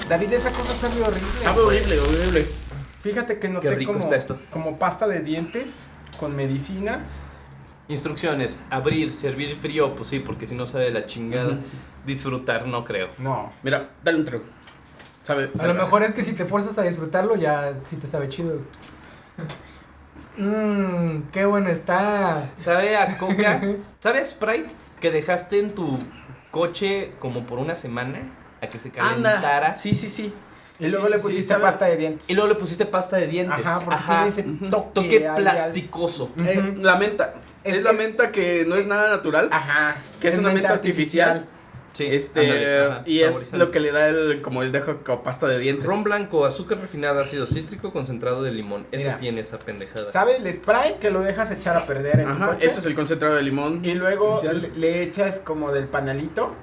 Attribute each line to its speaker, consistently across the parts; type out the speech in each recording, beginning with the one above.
Speaker 1: David, esa cosa sabe horrible.
Speaker 2: Sabe horrible.
Speaker 1: Fíjate que noté
Speaker 3: Qué rico está esto.
Speaker 1: como pasta de dientes con medicina.
Speaker 3: Instrucciones: abrir, servir frío, pues sí, porque si no sabe de la chingada. Disfrutar, no creo.
Speaker 1: No.
Speaker 2: Mira, dale un trago. Sabe.
Speaker 4: A lo mejor es que si te fuerzas a disfrutarlo, ya sí te sabe chido. Qué bueno está.
Speaker 3: Sabe a coca. ¿Sabe a Sprite que dejaste en tu coche como por una semana a que se calentara?
Speaker 2: Anda. Sí.
Speaker 1: Y luego le pusiste pasta de dientes.
Speaker 3: Y luego le pusiste pasta de dientes.
Speaker 1: Ajá, porque tiene ese
Speaker 3: toque
Speaker 1: ahí
Speaker 3: plasticoso.
Speaker 2: La menta. Es la menta que no es nada natural.
Speaker 1: Ajá.
Speaker 2: Que es una menta artificial.
Speaker 3: Sí,
Speaker 2: Y es lo que le da el dejo como pasta de dientes.
Speaker 3: Ron blanco, azúcar refinada, ácido cítrico, concentrado de limón. Eso
Speaker 1: Mira,
Speaker 3: tiene esa pendejada.
Speaker 1: ¿Sabe el spray que lo dejas echar a perder en tu coche?
Speaker 2: Ese es el concentrado de limón.
Speaker 1: Y luego
Speaker 2: artificial.
Speaker 1: le echas como del panalito.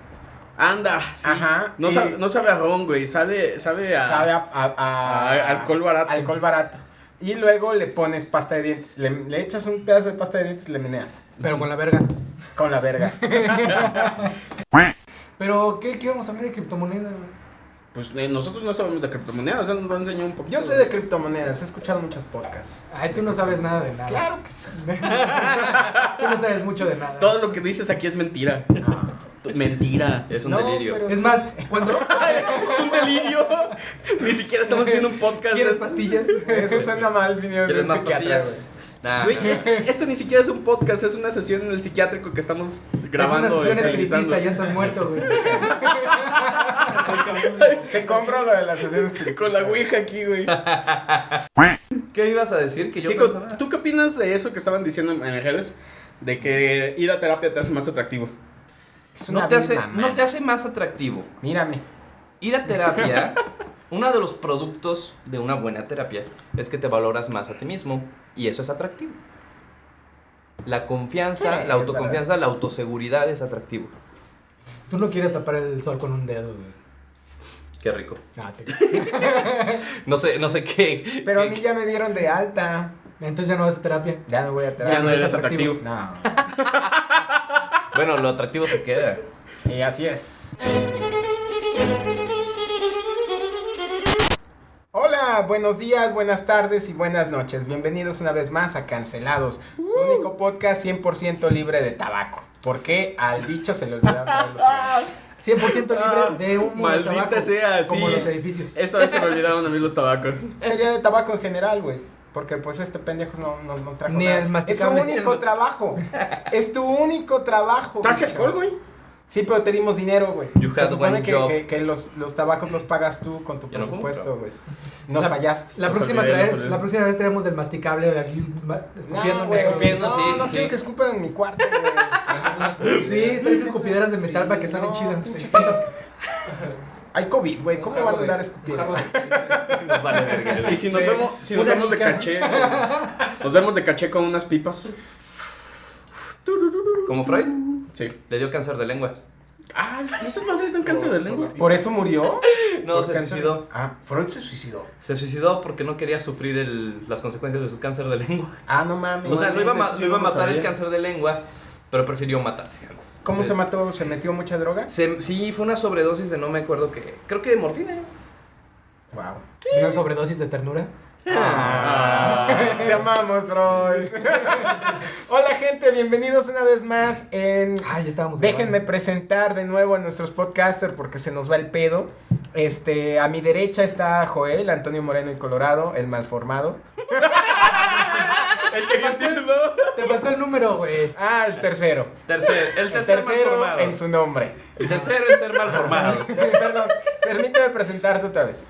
Speaker 2: Anda, sí.
Speaker 1: Ajá.
Speaker 2: No sabe a ron, güey. Sabe a alcohol barato.
Speaker 1: Alcohol barato. Y luego le pones pasta de dientes. Le echas un pedazo de pasta de dientes y le meneas.
Speaker 4: Pero con la verga.
Speaker 1: Con la verga.
Speaker 4: Pero, ¿qué vamos a hablar de criptomonedas?
Speaker 2: Pues nosotros no sabemos de criptomonedas, nos va a enseñar un poquito.
Speaker 1: Yo sé de criptomonedas, he escuchado muchos podcasts.
Speaker 4: Ay, tú no sabes nada de nada.
Speaker 1: Claro que sí.
Speaker 4: Tú no sabes mucho de nada.
Speaker 2: Todo lo que dices aquí es mentira. Mentira.
Speaker 3: Es un
Speaker 1: No,
Speaker 3: delirio.
Speaker 1: pero
Speaker 4: Es
Speaker 1: sí.
Speaker 4: más, cuando
Speaker 2: Es un delirio. Ni siquiera estamos haciendo un podcast.
Speaker 4: ¿quieres pastillas?
Speaker 1: Eso suena mal viniendo de
Speaker 3: ¿Quieres
Speaker 1: un
Speaker 3: más
Speaker 1: psiquiatra,
Speaker 3: pastillas?
Speaker 1: güey.
Speaker 3: Nah,
Speaker 2: Güey, este ni siquiera es un podcast, es una sesión en el psiquiátrico que estamos grabando.
Speaker 4: Es una sesión
Speaker 2: analizando.
Speaker 4: espiritista, ya estás muerto, güey.
Speaker 1: Te compro lo de las sesiones
Speaker 2: Con la ouija aquí, güey.
Speaker 3: ¿Qué ibas a decir? Que yo
Speaker 2: Kiko,
Speaker 3: pensaba?
Speaker 2: ¿tú qué opinas de eso que estaban diciendo en redes? De que ir a terapia te hace más atractivo.
Speaker 1: Es una
Speaker 3: No te hace,
Speaker 1: misma,
Speaker 3: no
Speaker 1: man.
Speaker 3: te hace más atractivo.
Speaker 1: Mírame.
Speaker 3: Ir a terapia, uno de los productos de una buena terapia es que te valoras más a ti mismo y eso es atractivo. La confianza,
Speaker 1: Sí,
Speaker 3: la autoconfianza, la autoseguridad es atractivo.
Speaker 4: Tú no quieres tapar el sol con un dedo, güey.
Speaker 3: Qué rico.
Speaker 4: Ah,
Speaker 3: No sé qué.
Speaker 1: Pero a
Speaker 3: qué-
Speaker 1: mí ya me dieron de alta.
Speaker 4: Entonces ya no vas a terapia.
Speaker 1: Ya no voy a terapia.
Speaker 2: Ya no
Speaker 4: es
Speaker 2: eres atractivo.
Speaker 1: No.
Speaker 3: Bueno, lo atractivo se queda.
Speaker 1: Sí, así es. Hola, buenos días, buenas tardes y buenas noches. Bienvenidos una vez más a Cancelados, su único podcast 100% libre de tabaco. ¿Por qué al bicho se le olvidaron traer los cigarros?
Speaker 4: 100% libre de humo de
Speaker 2: Maldita
Speaker 4: tabaco,
Speaker 2: sea, sí.
Speaker 4: como los edificios.
Speaker 2: Esta vez se me olvidaron a mí los tabacos.
Speaker 1: Sería de tabaco en general, güey. Porque pues este pendejo no trajo
Speaker 4: Ni
Speaker 1: nada.
Speaker 4: el
Speaker 1: Es su
Speaker 4: masticable.
Speaker 1: único trabajo. Es tu único trabajo.
Speaker 2: ¿Traje
Speaker 1: bicho.
Speaker 2: alcohol, güey?
Speaker 1: Sí, pero te dimos dinero, güey.
Speaker 3: You
Speaker 1: Se
Speaker 3: had
Speaker 1: supone
Speaker 3: one job.
Speaker 1: que los tabacos los pagas tú con tu
Speaker 3: Ya no
Speaker 1: presupuesto, güey. Nos
Speaker 4: La-
Speaker 1: fallaste.
Speaker 4: La
Speaker 2: Los
Speaker 4: próxima,
Speaker 2: olvidé.
Speaker 4: la próxima vez traemos el masticable aquí escupiendo.
Speaker 1: No, güey,
Speaker 3: escupiendo,
Speaker 1: no,
Speaker 3: sí,
Speaker 1: no
Speaker 3: sí,
Speaker 1: quiero
Speaker 3: sí.
Speaker 1: que escupan en mi cuarto, güey.
Speaker 4: Sí, traes escupideras de metal para que suenen
Speaker 1: No,
Speaker 4: chidas.
Speaker 1: pinche patas. Hay COVID, güey. ¿Cómo van a andar escupiendo?
Speaker 3: Nos vale verga.
Speaker 2: Y si nos
Speaker 4: Una
Speaker 2: vemos de
Speaker 4: mica.
Speaker 2: caché. Nos vemos de caché con unas pipas.
Speaker 3: ¿Como Freud?
Speaker 2: Sí.
Speaker 3: Le dio cáncer de lengua.
Speaker 2: Ah, esas madres dan cáncer de lengua.
Speaker 1: ¿Por eso murió?
Speaker 3: No,
Speaker 1: ¿Por
Speaker 3: se
Speaker 1: cáncer?
Speaker 3: suicidó.
Speaker 1: Ah, Freud se suicidó.
Speaker 3: Se suicidó porque no quería sufrir las consecuencias de su cáncer de lengua.
Speaker 1: Ah, no mames.
Speaker 3: O sea, no iba a,
Speaker 2: eso sí
Speaker 3: no iba a
Speaker 2: no lo
Speaker 3: matar el
Speaker 2: sabía.
Speaker 3: cáncer de lengua, pero prefirió matarse antes.
Speaker 1: ¿Cómo
Speaker 3: Sí.
Speaker 1: se mató? ¿Se metió mucha droga?
Speaker 3: Sí, fue una sobredosis de no me acuerdo qué. Creo que de morfina.
Speaker 1: Wow.
Speaker 4: ¿Es una sobredosis de ternura?
Speaker 1: Te amamos, Freud. Hola, gente. Bienvenidos una vez más en...
Speaker 4: Ah, ya estábamos.
Speaker 1: Déjenme presentar de nuevo a nuestros podcasters porque se nos va el pedo. A mi derecha está Joel, Antonio Moreno y Colorado, el malformado.
Speaker 2: El que dio el título.
Speaker 4: Te faltó el número, güey.
Speaker 1: Ah, el tercero.
Speaker 3: El
Speaker 1: El
Speaker 3: tercero
Speaker 1: tercero
Speaker 3: malformado.
Speaker 1: en su nombre.
Speaker 3: El tercero en ser mal formado.
Speaker 1: Perdón, permíteme presentarte otra vez.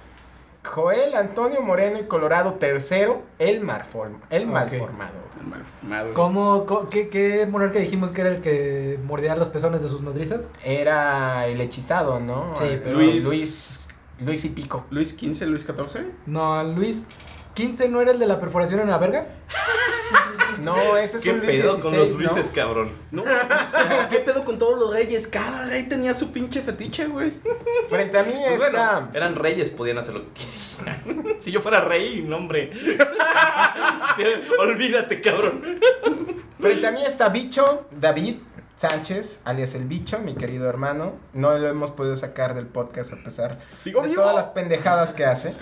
Speaker 1: Joel, Antonio Moreno y Colorado, tercero, el malformado.
Speaker 4: ¿Qué monarca dijimos que era el que mordía los pezones de sus nodrizas?
Speaker 1: Era el hechizado, ¿no?
Speaker 4: Sí, pero-
Speaker 1: Luis y Pico.
Speaker 2: Luis XV, Luis XIV.
Speaker 4: No, Luis XV no era el de la perforación en la verga.
Speaker 1: No, ese es
Speaker 3: ¿Qué
Speaker 1: un Luis
Speaker 3: pedo
Speaker 1: XVI,
Speaker 3: con los
Speaker 1: ¿no?
Speaker 3: Luises, cabrón?
Speaker 2: No, ¿qué pedo con todos los reyes? Cada rey tenía su pinche fetiche, güey.
Speaker 1: Frente a mí
Speaker 3: Pues
Speaker 1: está...
Speaker 3: bueno, eran reyes, podían hacer lo que querían. Si yo fuera rey, no, hombre. Olvídate, cabrón.
Speaker 1: Frente a mí está Bicho, David, Sánchez, alias El Bicho, mi querido hermano. No lo hemos podido sacar del podcast a pesar
Speaker 2: ¡Sigo
Speaker 1: de
Speaker 2: vivo!
Speaker 1: todas las pendejadas que hace.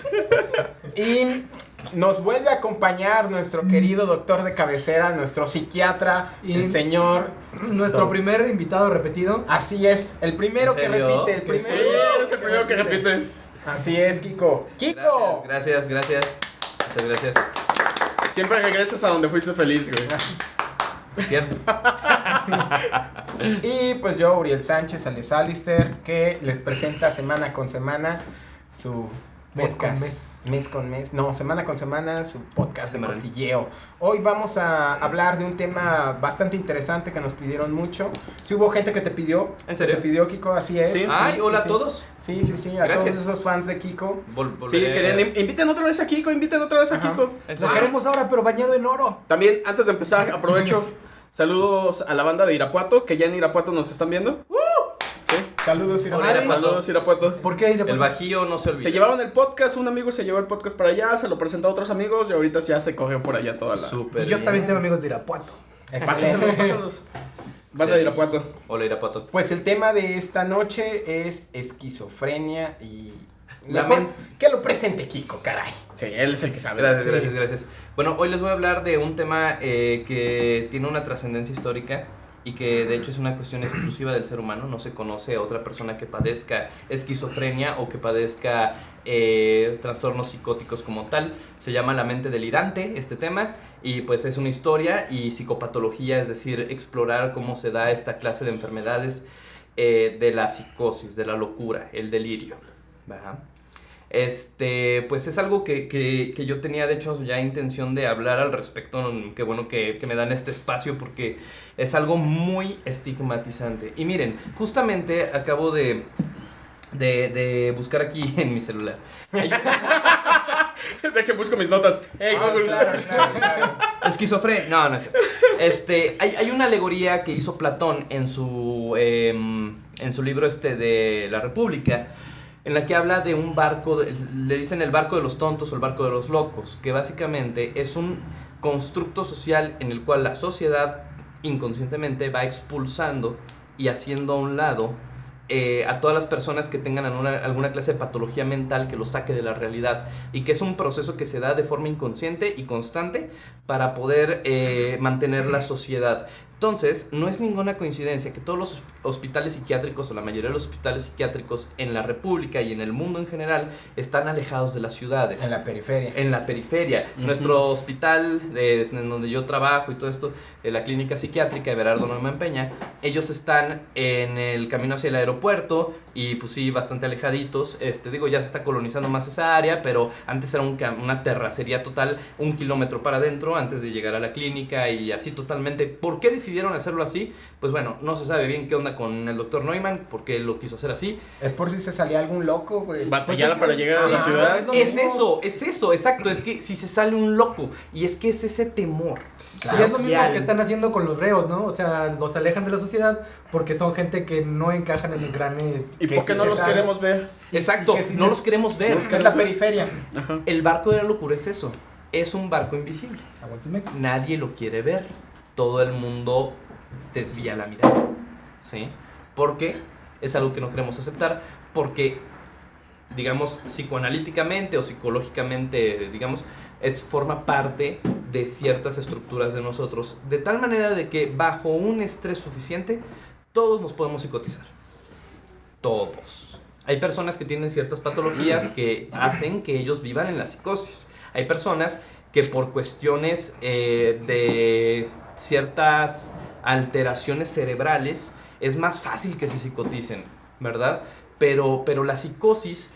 Speaker 1: Y nos vuelve a acompañar nuestro querido doctor de cabecera, nuestro psiquiatra,
Speaker 4: Y
Speaker 1: el señor.
Speaker 4: Nuestro primer invitado repetido.
Speaker 1: Así es, el primero
Speaker 3: ¿En
Speaker 1: que
Speaker 3: serio?
Speaker 1: repite, el
Speaker 2: Sí,
Speaker 1: primero.
Speaker 2: eres el primero que repite.
Speaker 1: Así es, Kiko. ¡Kiko!
Speaker 3: Gracias. Muchas gracias.
Speaker 2: Siempre regresas a donde fuiste feliz, güey.
Speaker 3: Es cierto.
Speaker 1: Y pues yo, Uriel Sánchez, alias Alister, que les presenta semana con semana su
Speaker 4: Mes
Speaker 1: podcast.
Speaker 4: con mes.
Speaker 1: Mes con mes. No, semana con semana su podcast de
Speaker 3: Semanal.
Speaker 1: cotilleo. Hoy vamos a hablar de un tema bastante interesante que nos pidieron mucho. Sí hubo gente que te pidió.
Speaker 3: ¿En serio?
Speaker 1: Te pidió, Kiko, así es.
Speaker 2: Sí.
Speaker 3: Ay, hola
Speaker 1: sí.
Speaker 3: a todos.
Speaker 1: Sí, a
Speaker 3: Gracias.
Speaker 1: todos esos fans de Kiko.
Speaker 2: Sí,
Speaker 3: Volveré-
Speaker 2: querían, inviten otra vez a Kiko,
Speaker 1: Ajá.
Speaker 2: Kiko.
Speaker 3: ¿En
Speaker 4: Lo
Speaker 3: serio?
Speaker 4: queremos ahora, pero bañado en oro.
Speaker 2: También, antes de empezar, aprovecho. Saludos a la banda de Irapuato, que ya en Irapuato nos están viendo. Sí.
Speaker 1: Saludos,
Speaker 3: Hola,
Speaker 1: Irapuato.
Speaker 3: Irapuato.
Speaker 2: Saludos, Irapuato.
Speaker 4: ¿Por qué?
Speaker 3: El bajío no se olvida.
Speaker 2: Se llevaron el podcast, un amigo se llevó el podcast para allá, se lo presentó a otros amigos y ahorita ya se cogió por allá toda la...
Speaker 3: Súper
Speaker 4: Y yo
Speaker 3: bien.
Speaker 4: también tengo amigos de Irapuato.
Speaker 1: Excelente.
Speaker 2: Pásalos. Banda
Speaker 3: Sí.
Speaker 2: de Irapuato.
Speaker 3: Hola, Irapuato.
Speaker 1: Pues el tema de esta noche es esquizofrenia y...
Speaker 3: Lamen-
Speaker 1: Mejor que lo presente Kiko, caray.
Speaker 2: Sí, él es el que sabe.
Speaker 3: Gracias. Bueno, hoy les voy a hablar de un tema que tiene una trascendencia histórica y que de hecho es una cuestión exclusiva del ser humano. No se conoce a otra persona que padezca esquizofrenia o que padezca trastornos psicóticos como tal. Se llama la mente delirante este tema y pues es una historia y psicopatología, es decir, explorar cómo se da esta clase de enfermedades de la psicosis, de la locura, el delirio. ¿Va? Pues es algo que yo tenía de hecho ya intención de hablar al respecto. Qué bueno que me dan este espacio porque es algo muy estigmatizante. Y miren, justamente acabo de buscar aquí en mi celular.
Speaker 2: De que busco mis notas. Hey, Google.
Speaker 1: Claro.
Speaker 3: Esquizofrenia. No es cierto. Hay una alegoría que hizo Platón en su libro de La República, en la que habla de un barco, le dicen el barco de los tontos o el barco de los locos, que básicamente es un constructo social en el cual la sociedad inconscientemente va expulsando y haciendo a un lado a todas las personas que tengan alguna clase de patología mental que los saque de la realidad, y que es un proceso que se da de forma inconsciente y constante para poder mantener la sociedad. Entonces, no es ninguna coincidencia que todos los hospitales psiquiátricos o la mayoría de los hospitales psiquiátricos en la República y en el mundo en general están alejados de las ciudades.
Speaker 1: En la periferia.
Speaker 3: En la periferia. Nuestro hospital, en donde yo trabajo y todo esto, la clínica psiquiátrica de Berardo Neumann Peña, ellos están en el camino hacia el aeropuerto y pues sí, bastante alejaditos. Ya se está colonizando más esa área, pero antes era una terracería total, 1 kilómetro para adentro antes de llegar a la clínica y así totalmente. ¿Por qué decidieron hacerlo así? Pues bueno, no se sabe bien qué onda con el doctor Neumann, por qué lo quiso hacer así.
Speaker 1: Es por si se salía algún loco, güey.
Speaker 2: Batallar para llegar a la ciudad.
Speaker 3: Es eso, exacto. Es que si se sale un loco, y es que es ese temor.
Speaker 4: Sí, es lo mismo que están haciendo con los reos, ¿no? O sea, los alejan de la sociedad porque son gente que no encajan en el gran...
Speaker 2: ¿Y
Speaker 1: Que
Speaker 2: por qué
Speaker 1: sí
Speaker 2: no
Speaker 1: se
Speaker 2: los
Speaker 1: sabe.
Speaker 2: queremos ver?
Speaker 3: Exacto,
Speaker 1: y que si
Speaker 3: no
Speaker 1: se-
Speaker 3: los queremos ver.
Speaker 1: Es la periferia.
Speaker 2: Ajá.
Speaker 3: El barco de la locura es eso. Es un barco invisible. Nadie lo quiere ver. Todo el mundo desvía la mirada. ¿Sí? Porque es algo que no queremos aceptar. Porque, digamos, psicoanalíticamente o psicológicamente, digamos, forma parte de ciertas estructuras de nosotros. De tal manera de que bajo un estrés suficiente, todos nos podemos psicotizar. Todos. Hay personas que tienen ciertas patologías que hacen que ellos vivan en la psicosis. Hay personas que por cuestiones de ciertas alteraciones cerebrales es más fácil que se psicoticen, ¿verdad? Pero la psicosis,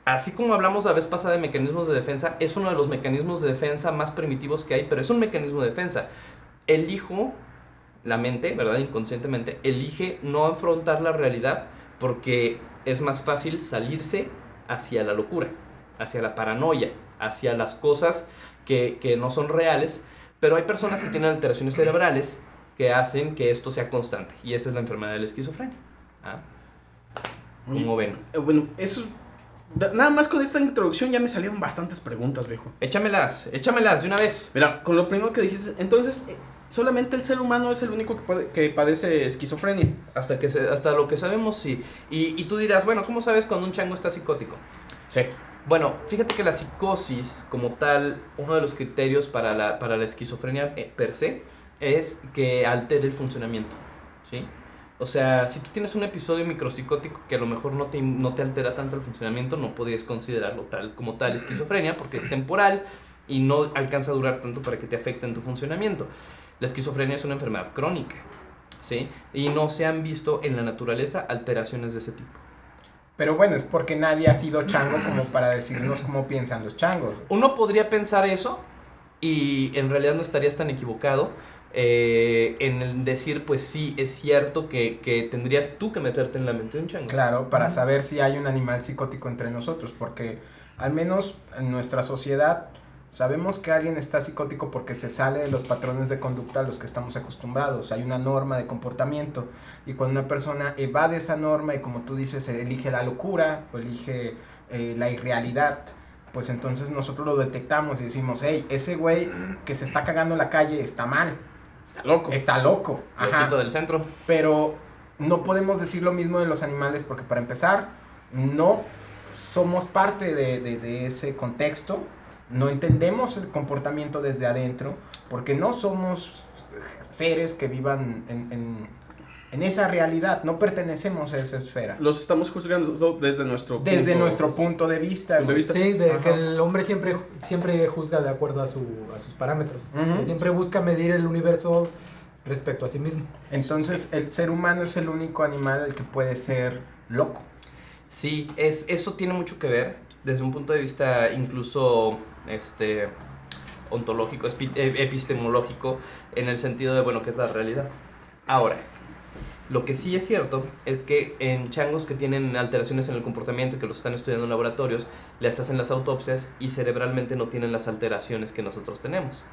Speaker 3: así como hablamos la vez pasada de mecanismos de defensa, es uno de los mecanismos de defensa más primitivos que hay, pero es un mecanismo de defensa. La mente, ¿verdad? Inconscientemente, elige no afrontar la realidad porque es más fácil salirse hacia la locura, hacia la paranoia, hacia las cosas que no son reales, pero hay personas que tienen alteraciones cerebrales que hacen que esto sea constante, y esa es la enfermedad de la esquizofrenia. ¿Ah? ¿Cómo ven?
Speaker 2: Bueno, eso... Nada más con esta introducción ya me salieron bastantes preguntas, viejo.
Speaker 3: Échamelas de una vez.
Speaker 2: Mira, con lo primero que dijiste, entonces, solamente el ser humano es el único que padece esquizofrenia.
Speaker 3: Hasta lo que sabemos, sí. Y tú dirás, bueno, ¿cómo sabes cuando un chango está psicótico?
Speaker 2: Sí.
Speaker 3: Bueno, fíjate que la psicosis, como tal, uno de los criterios para la esquizofrenia per se, es que altere el funcionamiento, ¿sí? O sea, si tú tienes un episodio micropsicótico que a lo mejor no te altera tanto el funcionamiento, no podrías considerarlo como tal esquizofrenia, porque es temporal y no alcanza a durar tanto para que te afecte en tu funcionamiento. La esquizofrenia es una enfermedad crónica, ¿sí? Y no se han visto en la naturaleza alteraciones de ese tipo.
Speaker 1: Pero bueno, es porque nadie ha sido chango como para decirnos cómo piensan los changos.
Speaker 3: Uno podría pensar eso y en realidad no estarías tan equivocado en el decir, pues sí, es cierto que tendrías tú que meterte en la mente de un chango.
Speaker 1: Claro, para saber si hay un animal psicótico entre nosotros, porque al menos en nuestra sociedad sabemos que alguien está psicótico porque se sale de los patrones de conducta a los que estamos acostumbrados. Hay una norma de comportamiento y cuando una persona evade esa norma y como tú dices, elige la locura o elige la irrealidad, pues entonces nosotros lo detectamos y decimos, hey, ese güey que se está cagando en la calle está mal.
Speaker 2: Está loco.
Speaker 1: Está loco.
Speaker 3: Ajá. Del centro.
Speaker 1: Pero no podemos decir lo mismo de los animales porque para empezar, no somos parte de ese contexto. No entendemos el comportamiento desde adentro porque no somos seres que vivan en esa realidad, no pertenecemos a esa esfera.
Speaker 2: Los estamos juzgando desde nuestro
Speaker 1: punto de vista.
Speaker 4: Sí, que el hombre siempre juzga de acuerdo a sus parámetros.
Speaker 1: Uh-huh.
Speaker 4: O sea, siempre busca medir el universo respecto a sí mismo.
Speaker 1: Entonces, el ser humano es el único animal el que puede ser loco.
Speaker 3: Sí, eso tiene mucho que ver desde un punto de vista incluso ontológico, epistemológico, en el sentido de, bueno, ¿qué es la realidad? Ahora, lo que sí es cierto es que en changos que tienen alteraciones en el comportamiento y que los están estudiando en laboratorios, les hacen las autopsias y cerebralmente no tienen las alteraciones que nosotros tenemos.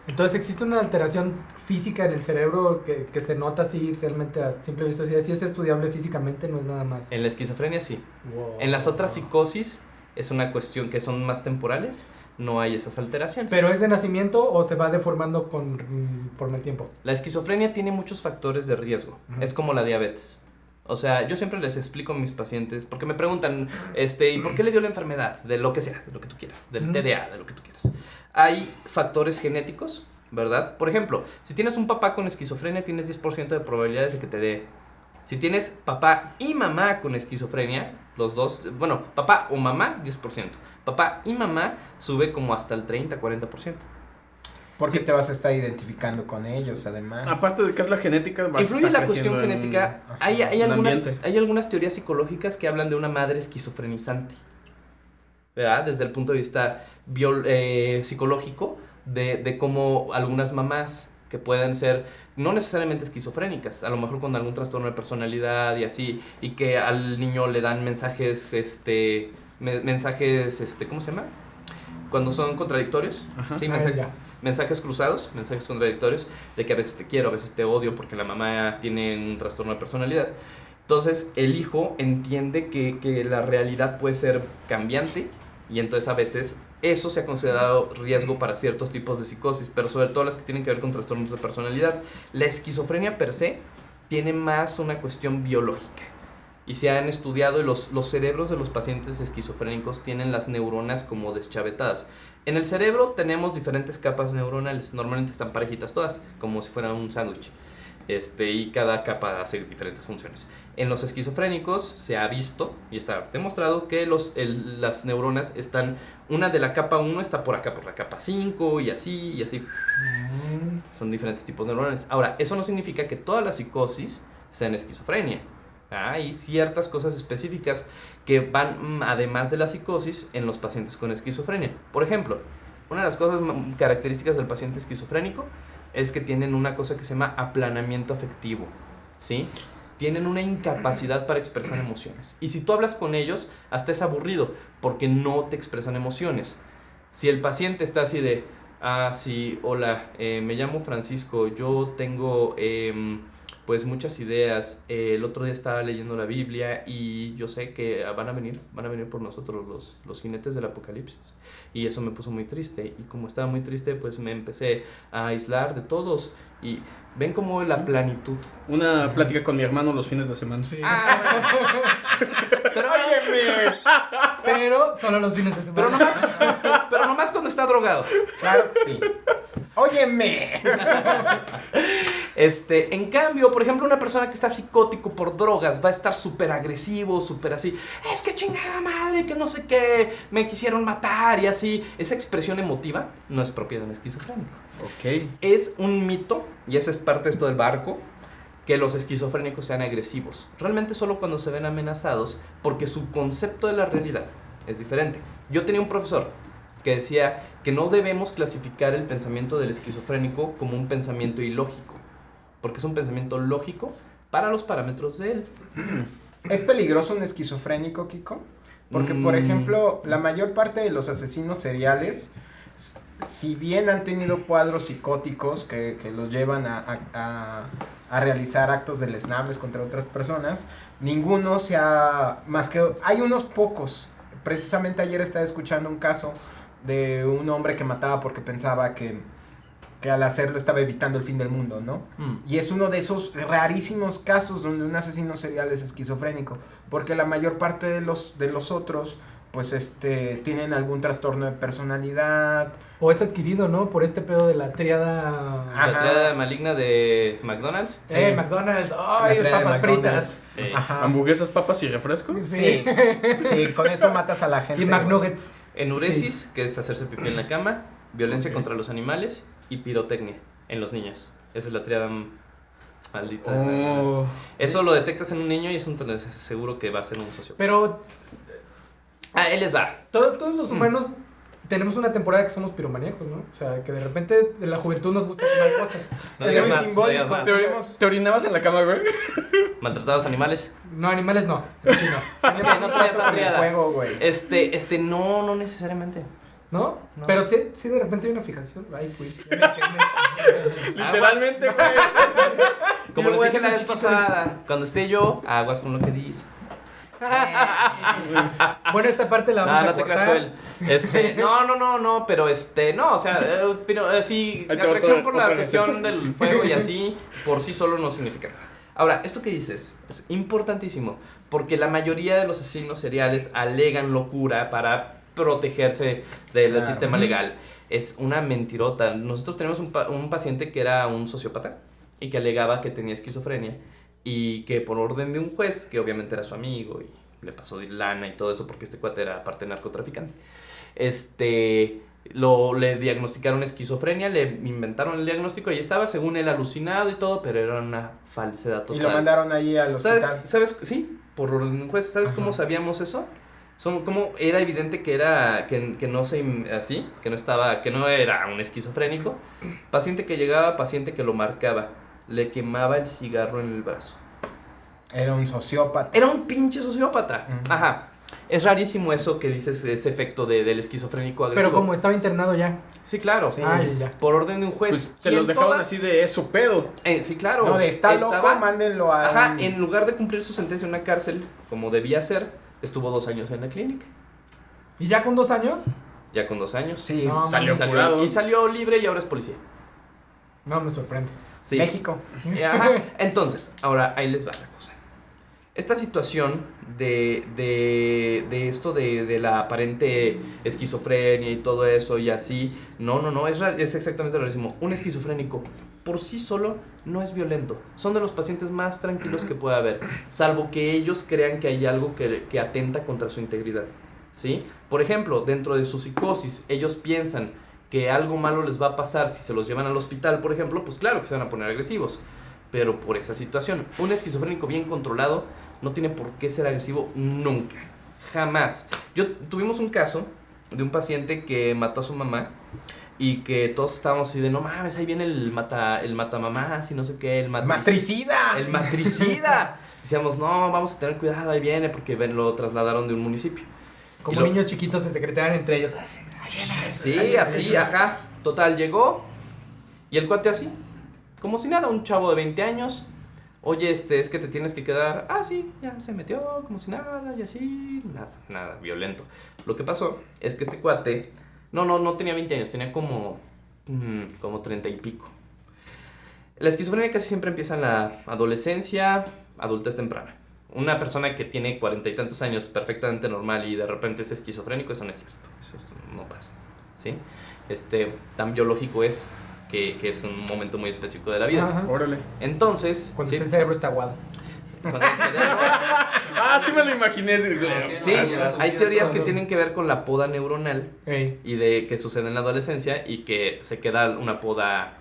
Speaker 4: Entonces, ¿existe una alteración física en el cerebro que se nota así realmente a simple vista? Si es estudiable físicamente, no es nada más.
Speaker 3: En la esquizofrenia sí.
Speaker 4: Wow.
Speaker 3: En las otras psicosis es una cuestión que son más temporales, no hay esas alteraciones.
Speaker 4: ¿Pero es de nacimiento o se va deformando conforme el tiempo?
Speaker 3: La esquizofrenia tiene muchos factores de riesgo. Uh-huh. Es como la diabetes. O sea, yo siempre les explico a mis pacientes, porque me preguntan, ¿y por qué le dio la enfermedad? De lo que sea, de lo que tú quieras, del TDA, de lo que tú quieras. Hay factores genéticos, ¿verdad? Por ejemplo, si tienes un papá con esquizofrenia, tienes 10% de probabilidades de que te dé. Si tienes papá y mamá con esquizofrenia, los dos, bueno, papá o mamá, 10%. Papá y mamá sube como hasta el 30-40%.
Speaker 1: Porque sí, te vas a estar identificando con ellos, además.
Speaker 2: Aparte de que es la genética, vas
Speaker 3: influye
Speaker 2: a estar
Speaker 3: la cuestión genética. Hay algunas teorías psicológicas que hablan de una madre esquizofrenizante, ¿verdad? Desde el punto de vista psicológico, de cómo algunas mamás que pueden ser no necesariamente esquizofrénicas, a lo mejor con algún trastorno de personalidad y así, y que al niño le dan mensajes, ¿cómo se llama? Cuando son contradictorios.
Speaker 2: Ajá.
Speaker 3: Sí, mensajes cruzados, mensajes contradictorios, de que a veces te quiero, a veces te odio porque la mamá tiene un trastorno de personalidad. Entonces el hijo entiende que la realidad puede ser cambiante y entonces a veces eso se ha considerado riesgo para ciertos tipos de psicosis, pero sobre todo las que tienen que ver con trastornos de personalidad. La esquizofrenia per se tiene más una cuestión biológica. Y se han estudiado los cerebros de los pacientes esquizofrénicos tienen las neuronas como deschavetadas. En el cerebro tenemos diferentes capas neuronales, normalmente están parejitas todas, como si fueran un sándwich. Y cada capa hace diferentes funciones. En los esquizofrénicos se ha visto y está demostrado que las neuronas están, una de la capa 1 está por acá, por la capa 5 y así. Son diferentes tipos de neuronas. Ahora, eso no significa que todas las psicosis sean esquizofrenia. Hay ciertas cosas específicas que van además de la psicosis en los pacientes con esquizofrenia. Por ejemplo, una de las cosas características del paciente esquizofrénico es que tienen una cosa que se llama aplanamiento afectivo, ¿sí? Tienen una incapacidad para expresar emociones. Y si tú hablas con ellos, hasta es aburrido, porque no te expresan emociones. Si el paciente está así de, sí, hola, me llamo Francisco, yo tengo, pues muchas ideas. El otro día estaba leyendo la Biblia y yo sé que van a venir por nosotros los jinetes del apocalipsis. Y eso me puso muy triste. Y como estaba muy triste, pues me empecé a aislar de todos. Y ven como la planitud.
Speaker 2: Una plática con mi hermano los fines de semana.
Speaker 4: Sí.
Speaker 3: Pero,
Speaker 1: Óyeme.
Speaker 4: Pero solo los fines de semana.
Speaker 3: pero nomás cuando está drogado.
Speaker 1: Claro que sí. Óyeme.
Speaker 3: En cambio, por ejemplo, una persona que está psicótico por drogas va a estar súper agresivo, súper así. Es que chingada madre, que no sé qué, me quisieron matar y así. Esa expresión emotiva no es propia de un esquizofrénico.
Speaker 2: Ok.
Speaker 3: Es un mito, y esa es parte de esto del barco, que los esquizofrénicos sean agresivos. Realmente solo cuando se ven amenazados, porque su concepto de la realidad es diferente. Yo tenía un profesor que decía que no debemos clasificar el pensamiento del esquizofrénico como un pensamiento ilógico, porque es un pensamiento lógico para los parámetros de él.
Speaker 1: ¿Es peligroso un esquizofrénico, Kiko? Porque, por ejemplo, la mayor parte de los asesinos seriales, si bien han tenido cuadros psicóticos que los llevan a realizar actos deleznables contra otras personas, ninguno se ha... más que... hay unos pocos. Precisamente ayer estaba escuchando un caso de un hombre que mataba porque pensaba que al hacerlo estaba evitando el fin del mundo, ¿no? Y es uno de esos rarísimos casos donde un asesino serial es esquizofrénico, porque la mayor parte de los otros, pues, tienen algún trastorno de personalidad.
Speaker 4: O es adquirido, ¿no? Por este pedo de la tríada...
Speaker 3: La tríada maligna de McDonald's.
Speaker 1: Sí.
Speaker 4: McDonald's.
Speaker 1: La
Speaker 4: ¡Ay,
Speaker 1: tríada de
Speaker 4: papas
Speaker 1: McDonald's.
Speaker 4: fritas!
Speaker 1: Ajá.
Speaker 2: Hamburguesas, papas y refresco.
Speaker 1: Sí, sí, con eso matas a la gente.
Speaker 4: Y McNuggets.
Speaker 3: Enuresis, que es hacerse pipí en la cama. Violencia contra los animales. Y pirotecnia en los niños. Esa es la tríada maldita.
Speaker 2: Oh.
Speaker 3: Eso lo detectas en un niño y es seguro que va a ser un sociópata.
Speaker 4: Pero
Speaker 3: Él les va.
Speaker 4: todos los humanos tenemos una temporada que somos piromaníacos, ¿no? O sea, que de repente de la juventud nos gusta quemar cosas.
Speaker 3: No
Speaker 1: Es
Speaker 3: digas
Speaker 1: muy
Speaker 3: más,
Speaker 1: simbólico.
Speaker 3: no digas más.
Speaker 2: ¿Te orinabas en la cama, güey?
Speaker 3: Maltratar a los animales.
Speaker 4: No, animales no. Eso sí no.
Speaker 1: Tenemos
Speaker 3: No
Speaker 1: un
Speaker 3: traes
Speaker 1: trato
Speaker 3: la
Speaker 1: con el
Speaker 3: triada.
Speaker 1: fuego, güey.
Speaker 3: No necesariamente.
Speaker 4: ¿No?
Speaker 3: No.
Speaker 4: Pero sí de repente hay una fijación. Ay, güey. ya me quemé.
Speaker 2: Literalmente, güey.
Speaker 3: Como
Speaker 4: Yo
Speaker 3: les
Speaker 4: voy a
Speaker 3: dije
Speaker 4: hacer
Speaker 3: la
Speaker 4: un
Speaker 3: vez
Speaker 4: chiquito
Speaker 3: pasada, cuando esté yo, aguas con lo que dices.
Speaker 4: Bueno, esta parte la vamos
Speaker 3: No,
Speaker 4: a
Speaker 3: no te creas,
Speaker 4: cortar.
Speaker 3: Joel. No, pero no, o sea, pero sí,
Speaker 2: Ahí te
Speaker 3: la
Speaker 2: va
Speaker 3: atracción
Speaker 2: otra-
Speaker 3: por la
Speaker 2: otra
Speaker 3: cuestión
Speaker 2: receta.
Speaker 3: del fuego y así, por sí solo no significa nada. Ahora, esto que dices es importantísimo, porque la mayoría de los asesinos seriales alegan locura para protegerse del
Speaker 1: Claro.
Speaker 3: sistema legal. Es una mentirota. Nosotros tenemos un paciente que era un sociópata y que alegaba que tenía esquizofrenia y que por orden de un juez, que obviamente era su amigo y le pasó de lana y todo eso porque este cuate era aparte narcotraficante, le diagnosticaron esquizofrenia, le inventaron el diagnóstico y estaba según él alucinado y todo, pero era una falsedad total.
Speaker 1: Y lo mandaron allí al hospital.
Speaker 3: ¿Sabes? Sí, por orden de un juez. ¿Sabes cómo sabíamos eso? Cómo era evidente que era que no así, que no era un esquizofrénico. Paciente que llegaba, paciente que lo marcaba, le quemaba el cigarro en el brazo.
Speaker 1: Era un sociópata.
Speaker 3: Era un pinche sociópata.
Speaker 1: Ujú.
Speaker 3: Ajá. Es rarísimo eso que dices, ese efecto del esquizofrénico agresivo.
Speaker 4: Pero como estaba internado ya.
Speaker 3: Sí, claro.
Speaker 1: Sí.
Speaker 4: Ah, ya.
Speaker 3: Por orden de un juez.
Speaker 2: Pues se
Speaker 3: Y
Speaker 2: los
Speaker 3: en
Speaker 2: dejaron
Speaker 3: todas-
Speaker 2: así de eso, pedo.
Speaker 3: Sí, claro.
Speaker 1: No, de está loco,
Speaker 3: Estaba-
Speaker 1: mándenlo a...
Speaker 3: Ajá, en lugar de cumplir su sentencia en una cárcel, como debía ser, estuvo 2 años en la clínica.
Speaker 4: ¿Y ya con 2 años?
Speaker 3: Ya con 2 años.
Speaker 1: Sí,
Speaker 4: No,
Speaker 2: Salió curado.
Speaker 3: Y salió libre y ahora es policía.
Speaker 4: No, me sorprende.
Speaker 3: Sí.
Speaker 1: México.
Speaker 3: Ajá. Entonces, ahora ahí les va la cosa. Esta situación de esto de la aparente esquizofrenia y todo eso y así, no, es exactamente lo mismo. Un esquizofrénico por sí solo no es violento. Son de los pacientes más tranquilos que puede haber, salvo que ellos crean que hay algo que atenta contra su integridad, ¿sí? Por ejemplo, dentro de su psicosis, ellos piensan que algo malo les va a pasar si se los llevan al hospital, por ejemplo, pues claro que se van a poner agresivos. Pero por esa situación, un esquizofrénico bien controlado no tiene por qué ser agresivo nunca, jamás. Tuvimos un caso de un paciente que mató a su mamá y que todos estábamos así de no mames, ahí viene el matamamás y no sé qué,
Speaker 1: ¡Matricida!
Speaker 3: el matricida. Decíamos, no, vamos a tener cuidado, ahí viene, porque lo trasladaron de un municipio.
Speaker 4: Como
Speaker 3: Y lo-
Speaker 4: niños chiquitos se secretaban entre ellos.
Speaker 3: Sí, así, ajá. Total, llegó y el cuate así, como si nada, un chavo de 20 años, Oye, es que te tienes que quedar. Ah, sí, ya se metió como si nada y así. Nada, violento. Lo que pasó es que este cuate, no tenía 20 años, tenía como 30 y pico. La esquizofrenia casi siempre empieza en la adolescencia, adultez temprana. Una persona que tiene 40 y tantos años perfectamente normal y de repente es esquizofrénico, eso no es cierto. Eso no pasa, ¿sí? Tan biológico es que es un momento muy específico de la vida.
Speaker 4: Ajá.
Speaker 2: Órale.
Speaker 3: Entonces,
Speaker 4: Cuando
Speaker 3: ¿sí?
Speaker 4: el cerebro está aguado.
Speaker 3: Cuando el cerebro...
Speaker 2: Sí me lo imaginé.
Speaker 3: Sí, hay teorías que tienen que ver con la poda neuronal
Speaker 4: Ey.
Speaker 3: y de que sucede en la adolescencia y que se queda una poda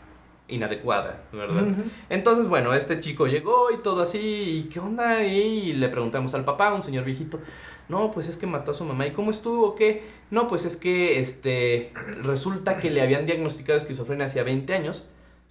Speaker 3: inadecuada, ¿verdad?
Speaker 4: Ujú.
Speaker 3: Entonces, bueno, este chico llegó y todo así, ¿y qué onda? Y le preguntamos al papá, un señor viejito, no, pues es que mató a su mamá, ¿y cómo estuvo? ¿Qué? No, pues es que, resulta que le habían diagnosticado esquizofrenia hacía 20 años,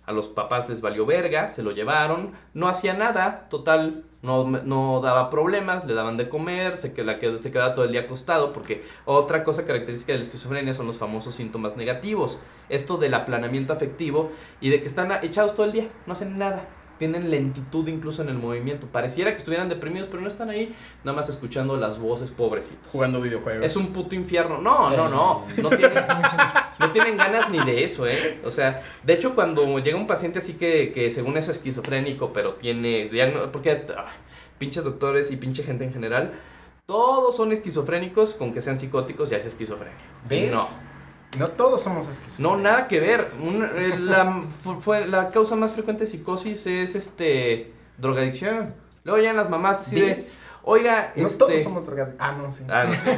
Speaker 3: a los papás les valió verga, se lo llevaron, no hacía nada, total, no daba problemas, le daban de comer, se quedaba todo el día acostado, porque otra cosa característica de la esquizofrenia son los famosos síntomas negativos, esto del aplanamiento afectivo y de que están echados todo el día, no hacen nada, tienen lentitud incluso en el movimiento, pareciera que estuvieran deprimidos, pero no están ahí, nada más escuchando las voces, pobrecitos.
Speaker 2: Jugando videojuegos.
Speaker 3: Es un puto infierno. No tienen ganas ni de eso, O sea, de hecho, cuando llega un paciente así que según eso es esquizofrénico, pero tiene porque pinches doctores y pinche gente en general, todos son esquizofrénicos, con que sean psicóticos ya es esquizofrénico.
Speaker 1: ¿Ves? No todos somos esquizofrénicos.
Speaker 3: No, nada que ver. La causa más frecuente de psicosis es drogadicción. Luego llegan las mamás así de, oiga,
Speaker 1: No todos somos drogadictos. No, sí.
Speaker 3: No sé.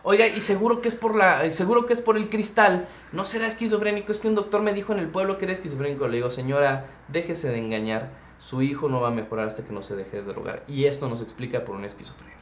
Speaker 3: Oiga, y seguro que es por el cristal. No será esquizofrénico, es que un doctor me dijo en el pueblo que era esquizofrénico. Le digo, señora, déjese de engañar. Su hijo no va a mejorar hasta que no se deje de drogar. Y esto nos explica por un esquizofrénico.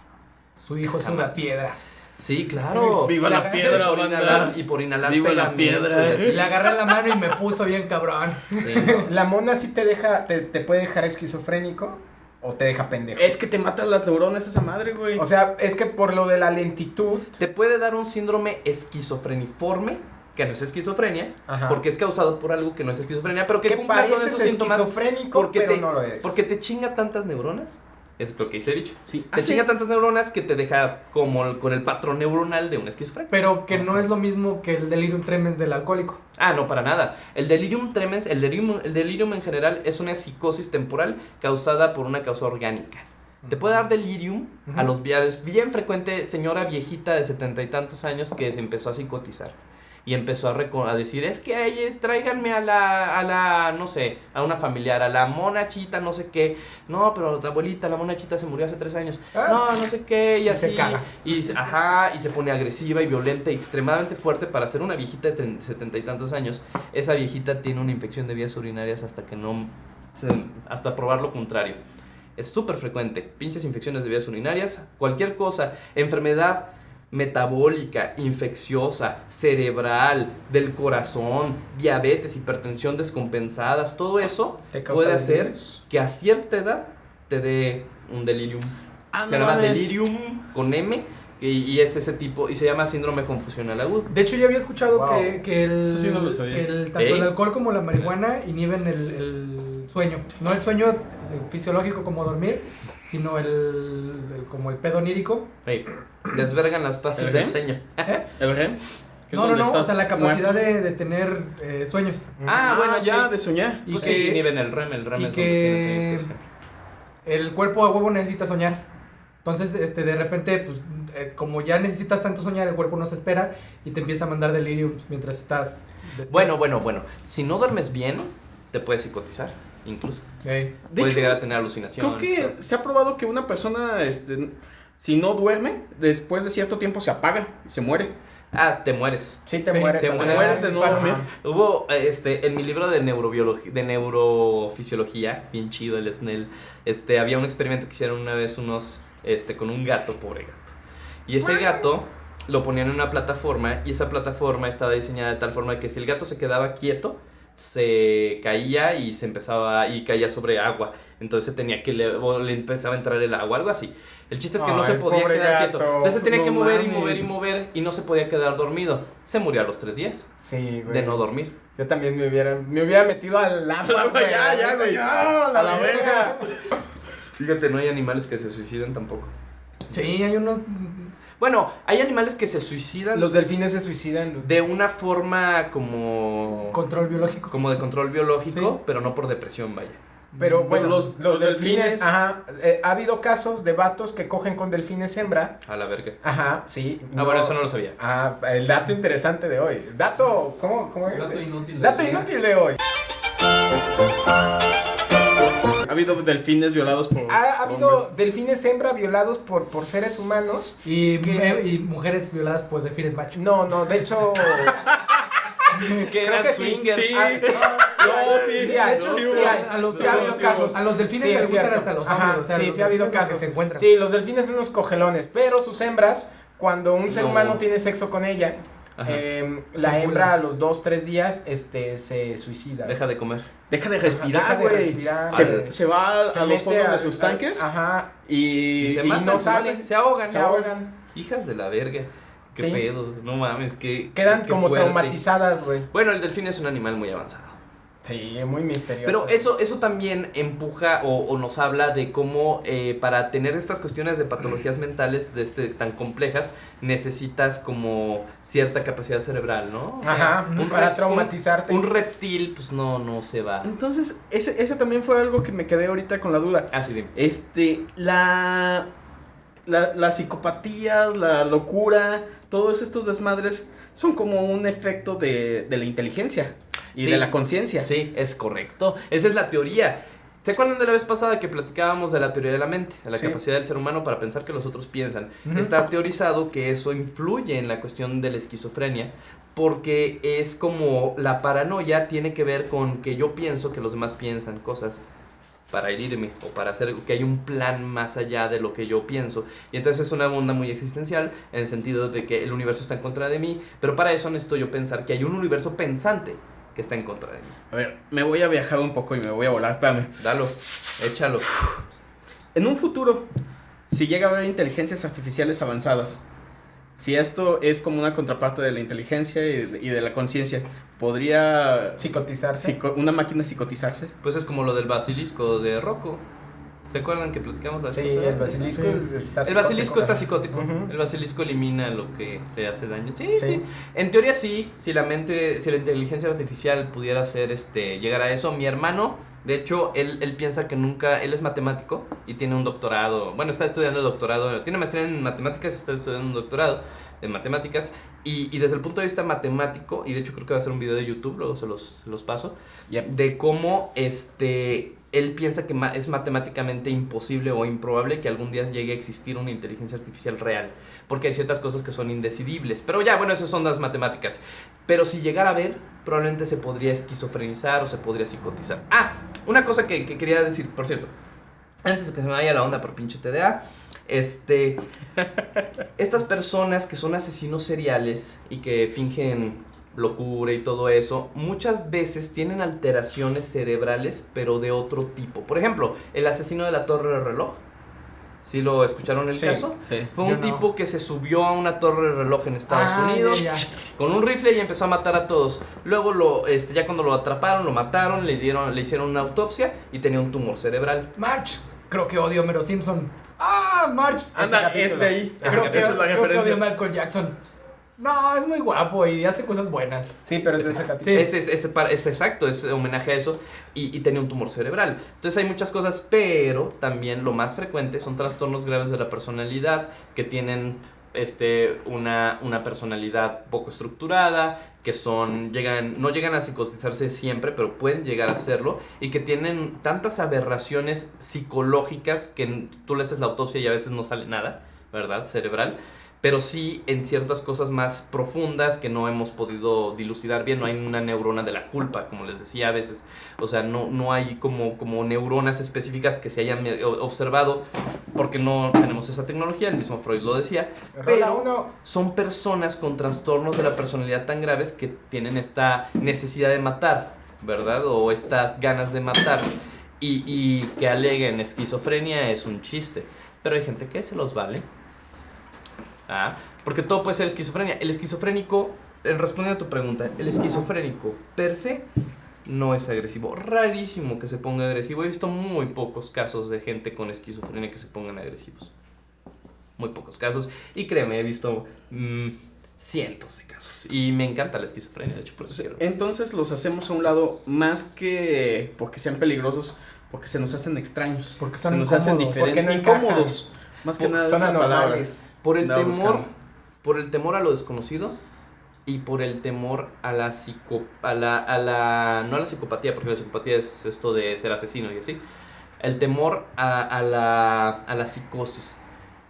Speaker 4: Su hijo es una piedra.
Speaker 3: Sí, claro.
Speaker 2: Viva la piedra, banda.
Speaker 3: Y por inhalar
Speaker 2: Viva la
Speaker 3: pegamento
Speaker 2: piedra.
Speaker 3: y así.
Speaker 4: Y le agarré la mano y me puso bien cabrón.
Speaker 3: Sí, ¿no?
Speaker 1: ¿La mona sí te puede dejar esquizofrénico o te deja pendejo?
Speaker 2: Es que te matan las neuronas esa madre, güey.
Speaker 1: O sea, es que por lo de la lentitud.
Speaker 3: Te puede dar un síndrome esquizofreniforme, que no es esquizofrenia,
Speaker 1: Ajá.
Speaker 3: porque es causado por algo que no es esquizofrenia, pero que
Speaker 1: Que
Speaker 3: cumple con
Speaker 1: pareces
Speaker 3: esos síntomas
Speaker 1: esquizofrénico,
Speaker 3: porque
Speaker 1: pero
Speaker 3: te,
Speaker 1: no lo eres.
Speaker 3: porque te chinga tantas neuronas. Es lo que dice el dicho.
Speaker 2: Sí.
Speaker 3: Te chinga tantas neuronas que te deja como con el patrón neuronal de un esquizofrénico.
Speaker 4: Pero que no es lo mismo que el delirium tremens del alcohólico.
Speaker 3: No, para nada. El delirium tremens, el delirium en general es una psicosis temporal causada por una causa orgánica. Te puede dar delirium a los viales. Bien frecuente, señora viejita de 70 y tantos años que se empezó a psicotizar. Y empezó a decir, es que tráiganme a la, no sé, a una familiar, a la monachita, no sé qué. No, pero la abuelita, la monachita se murió hace 3 años. No sé qué, y así.
Speaker 4: Se caga.
Speaker 3: Y se pone agresiva y violenta y extremadamente fuerte para ser una viejita de 70 y tantos años. Esa viejita tiene una infección de vías urinarias hasta probar lo contrario. Es súper frecuente, pinches infecciones de vías urinarias, cualquier cosa, enfermedad metabólica, infecciosa, cerebral, del corazón, diabetes, hipertensión descompensadas, todo eso
Speaker 1: ¿Te causa
Speaker 3: puede hacer
Speaker 1: delirios?
Speaker 3: que a cierta edad te dé un delirium. Se llama delirium con M y es ese tipo, y se llama síndrome confusional agudo.
Speaker 4: De hecho, yo había escuchado
Speaker 1: Wow.
Speaker 4: que
Speaker 2: Eso sí no lo sabía.
Speaker 4: tanto el alcohol como la marihuana inhiben el sueño. No el sueño fisiológico como dormir, sino como el pedo onírico.
Speaker 3: Desvergan las fases
Speaker 2: ¿El
Speaker 3: del
Speaker 2: REM?
Speaker 3: sueño.
Speaker 2: ¿El REM? Que es
Speaker 4: No,
Speaker 2: donde
Speaker 4: o
Speaker 2: estás
Speaker 4: sea, la capacidad
Speaker 2: muerto.
Speaker 4: de tener sueños.
Speaker 3: Bueno,
Speaker 2: ya,
Speaker 3: sí.
Speaker 2: de soñar.
Speaker 4: Y
Speaker 3: Pues
Speaker 4: que-
Speaker 3: sí, inhiben el REM
Speaker 4: y
Speaker 3: es donde
Speaker 4: que-
Speaker 3: tienes sueños que
Speaker 4: El cuerpo a huevo necesita soñar. Entonces, de repente, pues, como ya necesitas tanto soñar, el cuerpo no se espera y te empieza a mandar delirium mientras estás despierto.
Speaker 3: Bueno. Si no duermes bien, te puedes psicotizar, incluso.
Speaker 4: Ey.
Speaker 2: De
Speaker 3: Puedes
Speaker 2: hecho,
Speaker 3: llegar a tener alucinaciones.
Speaker 2: creo que se ha probado que una persona, si no duerme, después de cierto tiempo se apaga y se muere.
Speaker 3: Te mueres.
Speaker 1: Sí, te
Speaker 4: Sí,
Speaker 1: mueres.
Speaker 3: te
Speaker 1: Andrés.
Speaker 2: mueres de no
Speaker 1: Ajá.
Speaker 2: dormir.
Speaker 3: Hubo, en mi libro de neurofisiología, bien chido el Snell, había un experimento que hicieron una vez con un gato, pobre gato. Y ese gato lo ponían en una plataforma y esa plataforma estaba diseñada de tal forma que si el gato se quedaba quieto, se caía y caía sobre agua. Entonces tenía que le empezaba a entrar el agua, algo así. El chiste es que no
Speaker 1: Ay,
Speaker 3: se podía
Speaker 1: pobre
Speaker 3: quedar
Speaker 1: gato.
Speaker 3: quieto. Entonces se tenía que
Speaker 2: No
Speaker 3: mover y
Speaker 2: mames.
Speaker 3: mover y mover y no se podía quedar dormido. Se murió a los 3 días
Speaker 1: Sí, güey.
Speaker 3: de no dormir.
Speaker 1: Yo también me hubiera metido al agua, güey.
Speaker 2: Ya, güey.
Speaker 1: No,
Speaker 2: A la verga.
Speaker 3: Fíjate, no hay animales que se suiciden tampoco.
Speaker 4: Sí, hay unos.
Speaker 3: Bueno, hay animales que se suicidan
Speaker 1: Los delfines se suicidan.
Speaker 3: de una forma como
Speaker 4: Control biológico.
Speaker 3: como de control biológico,
Speaker 4: Sí.
Speaker 3: pero no por depresión, vaya.
Speaker 1: Pero bueno,
Speaker 2: Los delfines.
Speaker 1: ajá. Ha habido casos de vatos que cogen con delfines hembra.
Speaker 3: A la verga.
Speaker 1: Ajá, sí.
Speaker 3: Bueno, eso no lo sabía.
Speaker 1: Ah, el dato interesante de hoy. ¿Cómo es?
Speaker 4: Dato inútil.
Speaker 1: Dato inútil de hoy.
Speaker 2: Ha habido delfines violados por.
Speaker 1: Ha habido
Speaker 2: hombres.
Speaker 1: delfines hembra violados por seres humanos.
Speaker 4: Y
Speaker 1: ¿Qué?
Speaker 4: mujeres violadas por delfines macho.
Speaker 1: No, de hecho.
Speaker 3: Que
Speaker 1: Creo
Speaker 3: eran
Speaker 1: que sí.
Speaker 3: swingers.
Speaker 2: Sí.
Speaker 1: Sí,
Speaker 2: de hecho, sí hubo.
Speaker 1: sí ha habido casos.
Speaker 4: A los delfines
Speaker 1: Sí,
Speaker 4: les
Speaker 1: es
Speaker 4: gustan
Speaker 1: cierto.
Speaker 4: hasta los
Speaker 1: Ajá,
Speaker 4: hombres. O sea,
Speaker 1: sí,
Speaker 4: los
Speaker 1: sí ha habido
Speaker 4: delfines
Speaker 1: casos.
Speaker 4: que se encuentran.
Speaker 1: Sí, los delfines son unos cogelones, pero sus hembras, cuando un ser
Speaker 3: No.
Speaker 1: humano tiene sexo con ella,
Speaker 3: Ajá.
Speaker 1: la
Speaker 4: Son
Speaker 1: hembra
Speaker 4: culas.
Speaker 1: a los 2-3 días se suicida.
Speaker 3: Deja de comer.
Speaker 2: Deja de
Speaker 1: Deja
Speaker 2: respirar,
Speaker 1: de
Speaker 2: güey.
Speaker 1: respirar.
Speaker 2: Se va
Speaker 1: Se
Speaker 2: a los
Speaker 1: mete
Speaker 2: fondos de sus tanques
Speaker 1: Ajá.
Speaker 2: y
Speaker 3: se
Speaker 1: y
Speaker 3: matan,
Speaker 1: no
Speaker 3: se
Speaker 1: salen.
Speaker 3: matan, se ahogan.
Speaker 1: Se ahogan.
Speaker 3: Hijas de la verga. Qué
Speaker 1: Sí.
Speaker 3: pedo. No mames,
Speaker 1: Quedan
Speaker 3: qué
Speaker 1: como
Speaker 3: fuerte.
Speaker 1: traumatizadas, güey.
Speaker 3: Bueno, el delfín es un animal muy avanzado.
Speaker 1: Sí, muy misterioso.
Speaker 3: Pero eso también empuja o nos habla de cómo para tener estas cuestiones de patologías mentales tan complejas necesitas como cierta capacidad cerebral, ¿no? O sea,
Speaker 1: Ajá, para traumatizarte.
Speaker 3: Un reptil pues no se va.
Speaker 2: Entonces, ese también fue algo que me quedé ahorita con la duda.
Speaker 3: Así de.
Speaker 2: Las psicopatías, la locura, todos estos desmadres son como un efecto de la inteligencia y
Speaker 3: Sí.
Speaker 2: de la conciencia.
Speaker 3: Sí, es correcto. Esa es la teoría. ¿Se acuerdan de la vez pasada que platicábamos de la teoría de la mente? De la
Speaker 1: Sí.
Speaker 3: capacidad del ser humano para pensar que los otros piensan.
Speaker 4: Ujú.
Speaker 3: Está teorizado que eso influye en la cuestión de la esquizofrenia porque es como la paranoia tiene que ver con que yo pienso que los demás piensan cosas para herirme o para hacer que hay un plan más allá de lo que yo pienso. Y entonces es una onda muy existencial en el sentido de que el universo está en contra de mí, pero para eso necesito yo pensar que hay un universo pensante que está en contra de mí.
Speaker 2: A ver, me voy a viajar un poco y me voy a volar, espérame.
Speaker 3: Dalo, échalo.
Speaker 2: En un futuro, si llega a haber inteligencias artificiales avanzadas, si esto es como una contraparte de la inteligencia y de la conciencia, ¿podría
Speaker 1: Psicotizarse.
Speaker 2: una máquina psicotizarse?
Speaker 3: Pues es como lo del basilisco de Rocco. ¿Se acuerdan que platicamos la vez
Speaker 1: Sí,
Speaker 3: pasada?
Speaker 1: el basilisco está
Speaker 3: El basilisco está psicótico.
Speaker 1: Ujú.
Speaker 3: El basilisco elimina lo que te hace daño. Sí,
Speaker 1: Sí.
Speaker 3: sí. En teoría sí, si la inteligencia artificial pudiera hacer llegar a eso, mi hermano, de hecho, él piensa que nunca, él es matemático y tiene un doctorado, bueno, está estudiando doctorado, tiene maestría en matemáticas, está estudiando un doctorado en matemáticas y desde el punto de vista matemático, y de hecho creo que va a hacer un video de YouTube, luego se los paso,
Speaker 2: Yep.
Speaker 3: de cómo él piensa que es matemáticamente imposible o improbable que algún día llegue a existir una inteligencia artificial real, porque hay ciertas cosas que son indecidibles, pero ya, bueno, esas son las matemáticas, pero si llegara a ver, probablemente se podría esquizofrenizar o se podría psicotizar. Ah, una cosa que quería decir, por cierto, antes de que se me vaya la onda por pinche TDA, estas personas que son asesinos seriales y que fingen locura y todo eso, muchas veces tienen alteraciones cerebrales, pero de otro tipo. Por ejemplo, el asesino de la Torre del Reloj. ¿Sí lo escucharon el
Speaker 1: Sí,
Speaker 3: caso?
Speaker 2: Sí.
Speaker 3: Fue
Speaker 4: Yo
Speaker 3: un
Speaker 4: no.
Speaker 3: tipo que se subió a una torre de reloj en Estados Unidos
Speaker 4: Ya.
Speaker 3: con un rifle y empezó a matar a todos. Luego ya cuando lo atraparon, lo mataron, le hicieron una autopsia y tenía un tumor cerebral.
Speaker 4: March. Creo que odio a Homero Simpson. ¡Ah, March!
Speaker 2: Anda,
Speaker 1: capítulo.
Speaker 2: es de ahí.
Speaker 4: Creo que
Speaker 2: Esa es la
Speaker 4: odio
Speaker 2: referencia.
Speaker 4: a Michael Jackson. No, es muy guapo y hace cosas buenas.
Speaker 1: Sí, pero es de ese capítulo.
Speaker 4: Sí.
Speaker 3: Es exacto, es homenaje a eso y tenía un tumor cerebral. Entonces hay muchas cosas, pero también lo más frecuente son trastornos graves de la personalidad que tienen una personalidad poco estructurada, que no llegan a psicotizarse siempre, pero pueden llegar a hacerlo, y que tienen tantas aberraciones psicológicas que tú le haces la autopsia y a veces no sale nada, ¿verdad? Cerebral. Pero sí en ciertas cosas más profundas que no hemos podido dilucidar bien. No hay una neurona de la culpa, como les decía a veces. O sea, no hay como neuronas específicas que se hayan observado porque no tenemos esa tecnología, el mismo Freud lo decía.
Speaker 1: Rola
Speaker 3: Pero
Speaker 1: uno.
Speaker 3: son personas con trastornos de la personalidad tan graves que tienen esta necesidad de matar, ¿verdad? O estas ganas de matar. y que aleguen esquizofrenia es un chiste. Pero hay gente que se los vale. Porque todo puede ser esquizofrenia. El esquizofrénico, respondiendo a tu pregunta, el esquizofrénico per se no es agresivo. Rarísimo que se ponga agresivo. He visto muy pocos casos de gente con esquizofrenia que se pongan agresivos. Muy pocos casos. Y créeme, he visto cientos de casos. Y me encanta la esquizofrenia, de hecho, por eso quiero.
Speaker 2: Entonces los hacemos a un lado más que porque sean peligrosos, porque se nos hacen extraños.
Speaker 4: Porque son
Speaker 2: se nos hacen
Speaker 4: incómodos.
Speaker 1: Porque
Speaker 2: diferentes,
Speaker 1: no
Speaker 2: incómodos. Más que nada
Speaker 1: Son
Speaker 2: esa palabra.
Speaker 1: anormales.
Speaker 3: Por el
Speaker 2: Andaba
Speaker 3: temor,
Speaker 2: buscando.
Speaker 3: por el temor a lo desconocido y por el temor a la no a la psicopatía, porque la psicopatía es esto de ser asesino y así. El temor a la psicosis,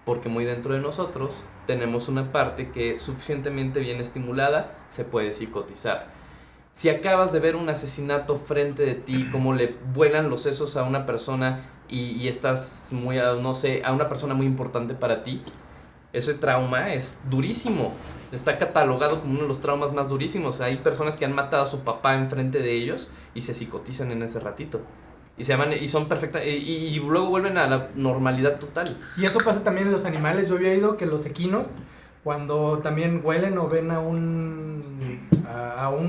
Speaker 3: porque muy dentro de nosotros tenemos una parte que suficientemente bien estimulada se puede psicotizar. Si acabas de ver un asesinato frente de ti, cómo le vuelan los sesos a una persona y estás muy, no sé, a una persona muy importante para ti, ese trauma es durísimo. Está catalogado como uno de los traumas más durísimos. Hay personas que han matado a su papá enfrente de ellos y se psicotizan en ese ratito. Y se llaman, y son perfectas, y luego vuelven a la normalidad total.
Speaker 4: Y eso pasa también en los animales. Yo había oído que los equinos, cuando también huelen o ven a uno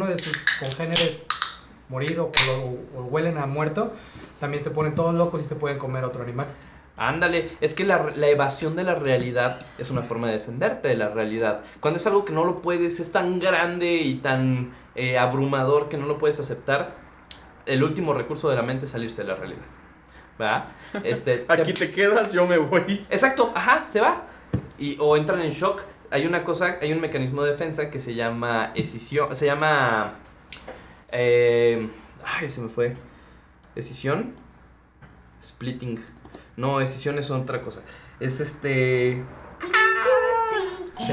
Speaker 4: de sus congéneres morir o huelen a muerto, también se ponen todos locos y se pueden comer otro animal.
Speaker 3: Ándale, es que la evasión de la realidad es una forma de defenderte de la realidad. Cuando es algo que no lo puedes, es tan grande y tan abrumador que no lo puedes aceptar, el último recurso de la mente es salirse de la realidad. ¿Va?
Speaker 2: Aquí te quedas, yo me voy.
Speaker 3: Exacto, ajá, se va. O entran en shock. Hay un mecanismo de defensa que se llama escisión, se llama se me fue. Escisión. Splitting. No, escisión es otra cosa. Es
Speaker 4: Shell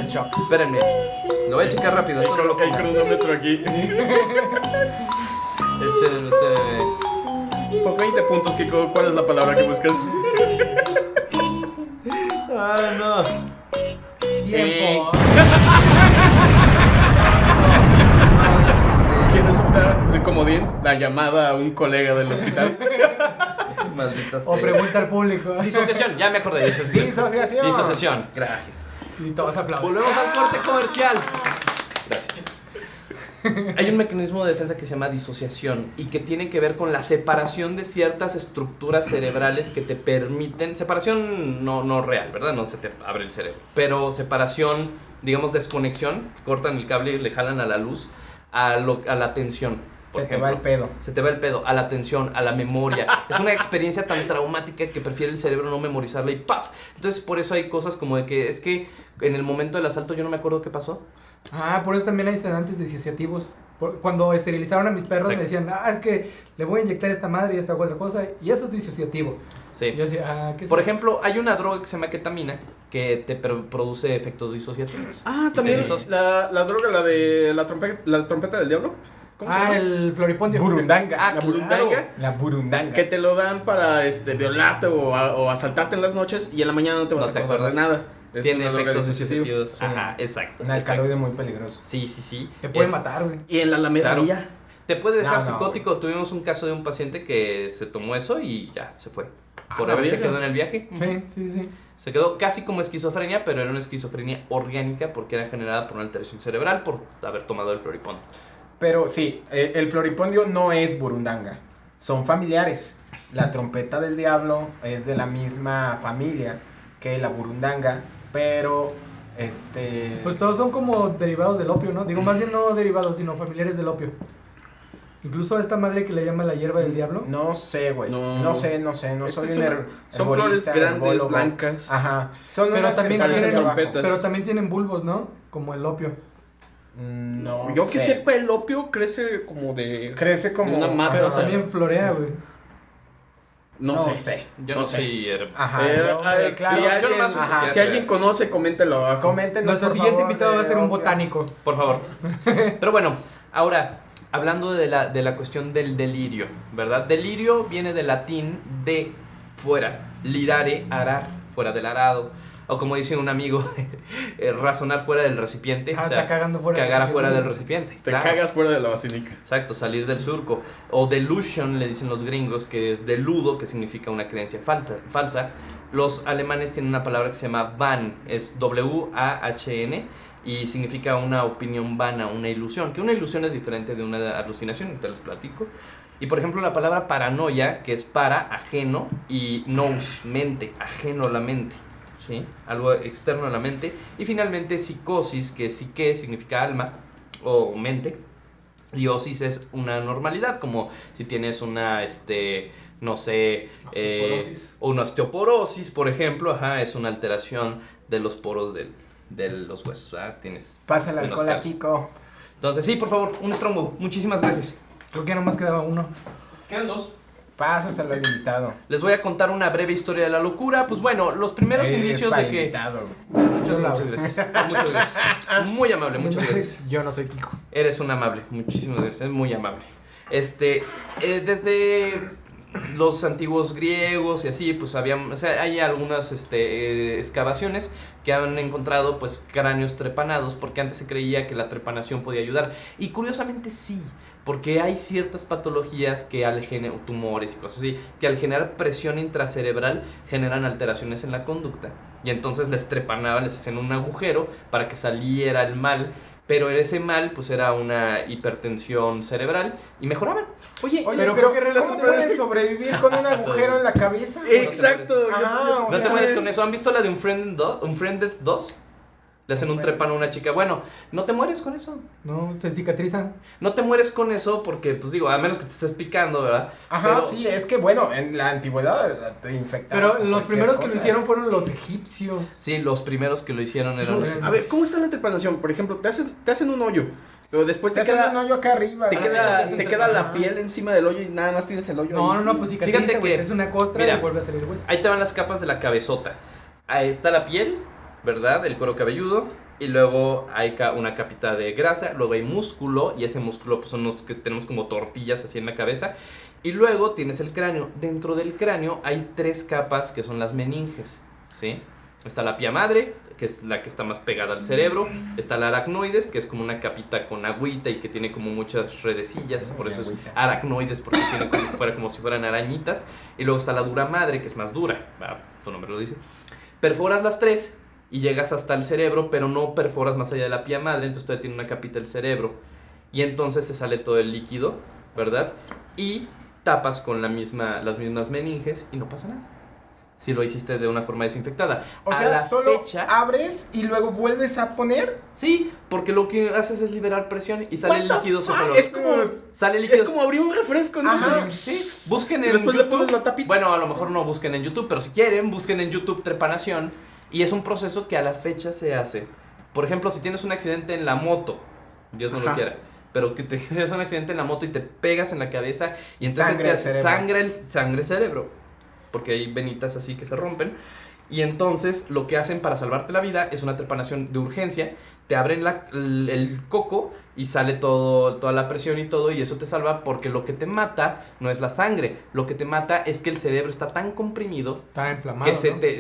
Speaker 4: shock.
Speaker 3: Espérenme. Lo voy a checar rápido. Esto no lo
Speaker 2: El cronómetro aquí.
Speaker 3: Espérenme.
Speaker 2: Por 20 puntos, Kiko, ¿cuál es la palabra que buscas?
Speaker 3: No.
Speaker 4: Tiempo.
Speaker 2: ¿Quieres usar de comodín la llamada a un colega del hospital?
Speaker 3: Maldita sea.
Speaker 4: O pregunta al público.
Speaker 3: Disociación, ya me acordé.
Speaker 1: Disociación.
Speaker 3: Disociación, gracias.
Speaker 4: Y todos aplauden.
Speaker 3: Volvemos al corte comercial. Gracias, chicos. Hay un mecanismo de defensa que se llama disociación y que tiene que ver con la separación de ciertas estructuras cerebrales que te permiten, separación no real, ¿verdad? No se te abre el cerebro, pero separación, digamos, desconexión, cortan el cable y le jalan a la luz, a la atención.
Speaker 1: Se te va el pedo.
Speaker 3: Se te va el pedo, a la atención, a la memoria. Es una experiencia tan traumática que prefiere el cerebro no memorizarla y ¡paf! Entonces por eso hay cosas como de que es que en el momento del asalto yo no me acuerdo qué pasó.
Speaker 4: Por eso también hay sedantes disociativos. Cuando esterilizaron a mis perros me decían, es que le voy a inyectar esta madre y esta otra cosa, y eso es disociativo.
Speaker 3: Sí.
Speaker 4: Y yo decía, ¿qué es
Speaker 3: Por
Speaker 4: eso?
Speaker 3: ejemplo, hay una droga que se llama ketamina que te produce efectos disociativos.
Speaker 2: Ah,
Speaker 3: Y
Speaker 2: también
Speaker 3: te disocias.
Speaker 2: la droga, la de la trompeta del diablo. ¿Cómo se llama?
Speaker 4: El floripondio.
Speaker 1: Burundanga.
Speaker 2: La burundanga.
Speaker 1: La burundanga.
Speaker 2: Que te lo dan para violarte o asaltarte en las noches y en la mañana no te vas
Speaker 3: No
Speaker 2: a
Speaker 3: te
Speaker 2: acordar de
Speaker 3: acuerdas.
Speaker 2: nada. Es
Speaker 3: Tiene
Speaker 2: una droga
Speaker 3: efectos
Speaker 2: disociativa.
Speaker 3: disociativos.
Speaker 1: Sí.
Speaker 3: Ajá, exacto.
Speaker 1: Un alcaloide muy peligroso.
Speaker 3: Sí.
Speaker 4: Te puede
Speaker 3: Es-
Speaker 4: matar, güey.
Speaker 2: Y en la Alameda
Speaker 3: Claro.
Speaker 2: Villa.
Speaker 3: Te puede dejar
Speaker 1: No,
Speaker 3: psicótico. Tuvimos un caso de un paciente que se tomó eso y ya, se fue.
Speaker 2: Ah,
Speaker 3: Forever
Speaker 2: la
Speaker 3: se
Speaker 2: verga.
Speaker 3: quedó en el viaje.
Speaker 4: Sí.
Speaker 3: Se quedó casi como esquizofrenia, pero era una esquizofrenia orgánica porque era generada por una alteración cerebral por haber tomado el floripondio.
Speaker 1: Pero sí, el floripondio no es burundanga. Son familiares. La trompeta del diablo es de la misma familia que la burundanga, pero
Speaker 4: Pues todos son como derivados del opio, ¿no? Digo, más bien no derivados, sino familiares del opio. Incluso a esta madre que le llama la hierba del diablo.
Speaker 1: no sé, güey.
Speaker 2: No.
Speaker 1: No sé. No soy un
Speaker 2: Son flores
Speaker 1: herborista,
Speaker 2: grandes,
Speaker 1: herbólogo.
Speaker 2: blancas.
Speaker 1: Ajá. Son
Speaker 4: Pero
Speaker 1: unas que
Speaker 4: también
Speaker 1: están
Speaker 2: tienen
Speaker 1: hacia abajo.
Speaker 2: trompetas.
Speaker 4: Pero también tienen bulbos, ¿no? Como el opio.
Speaker 1: No
Speaker 2: Yo que
Speaker 1: sé.
Speaker 2: sepa, el opio crece como de...
Speaker 1: Crece como
Speaker 2: Una mata.
Speaker 4: Pero
Speaker 1: ajá.
Speaker 4: también florea, güey.
Speaker 2: No sé.
Speaker 3: Yo
Speaker 2: No
Speaker 3: no
Speaker 2: sé.
Speaker 3: soy
Speaker 1: Ajá.
Speaker 2: Si
Speaker 3: yo
Speaker 2: alguien,
Speaker 3: nomás soy
Speaker 2: ajá, si
Speaker 3: psiquiatra.
Speaker 2: alguien conoce, coméntelo abajo.
Speaker 1: Coméntenos,
Speaker 4: Nuestro
Speaker 1: por
Speaker 4: siguiente
Speaker 1: favor,
Speaker 4: invitado va a
Speaker 1: de
Speaker 4: ser un
Speaker 1: opio.
Speaker 4: botánico.
Speaker 3: Por favor. Pero bueno, ahora, hablando de la cuestión del delirio, ¿verdad? Delirio viene del latín de fuera, lirare, arar, fuera del arado. O como dice un amigo, razonar fuera del recipiente. O sea,
Speaker 4: está cagando fuera
Speaker 3: cagar
Speaker 4: del
Speaker 3: afuera del
Speaker 4: recipiente.
Speaker 3: recipiente.
Speaker 2: Te
Speaker 3: claro.
Speaker 2: cagas fuera de la basílica.
Speaker 3: Exacto, salir del surco. O delusion, le dicen los gringos, que es deludo, que significa una creencia falsa. Los alemanes tienen una palabra que se llama Wahn, es W-A-H-N, y significa una opinión vana, una ilusión. Que una ilusión es diferente de una alucinación, te los platico. Y por ejemplo la palabra paranoia, que es para, ajeno, y nous, mente, ajeno a la mente, ¿sí? Algo externo a la mente. Y finalmente psicosis, que psique significa alma o mente, y osis es una normalidad, como si tienes una, no sé, una osteoporosis, por ejemplo, es una alteración de los poros de los huesos, ¿verdad? Tienes
Speaker 1: Pasa el alcohol a
Speaker 3: calcio.
Speaker 1: Kiko.
Speaker 3: Entonces, sí, por favor, un Strongbow. Muchísimas gracias.
Speaker 4: Creo que nomás quedaba uno.
Speaker 3: Quedan dos.
Speaker 1: Pásaselo al invitado.
Speaker 3: Les voy a contar una breve historia de la locura. Pues bueno, los primeros indicios
Speaker 1: para
Speaker 3: de que...
Speaker 1: invitado.
Speaker 3: Muchas gracias. Muchas gracias. Muy amable, muchas gracias.
Speaker 4: Yo no soy Kiko.
Speaker 3: Eres un amable. Muchísimas gracias. Es muy amable. Desde los antiguos griegos y así, pues hay algunas excavaciones que han encontrado pues cráneos trepanados, porque antes se creía que la trepanación podía ayudar. Y curiosamente sí, porque hay ciertas patologías que al generar tumores y cosas así, que al generar presión intracerebral generan alteraciones en la conducta. Y entonces les trepanaban, les hacían un agujero para que saliera el mal. Pero ese mal, pues era una hipertensión cerebral y mejoraban.
Speaker 1: Oye,
Speaker 2: pero
Speaker 1: pero
Speaker 2: ¿qué relación
Speaker 1: ¿cómo
Speaker 2: puede-
Speaker 1: pueden sobrevivir con un agujero en la cabeza?
Speaker 2: Exacto.
Speaker 1: Ah, o
Speaker 3: No te
Speaker 1: sea,
Speaker 3: mueres con eso. ¿Han visto la de Unfriended 2? Le hacen un trepano a una chica. Bueno, no te mueres con eso.
Speaker 4: No, se cicatriza.
Speaker 3: No te mueres con eso porque, pues digo, a menos que te estés picando, ¿verdad?
Speaker 1: Ajá,
Speaker 3: Pero-
Speaker 1: sí, es que bueno, en la antigüedad te infectabas.
Speaker 4: Pero
Speaker 1: con
Speaker 4: los
Speaker 1: cualquier
Speaker 4: primeros que lo
Speaker 1: cosa.
Speaker 4: hicieron fueron los egipcios.
Speaker 3: Sí, los primeros que lo hicieron eran...
Speaker 4: Eso,
Speaker 2: A ver, ¿cómo está la trepanación? Por ejemplo, te hacen un hoyo, pero después
Speaker 1: Te
Speaker 2: te
Speaker 1: hacen un
Speaker 2: queda,
Speaker 1: hoyo acá arriba.
Speaker 2: te
Speaker 1: ¿verdad?
Speaker 2: queda,
Speaker 1: Te
Speaker 2: te
Speaker 1: hacen-
Speaker 2: queda la
Speaker 1: Ajá.
Speaker 2: piel encima del hoyo y nada más tienes el hoyo
Speaker 4: No,
Speaker 2: ahí.
Speaker 4: no, no, pues cicatriza,
Speaker 3: Fíjate
Speaker 4: güey.
Speaker 3: que-
Speaker 4: Es una costra
Speaker 3: mira,
Speaker 4: y vuelve a salir el hueso.
Speaker 3: Ahí te van las capas de la cabezota. Ahí está la piel, ¿verdad? El cuero cabelludo. Y luego hay una capita de grasa. Luego hay músculo. Y ese músculo pues, son los que tenemos como tortillas así en la cabeza. Y luego tienes el cráneo. Dentro del cráneo hay 3 capas que son las meninges, ¿sí? Está la pía madre, que es la que está más pegada al cerebro. Está la aracnoides, que es como una capita con agüita y que tiene como muchas redecillas. Por eso es
Speaker 1: Agüita.
Speaker 3: aracnoides, porque tiene como si fueran arañitas. Y luego está la dura madre, que es más dura. Tu nombre lo dice. Perforas las 3 y llegas hasta el cerebro, pero no perforas más allá de la pía madre, entonces todavía tiene una capita del cerebro. Y entonces te sale todo el líquido, ¿verdad? Y tapas con las mismas meninges y no pasa nada. Si lo hiciste de una forma desinfectada.
Speaker 1: O
Speaker 3: A
Speaker 1: sea,
Speaker 3: la
Speaker 1: solo
Speaker 3: fecha,
Speaker 1: abres y luego vuelves a poner.
Speaker 3: sí, porque lo que haces es liberar presión y sale el líquido solo.
Speaker 2: Es como,
Speaker 3: Sale el líquido.
Speaker 2: es como abrir un refresco, ¿no?
Speaker 1: Ajá.
Speaker 3: Sí, busquen en
Speaker 2: Después le
Speaker 3: YouTube.
Speaker 2: pones la tapita.
Speaker 3: Bueno, a lo mejor no busquen en YouTube, pero si quieren, busquen en YouTube trepanación. Y es un proceso que a la fecha se hace. Por ejemplo, si tienes un accidente en la moto, Dios no lo
Speaker 2: Ajá.
Speaker 3: quiera, pero que te generas un accidente en la moto y te pegas en la cabeza y entonces
Speaker 1: Sangre el cerebro.
Speaker 3: sangre el cerebro, porque hay venitas así que se rompen. Y entonces lo que hacen para salvarte la vida es una trepanación de urgencia. Te abren el coco y sale toda la presión y todo, y eso te salva, porque lo que te mata no es la sangre, lo que te mata es que el cerebro está tan comprimido
Speaker 4: Está inflamado.
Speaker 3: que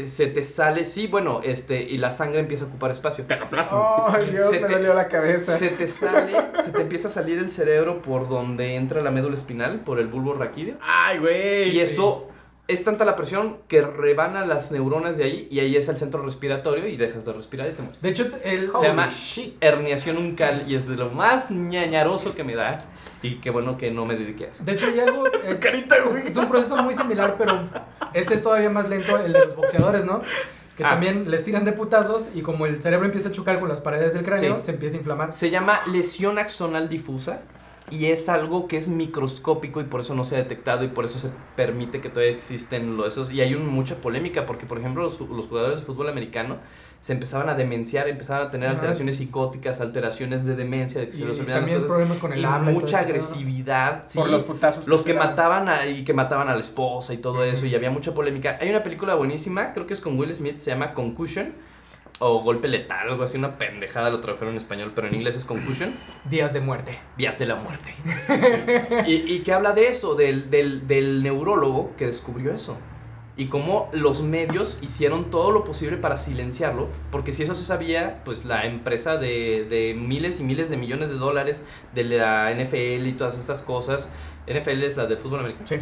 Speaker 4: ¿no?
Speaker 3: se te sale, sí, bueno, y la sangre empieza a ocupar espacio.
Speaker 2: Te aplastan.
Speaker 1: Ay, Dios,
Speaker 3: Se
Speaker 1: me
Speaker 3: te-
Speaker 1: dolió la cabeza.
Speaker 3: Se te empieza a salir el cerebro por donde entra la médula espinal, por el bulbo raquídeo.
Speaker 2: Ay, güey.
Speaker 3: Y eso es tanta la presión que rebana las neuronas de ahí, y ahí es el centro respiratorio y dejas de respirar y te mueres.
Speaker 4: De hecho, el,
Speaker 3: Se llama
Speaker 1: shit.
Speaker 3: herniación uncal y es de lo más ñañaroso que me da, y qué bueno que no me dediqué a eso.
Speaker 4: de hecho hay algo...
Speaker 2: carita, güey.
Speaker 4: Es un proceso muy similar, pero este es todavía más lento, el de los boxeadores, ¿no? Que
Speaker 3: Ah.
Speaker 4: también les tiran de putazos y como el cerebro empieza a chocar con las paredes del cráneo,
Speaker 3: Sí.
Speaker 4: se empieza a inflamar.
Speaker 3: Se llama lesión axonal difusa y es algo que es microscópico y por eso no se ha detectado y por eso se permite que todavía existen esos. Y hay mucha polémica porque, por ejemplo, los jugadores de fútbol americano se empezaban a demenciar, empezaban a tener
Speaker 4: Ajá.
Speaker 3: alteraciones psicóticas, alteraciones de demencia, de que se
Speaker 4: Y
Speaker 3: les olvidan
Speaker 4: también
Speaker 3: las cosas,
Speaker 4: problemas con el
Speaker 3: y
Speaker 4: habla. y todo
Speaker 3: mucha
Speaker 4: eso, ¿no?
Speaker 3: agresividad. Sí,
Speaker 1: Por los putazos.
Speaker 3: los que
Speaker 1: se dan.
Speaker 3: mataban a la esposa y todo eso, y había mucha polémica. Hay una película buenísima, creo que es con Will Smith, se llama Concussion o Golpe Letal, algo así, una pendejada, lo tradujeron en español, pero en inglés es Concussion,
Speaker 4: Días de muerte.
Speaker 3: vías de la muerte. y que habla de eso, del neurólogo que descubrió eso. y cómo los medios hicieron todo lo posible para silenciarlo, porque si eso se sabía, pues la empresa de miles y miles de millones de dólares de la NFL y todas estas cosas, NFL es la de fútbol americano.
Speaker 1: Sí.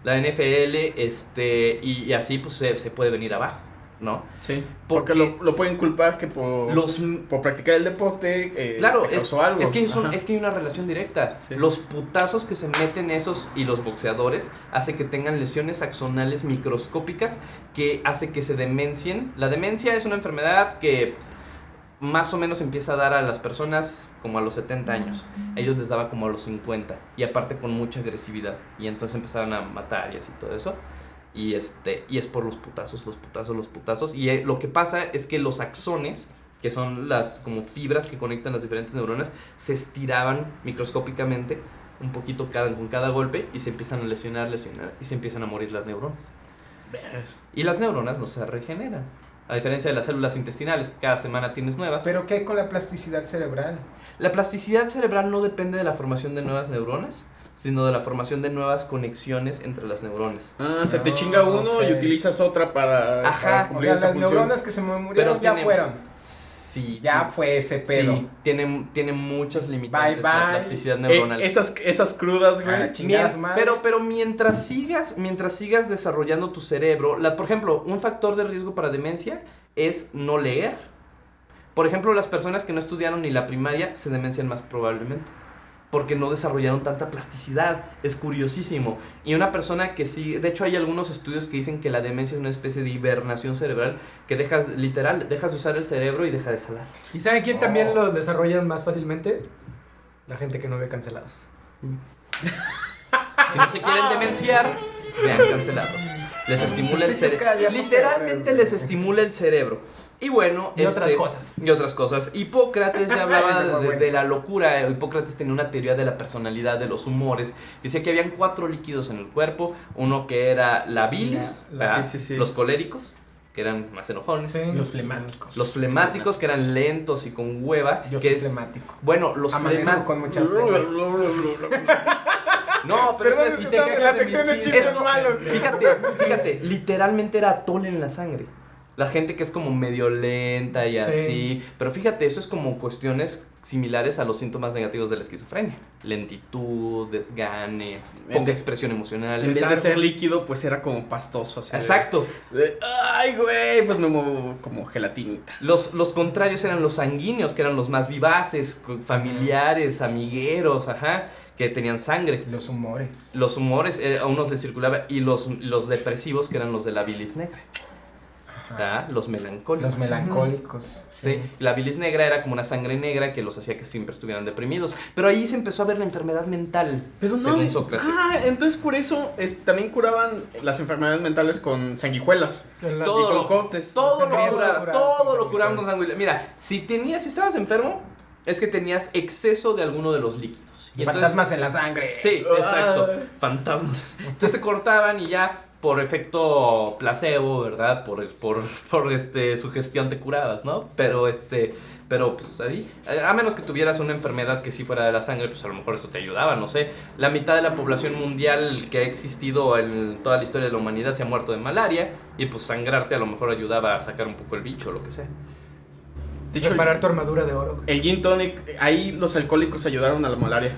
Speaker 3: La NFL, y así pues se puede venir abajo, ¿no?
Speaker 2: Sí, porque lo pueden culpar que por practicar el deporte
Speaker 3: claro,
Speaker 2: causó algo.
Speaker 3: es que hay una relación directa.
Speaker 2: Sí.
Speaker 3: Los putazos que se meten esos y los boxeadores hace que tengan lesiones axonales microscópicas que hace que se demencien. La demencia es una enfermedad que más o menos empieza a dar a las personas como a los 70 años. Ellos les daba como a los 50 y aparte con mucha agresividad y entonces empezaron a matar y así todo eso. Y es por los putazos. Y lo que pasa es que los axones, que son las como fibras que conectan las diferentes neuronas, se estiraban microscópicamente un poquito con cada golpe y se empiezan a lesionar y se empiezan a morir las neuronas. Y las neuronas no se regeneran. A diferencia de las células intestinales, que cada semana tienes nuevas.
Speaker 1: ¿Pero qué hay con la plasticidad cerebral?
Speaker 3: La plasticidad cerebral no depende de la formación de nuevas neuronas, sino de la formación de nuevas conexiones entre las neuronas.
Speaker 2: Se te chinga uno
Speaker 1: ok.
Speaker 2: y utilizas otra para
Speaker 3: Ajá.
Speaker 2: cumplir
Speaker 1: O sea,
Speaker 2: esa
Speaker 1: las
Speaker 2: función.
Speaker 1: neuronas que se me murieron ya fueron.
Speaker 3: Sí.
Speaker 1: Ya fue ese pedo.
Speaker 3: Sí, tiene muchas limitantes
Speaker 1: Bye,
Speaker 3: la
Speaker 1: bye.
Speaker 3: plasticidad neuronal.
Speaker 2: Esas crudas, güey.
Speaker 1: Ah, chingar a su madre.
Speaker 3: Pero mientras sigas desarrollando tu cerebro, por ejemplo, un factor de riesgo para demencia es no leer. Por ejemplo, las personas que no estudiaron ni la primaria se demencian más probablemente, porque no desarrollaron tanta plasticidad. Es curiosísimo. Y una persona que sí, de hecho hay algunos estudios que dicen que la demencia es una especie de hibernación cerebral, que dejas de usar el cerebro y deja de jalar.
Speaker 4: ¿Y saben quién también lo desarrollan más fácilmente? La gente que no ve Cancelados.
Speaker 3: Si no se quieren demenciar, vean Cancelados. Les estimula el
Speaker 1: chistes cada día
Speaker 3: cerebro.
Speaker 1: son
Speaker 3: Literalmente
Speaker 1: peores,
Speaker 3: les estimula el cerebro. Y bueno,
Speaker 4: Y otras cosas.
Speaker 3: Y otras cosas. Hipócrates ya hablaba
Speaker 1: Ese fue bueno.
Speaker 3: de la locura. Hipócrates tenía una teoría de la personalidad, de los humores. Decía que habían 4 líquidos en el cuerpo. Uno que era la bilis, ¿verdad?
Speaker 2: Sí.
Speaker 3: Los coléricos, que eran más enojones.
Speaker 4: Sí.
Speaker 1: Los flemáticos.
Speaker 3: Los flemáticos, que eran lentos y con hueva.
Speaker 1: Yo
Speaker 3: que,
Speaker 1: soy flemático.
Speaker 3: bueno, los
Speaker 1: Amanezco
Speaker 3: flemáticos.
Speaker 1: con muchas flemas.
Speaker 3: No, pero
Speaker 1: Perdón,
Speaker 3: es
Speaker 1: es
Speaker 3: que
Speaker 1: que
Speaker 3: si te
Speaker 1: estamos en
Speaker 3: quejas
Speaker 1: la
Speaker 3: de
Speaker 1: sección
Speaker 3: mi
Speaker 1: de
Speaker 3: chiste,
Speaker 1: chistes malos.
Speaker 3: Fíjate, literalmente era atole en la sangre. La gente que es como medio lenta y así. Pero fíjate, eso es como cuestiones similares a los síntomas negativos de la esquizofrenia. Lentitud, desgane, poca expresión emocional.
Speaker 2: En vez de ser líquido, pues era como pastoso. Así
Speaker 3: Exacto.
Speaker 2: Ay, güey, pues me muevo como gelatinita.
Speaker 3: Los contrarios eran los sanguíneos, que eran los más vivaces, familiares, amigueros, que tenían sangre.
Speaker 1: Los humores.
Speaker 3: Los humores, a unos les circulaba, y los depresivos, que eran los de la bilis negra. Los melancólicos.
Speaker 1: Los melancólicos.
Speaker 3: Sí. La bilis negra era como una sangre negra que los hacía que siempre estuvieran deprimidos. Pero ahí se empezó a ver la enfermedad mental,
Speaker 2: Pero no.
Speaker 3: según Sócrates.
Speaker 2: Entonces por eso también curaban las enfermedades mentales con sanguijuelas.
Speaker 3: Todo
Speaker 2: y
Speaker 3: lo-
Speaker 2: con cortes.
Speaker 3: Todo
Speaker 1: Sangrías
Speaker 3: lo
Speaker 1: con
Speaker 3: curaban con sanguijuela. Mira, si estabas enfermo, es que tenías exceso de alguno de los líquidos. Y entonces-
Speaker 1: Fantasmas en la sangre.
Speaker 3: Sí, exacto. Fantasmas. Entonces te cortaban y ya por efecto placebo, ¿verdad? Por sugestión te curabas, ¿no? Pero pues ahí, a menos que tuvieras una enfermedad que sí fuera de la sangre, pues a lo mejor eso te ayudaba, no sé. La mitad de la población mundial que ha existido en toda la historia de la humanidad se ha muerto de malaria y pues sangrarte a lo mejor ayudaba a sacar un poco el bicho o lo que sea.
Speaker 2: De hecho,
Speaker 4: Preparar tu armadura de oro.
Speaker 2: el gin tonic, ahí los alcohólicos ayudaron a la malaria.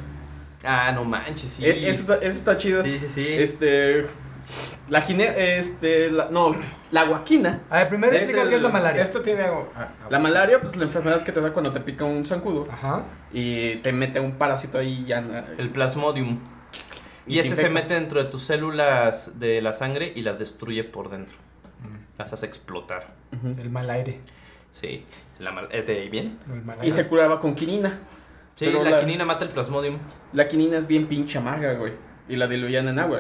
Speaker 3: Ah, no manches, sí.
Speaker 2: Eso está chido.
Speaker 3: Sí.
Speaker 2: La guaquina.
Speaker 4: A ver, primero
Speaker 2: Ese
Speaker 4: explica qué es la malaria.
Speaker 1: Esto tiene algo.
Speaker 2: La malaria, pues la enfermedad que te da cuando te pica un zancudo
Speaker 4: Ajá.
Speaker 2: y te mete un parásito ahí ya.
Speaker 3: El plasmodium. Y
Speaker 2: te
Speaker 3: ese se
Speaker 2: infecta.
Speaker 3: mete dentro de tus células de la sangre y las destruye por dentro. Las hace explotar.
Speaker 2: Ujú.
Speaker 1: El mal aire.
Speaker 3: Sí. ¿De ahí viene?
Speaker 1: El mal
Speaker 2: Y
Speaker 1: aire.
Speaker 2: se curaba con quinina.
Speaker 3: Sí,
Speaker 2: Pero
Speaker 3: la quinina mata el plasmodium.
Speaker 2: La quinina es bien pinche amarga, güey. Y la diluían en agua.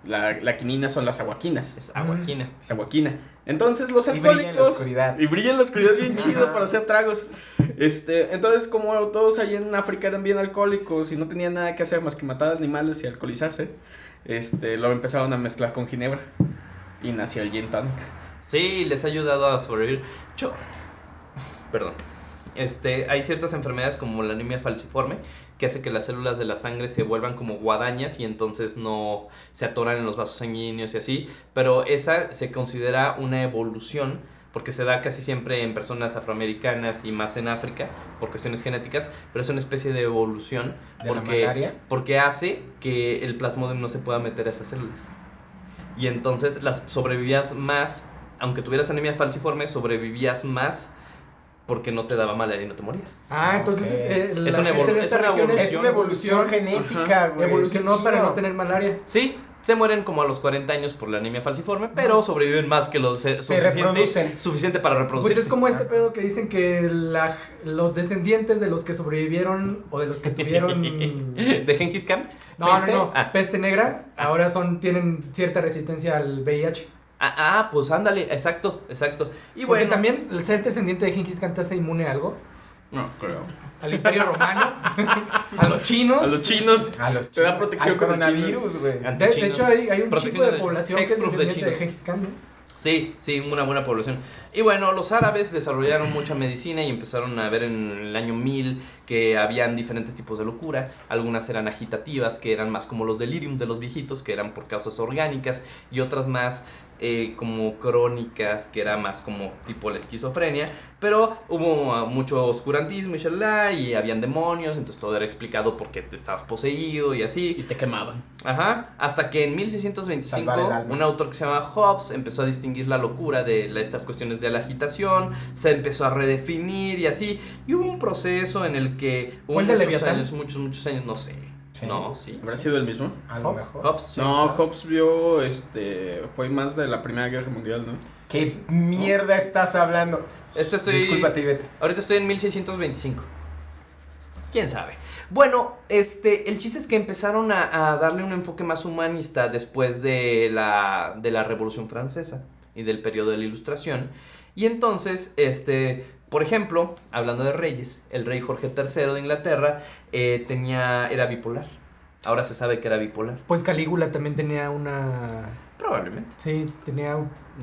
Speaker 2: La quinina son las aguaquinas.
Speaker 3: Es aguaquina.
Speaker 2: Es aguaquina. Entonces los
Speaker 1: Y
Speaker 2: alcohólicos.
Speaker 1: brilla en la oscuridad.
Speaker 2: Y brilla en la oscuridad bien chido para hacer tragos. Entonces, como todos ahí en África eran bien alcohólicos y no tenían nada que hacer más que matar animales y alcoholizarse, lo empezaron a mezclar con ginebra. Y nació el gin tonic.
Speaker 3: Sí, les ha ayudado a sobrevivir. Perdón. hay ciertas enfermedades como la anemia falciforme que hace que las células de la sangre se vuelvan como guadañas y entonces no se atoran en los vasos sanguíneos y así, pero esa se considera una evolución porque se da casi siempre en personas afroamericanas y más en África por cuestiones genéticas, pero es una especie de evolución
Speaker 1: ¿De la malaria?
Speaker 3: porque hace que el plasmodium no se pueda meter a esas células. Y entonces las sobrevivías más, aunque tuvieras anemia falciforme, sobrevivías más porque no te daba malaria y no te morías.
Speaker 4: Entonces
Speaker 1: Ok.
Speaker 3: Es una evolución.
Speaker 1: Es una evolución genética, güey.
Speaker 4: Evolucionó
Speaker 1: Qué
Speaker 4: para
Speaker 1: chido.
Speaker 4: no tener malaria.
Speaker 3: Sí, se mueren como a los 40 años por la anemia falciforme, pero sobreviven más que los
Speaker 1: reproducen.
Speaker 3: suficiente para reproducirse.
Speaker 4: Pues es como este pedo que dicen que los descendientes de los que sobrevivieron o de los que tuvieron
Speaker 3: ¿De Gengis Khan?
Speaker 1: ¿Peste?
Speaker 4: no, peste negra, ahora tienen cierta resistencia al VIH.
Speaker 3: Pues ándale, exacto. Y
Speaker 4: Porque
Speaker 3: bueno,
Speaker 4: también el ser descendiente de Gengis Khan te hace inmune a algo,
Speaker 2: No, creo.
Speaker 4: al Imperio Romano, a los chinos.
Speaker 2: A los chinos.
Speaker 1: A los
Speaker 2: Te da
Speaker 1: chinos,
Speaker 2: protección
Speaker 1: al
Speaker 2: contra
Speaker 1: coronavirus, güey.
Speaker 4: De hecho hay un
Speaker 3: Protección
Speaker 4: chico de
Speaker 3: de
Speaker 4: población que es
Speaker 3: hexproof de
Speaker 4: descendiente de
Speaker 3: chinos.
Speaker 4: Gengis Khan, ¿no?
Speaker 3: Sí, una buena población. Y bueno, los árabes desarrollaron mucha medicina y empezaron a ver en el año 1000 que habían diferentes tipos de locura. Algunas eran agitativas, que eran más como los delirium de los viejitos, que eran por causas orgánicas, y otras más como crónicas, que era más como tipo la esquizofrenia. Pero hubo mucho oscurantismo y shalala, y habían demonios, entonces todo era explicado porque te estabas poseído y así.
Speaker 2: Y te quemaban.
Speaker 3: Ajá, hasta que en
Speaker 1: Salvar el
Speaker 3: 1625
Speaker 1: alma.
Speaker 3: un autor que se llama Hobbes empezó a distinguir la locura de estas cuestiones de la agitación, se empezó a redefinir y así, y hubo un proceso en el que hubo
Speaker 4: ¿Fue el de
Speaker 3: muchos
Speaker 4: Leviatán?
Speaker 3: años, muchos años, no sé.
Speaker 1: Sí.
Speaker 3: No, sí.
Speaker 2: ¿Habrá sido el mismo?
Speaker 1: A lo
Speaker 4: Hobbes.
Speaker 1: mejor.
Speaker 3: Hobbes.
Speaker 1: Sí,
Speaker 2: No,
Speaker 1: ¿sabes?
Speaker 2: Hobbes vio, fue más de la Primera Guerra Mundial, ¿no?
Speaker 1: ¿Qué mierda estás hablando? Discúlpate, Ivete.
Speaker 3: Ahorita estoy en 1625. ¿Quién sabe? Bueno, el chiste es que empezaron a darle un enfoque más humanista después de la Revolución Francesa y del periodo de la Ilustración. Y entonces, por ejemplo, hablando de reyes, el rey Jorge III de Inglaterra era bipolar. Ahora se sabe que era bipolar.
Speaker 4: Pues Calígula también tenía una...
Speaker 3: Probablemente.
Speaker 4: Sí,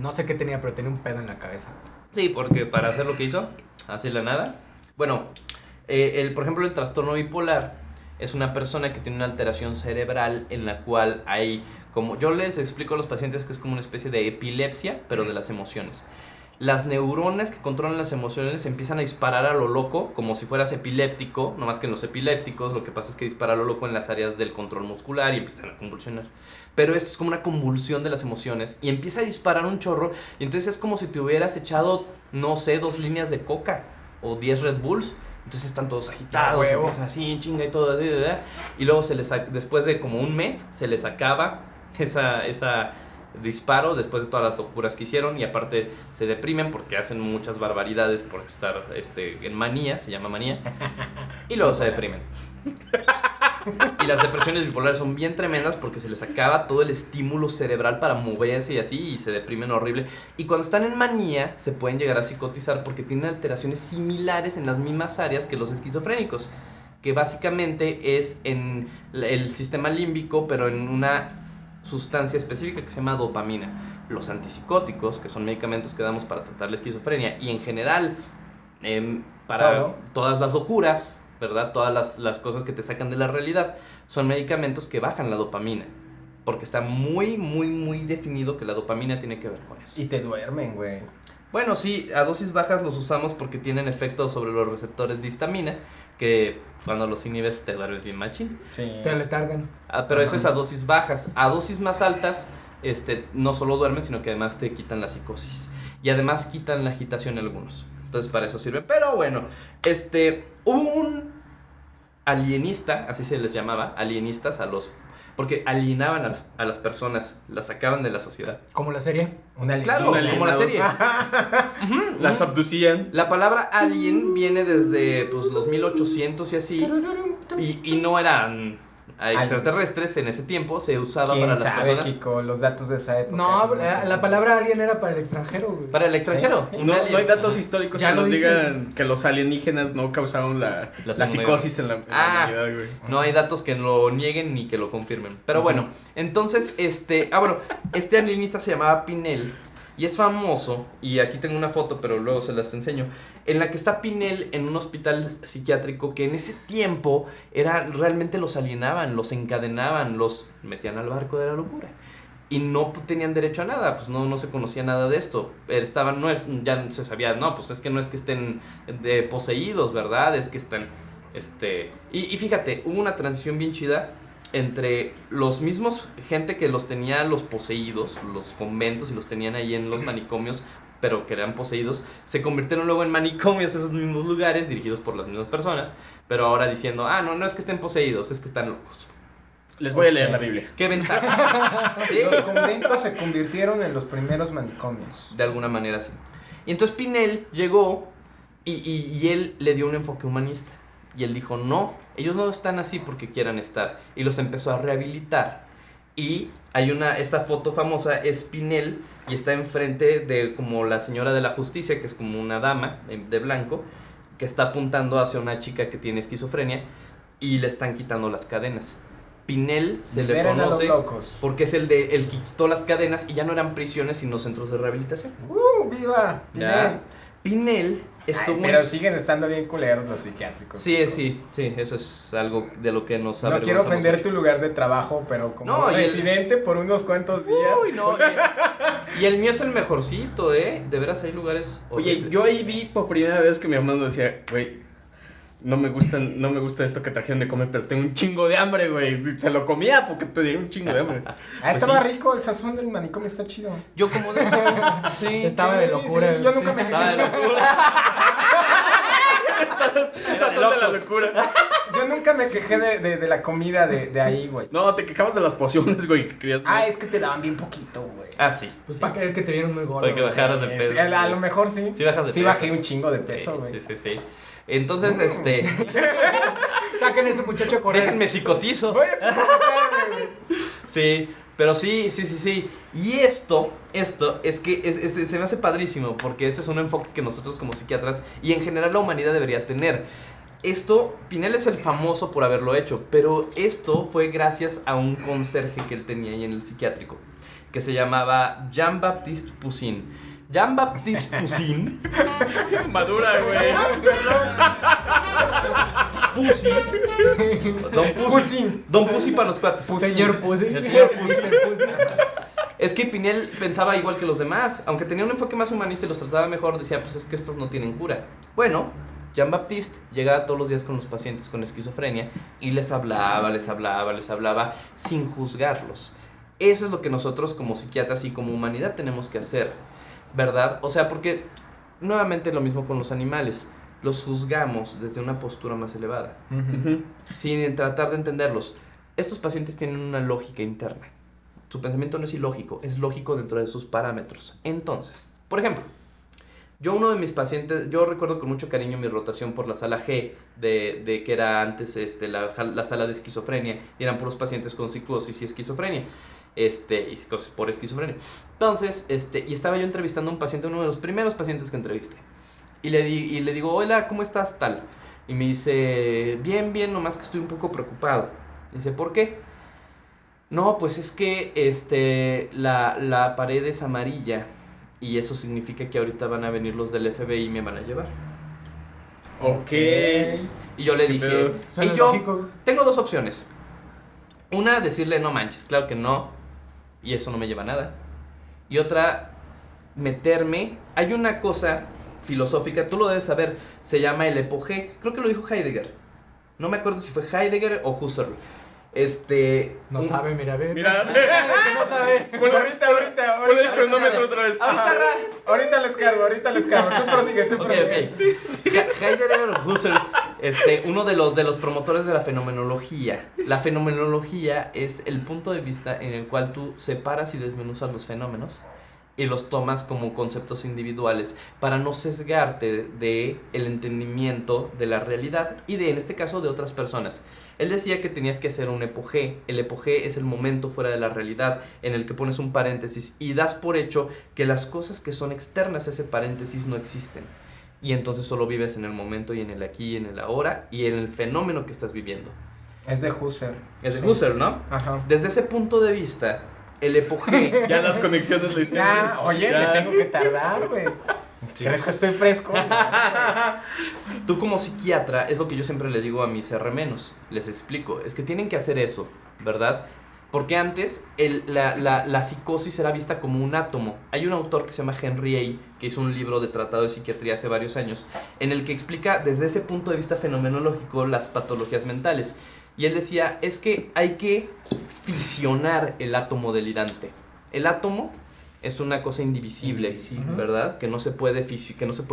Speaker 4: no sé qué tenía, pero tenía un pedo en la cabeza.
Speaker 3: Sí, porque para hacer lo que hizo, así la nada. Bueno, por ejemplo, el trastorno bipolar es una persona que tiene una alteración cerebral en la cual hay como... Yo les explico a los pacientes que es como una especie de epilepsia, pero de las emociones. Las neuronas que controlan las emociones empiezan a disparar a lo loco, como si fueras epiléptico, no más que en los epilépticos, lo que pasa es que dispara a lo loco en las áreas del control muscular y empiezan a convulsionar. Pero esto es como una convulsión de las emociones y empieza a disparar un chorro y entonces es como si te hubieras echado, no sé, 2 líneas de coca o 10 Red Bulls. Entonces están todos agitados,
Speaker 1: huevo.
Speaker 3: empiezan así, chinga y todo así, ¿verdad? Y luego después de como un mes se les acaba esa disparo después de todas las locuras que hicieron y aparte se deprimen porque hacen muchas barbaridades por estar en manía, se llama manía, y luego se deprimen. Y las depresiones bipolares son bien tremendas porque se les acaba todo el estímulo cerebral para moverse y así y se deprimen horrible. Y cuando están en manía se pueden llegar a psicotizar porque tienen alteraciones similares en las mismas áreas que los esquizofrénicos, que básicamente es en el sistema límbico pero en una sustancia específica que se llama dopamina. Los antipsicóticos, que son medicamentos que damos para tratar la esquizofrenia y en general para todas las locuras, ¿verdad? Todas las cosas que te sacan de la realidad, son medicamentos que bajan la dopamina. Porque está muy, muy, muy definido que la dopamina tiene que ver con eso.
Speaker 1: Y te duermen, güey.
Speaker 3: Bueno, sí, a dosis bajas los usamos porque tienen efecto sobre los receptores de histamina, que cuando los inhibes te duermes bien machín.
Speaker 1: Sí.
Speaker 4: Te aletargan.
Speaker 3: Pero eso es a dosis bajas. A dosis más altas, no solo duermes, sino que además te quitan la psicosis. Y además quitan la agitación algunos. Entonces para eso sirve. Pero bueno, hubo un alienista, así se les llamaba, alienistas porque alienaban a las personas, las sacaban de la sociedad.
Speaker 4: Como la serie.
Speaker 3: Claro, como la serie.
Speaker 2: Las abducían.
Speaker 3: La palabra alien viene desde los 1800 y así. Y no eran extraterrestres en ese tiempo, se usaba para
Speaker 1: ¿Quién
Speaker 3: las
Speaker 1: sabe,
Speaker 3: personas.
Speaker 1: Kiko? Los datos de esa época.
Speaker 4: No,
Speaker 1: son
Speaker 4: la
Speaker 1: confusos.
Speaker 4: palabra alien era para el extranjero, güey.
Speaker 3: Para el extranjero.
Speaker 1: Sí,
Speaker 3: un
Speaker 2: No,
Speaker 3: alien.
Speaker 2: no hay datos históricos
Speaker 4: Ya
Speaker 2: que
Speaker 4: lo
Speaker 2: nos
Speaker 4: dicen.
Speaker 2: digan que los alienígenas no causaron la
Speaker 3: Segunda
Speaker 2: psicosis en la humanidad, güey.
Speaker 3: No hay datos que lo nieguen ni que lo confirmen. Pero bueno, entonces, este alienista se llamaba Pinel. Y es famoso, y aquí tengo una foto, pero luego se las enseño, en la que está Pinel en un hospital psiquiátrico que en ese tiempo realmente los alienaban, los encadenaban, los metían al barco de la locura. Y no tenían derecho a nada, pues no se conocía nada de esto. Ya se sabía, no, pues es que no es que estén poseídos, ¿verdad? Es que están, Y fíjate, hubo una transición bien chida entre los mismos, gente que los tenía los poseídos, los conventos, y los tenían ahí en los manicomios, pero que eran poseídos, se convirtieron luego en manicomios, esos mismos lugares, dirigidos por las mismas personas, pero ahora diciendo, no es que estén poseídos, es que están locos.
Speaker 2: Les voy a leer la Biblia.
Speaker 3: ¿Qué ventaja? ¿Sí?
Speaker 1: Los conventos se convirtieron en los primeros manicomios.
Speaker 3: De alguna manera sí. Y entonces Pinel llegó y él le dio un enfoque humanista. Y él dijo, no, ellos no están así porque quieran estar. Y los empezó a rehabilitar. Y hay esta foto famosa, es Pinel, y está enfrente de como la señora de la justicia, que es como una dama de blanco, que está apuntando hacia una chica que tiene esquizofrenia, y le están quitando las cadenas. Pinel se le conoce porque es el que quitó las cadenas y ya no eran prisiones sino centros de rehabilitación.
Speaker 1: ¡Viva! Pinel.
Speaker 3: Ya. Pinel estuvo...
Speaker 1: Pero siguen estando bien culeros los psiquiátricos.
Speaker 3: Sí, eso es algo de lo que nos
Speaker 1: No quiero ofender tu lugar de trabajo, pero como residente por unos cuantos días.
Speaker 3: Uy, no. Y el mío es el mejorcito, De veras hay lugares horribles.
Speaker 2: Oye, yo ahí vi por primera vez que mi hermano decía, güey, no me gusta esto que trajeron de comer, pero tengo un chingo de hambre, güey. Se lo comía porque tenía un chingo de hambre.
Speaker 1: Estaba rico, el sazón del manicomio está chido.
Speaker 3: Yo como de eso, sí.
Speaker 4: Estaba de locura.
Speaker 1: Sí, yo nunca me
Speaker 3: Estaba de locura.
Speaker 2: Sazón de la locura.
Speaker 1: Yo nunca me quejé de la comida de ahí, güey.
Speaker 2: No, te quejabas de las pociones, güey, que querías.
Speaker 1: Es que te daban bien poquito, güey.
Speaker 3: Sí.
Speaker 4: Pues para que es que te vieron muy gordo.
Speaker 3: Para que bajaras de peso.
Speaker 1: A lo mejor sí.
Speaker 3: Sí bajas de peso.
Speaker 1: Sí bajé un chingo de peso, güey.
Speaker 3: Sí. Entonces,
Speaker 4: Saquen a ese muchacho a correr.
Speaker 3: déjenme psicotizo.
Speaker 1: Voy a psicotizarme, güey.
Speaker 3: Sí, pero sí. Y esto es que se me hace padrísimo, porque ese es un enfoque que nosotros como psiquiatras y en general la humanidad debería tener. Pinel es el famoso por haberlo hecho, pero esto fue gracias a un conserje que él tenía ahí en el psiquiátrico, que se llamaba Jean-Baptiste Poussin. Jean-Baptiste Poussin.
Speaker 2: Madura, güey.
Speaker 3: Pussy. Don Pussy para los cuates.
Speaker 4: Señor Pussy.
Speaker 3: El señor Pussy. Es que Pinel pensaba igual que los demás. Aunque tenía un enfoque más humanista y los trataba mejor, decía, pues es que estos no tienen cura. Bueno, Jean-Baptiste llegaba todos los días con los pacientes con esquizofrenia y les hablaba sin juzgarlos. Eso es lo que nosotros como psiquiatras y como humanidad tenemos que hacer, ¿verdad? O sea, porque nuevamente lo mismo con los animales. Los juzgamos desde una postura más elevada, sin tratar de entenderlos. Estos pacientes tienen una lógica interna. Su pensamiento no es ilógico, es lógico dentro de sus parámetros. Entonces, por ejemplo, uno de mis pacientes, yo recuerdo con mucho cariño mi rotación por la sala G, de que era antes la sala de esquizofrenia, y eran puros pacientes con psicosis y esquizofrenia. Y psicosis por esquizofrenia. Entonces, y estaba yo entrevistando a un paciente, uno de los primeros pacientes que entrevisté. Y le digo, hola, ¿cómo estás? Tal. Y me dice, bien, nomás que estoy un poco preocupado. Dice, ¿por qué? No, pues es que la pared es amarilla y eso significa que ahorita van a venir los del FBI y me van a llevar.
Speaker 2: Ok.
Speaker 3: Y yo le dije,
Speaker 4: Suena
Speaker 3: y yo
Speaker 4: lógico.
Speaker 3: tengo dos opciones. Una, decirle, no manches, claro que no, y eso no me lleva a nada. Y otra, meterme. Hay una cosa filosófica, tú lo debes saber, se llama el epogé. Creo que lo dijo Heidegger. No me acuerdo si fue Heidegger o Husserl.
Speaker 4: No sabe, mira, ve.
Speaker 2: Mira,
Speaker 4: No sabe.
Speaker 2: Ponle el cronómetro otra vez.
Speaker 1: Ahorita les cargo. Tú prosigue.
Speaker 3: Okay. Heidegger o Husserl, uno de los promotores de la fenomenología. La fenomenología es el punto de vista en el cual tú separas y desmenuzas los fenómenos y los tomas como conceptos individuales para no sesgarte de el entendimiento de la realidad y en este caso de otras personas. Él decía que tenías que hacer un epogé. El epogé es el momento fuera de la realidad en el que pones un paréntesis y das por hecho que las cosas que son externas a ese paréntesis no existen. Y entonces solo vives en el momento y en el aquí y en el ahora y en el fenómeno que estás viviendo.
Speaker 1: Es de Husserl.
Speaker 3: Es de Husserl, ¿no?
Speaker 1: Ajá.
Speaker 3: Desde ese punto de vista, el epogé.
Speaker 2: Ya las conexiones le hicieron.
Speaker 1: Ya, oye,
Speaker 2: Ya.
Speaker 1: me tengo que tardar, güey. ¿Crees que estoy fresco?
Speaker 3: Tú como psiquiatra, es lo que yo siempre le digo a mis R-, les explico, es que tienen que hacer eso, ¿verdad? Porque antes la psicosis era vista como un átomo. Hay un autor que se llama Henry A., que hizo un libro de tratado de psiquiatría hace varios años, en el que explica desde ese punto de vista fenomenológico las patologías mentales. Y él decía, es que hay que fisionar el átomo delirante. El átomo es una cosa indivisible, ¿verdad? Que no se puede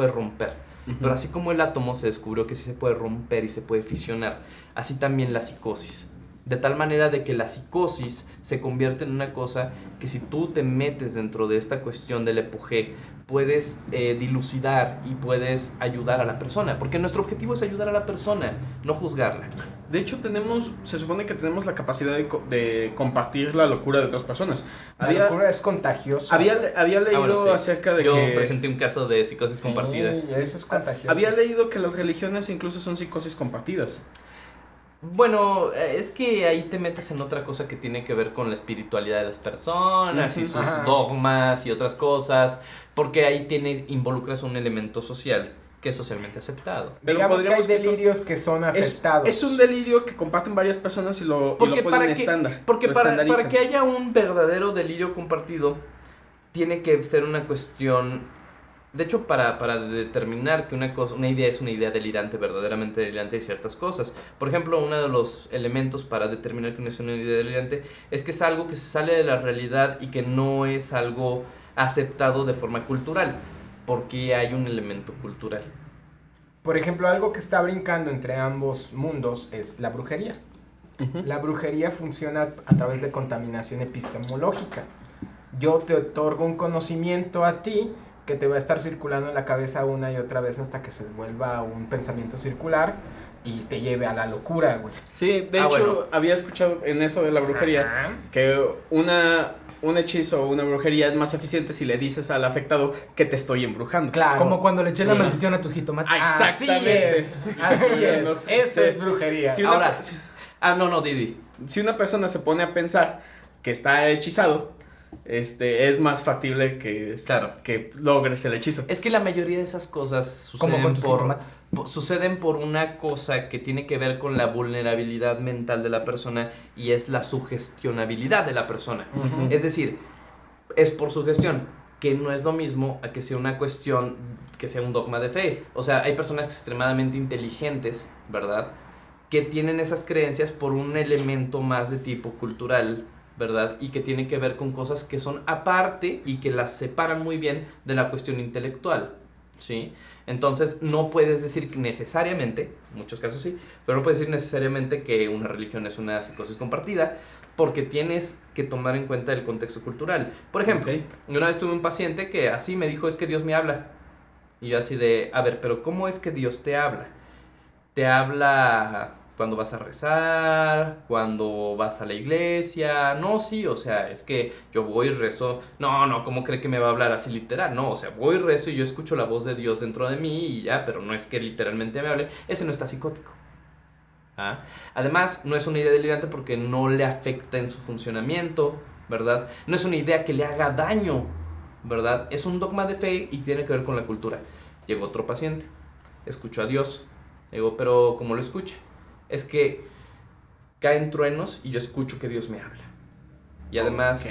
Speaker 3: romper. Pero así como el átomo se descubrió que sí se puede romper y se puede fisionar, así también la psicosis. De tal manera de que la psicosis se convierte en una cosa que si tú te metes dentro de esta cuestión del epogé, puedes dilucidar y puedes ayudar a la persona. Porque nuestro objetivo es ayudar a la persona, no juzgarla.
Speaker 2: De hecho, se supone que tenemos la capacidad de compartir la locura de otras personas.
Speaker 1: La locura es contagiosa.
Speaker 2: Había leído
Speaker 3: sí.
Speaker 2: acerca de
Speaker 3: Yo
Speaker 2: que...
Speaker 3: presenté un caso de psicosis compartida.
Speaker 1: Sí, eso es contagioso.
Speaker 2: Había leído que las religiones incluso son psicosis compartidas.
Speaker 3: Bueno, es que ahí te metes en otra cosa que tiene que ver con la espiritualidad de las personas y sus dogmas y otras cosas, porque ahí involucras un elemento social que es socialmente aceptado.
Speaker 2: Pero
Speaker 1: digamos que hay
Speaker 2: podríamos
Speaker 1: delirios que son aceptados.
Speaker 2: Es un delirio que comparten varias personas y lo ponen estándar.
Speaker 3: Porque
Speaker 2: lo
Speaker 3: para
Speaker 2: estandarizan.
Speaker 3: que haya un verdadero delirio compartido, tiene que ser una cuestión... De hecho, para determinar que una idea es una idea delirante, verdaderamente delirante, hay ciertas cosas. Por ejemplo, uno de los elementos para determinar que es una idea delirante es que es algo que se sale de la realidad y que no es algo aceptado de forma cultural, porque hay un elemento cultural.
Speaker 1: Por ejemplo, algo que está brincando entre ambos mundos es la brujería. La brujería funciona a través de contaminación epistemológica. Yo te otorgo un conocimiento a ti que te va a estar circulando en la cabeza una y otra vez hasta que se vuelva un pensamiento circular y te lleve a la locura, güey.
Speaker 2: Sí, de hecho, había escuchado en eso de la brujería que un hechizo o una brujería es más eficiente si le dices al afectado que te estoy embrujando.
Speaker 1: Claro.
Speaker 4: Como cuando le eché la maldición a tus jitomates.
Speaker 2: Exactamente.
Speaker 1: Así es. Eso es brujería.
Speaker 2: Si
Speaker 3: Didi.
Speaker 2: Si una persona se pone a pensar que está hechizado, es más factible que logres el hechizo.
Speaker 3: Es que la mayoría de esas cosas
Speaker 4: Como con tus jitomates.
Speaker 3: suceden por una cosa que tiene que ver con la vulnerabilidad mental de la persona y es la sugestionabilidad de la persona. Es decir, es por sugestión, que no es lo mismo a que sea una cuestión, que sea un dogma de fe. O sea, hay personas extremadamente inteligentes, ¿verdad?, que tienen esas creencias por un elemento más de tipo cultural, ¿verdad? Y que tiene que ver con cosas que son aparte y que las separan muy bien de la cuestión intelectual, ¿sí? Entonces, no puedes decir que necesariamente, en muchos casos sí, pero no puedes decir necesariamente que una religión es una psicosis compartida, porque tienes que tomar en cuenta el contexto cultural. Por ejemplo, yo una vez tuve un paciente que así me dijo, es que Dios me habla. Y yo así de, a ver, pero ¿cómo es que Dios te habla? Te habla... cuando vas a rezar, cuando vas a la iglesia. No, sí, o sea, es que yo voy y rezo. No, ¿cómo cree que me va a hablar así literal? No, o sea, voy y rezo y yo escucho la voz de Dios dentro de mí y ya, pero no es que literalmente me hable. Ese no está psicótico. ¿Ah? Además, no es una idea delirante porque no le afecta en su funcionamiento, ¿verdad? No es una idea que le haga daño, ¿verdad? Es un dogma de fe y tiene que ver con la cultura. Llegó otro paciente, escuchó a Dios. Digo, pero ¿cómo lo escucha? Es que caen truenos y yo escucho que Dios me habla. Y además,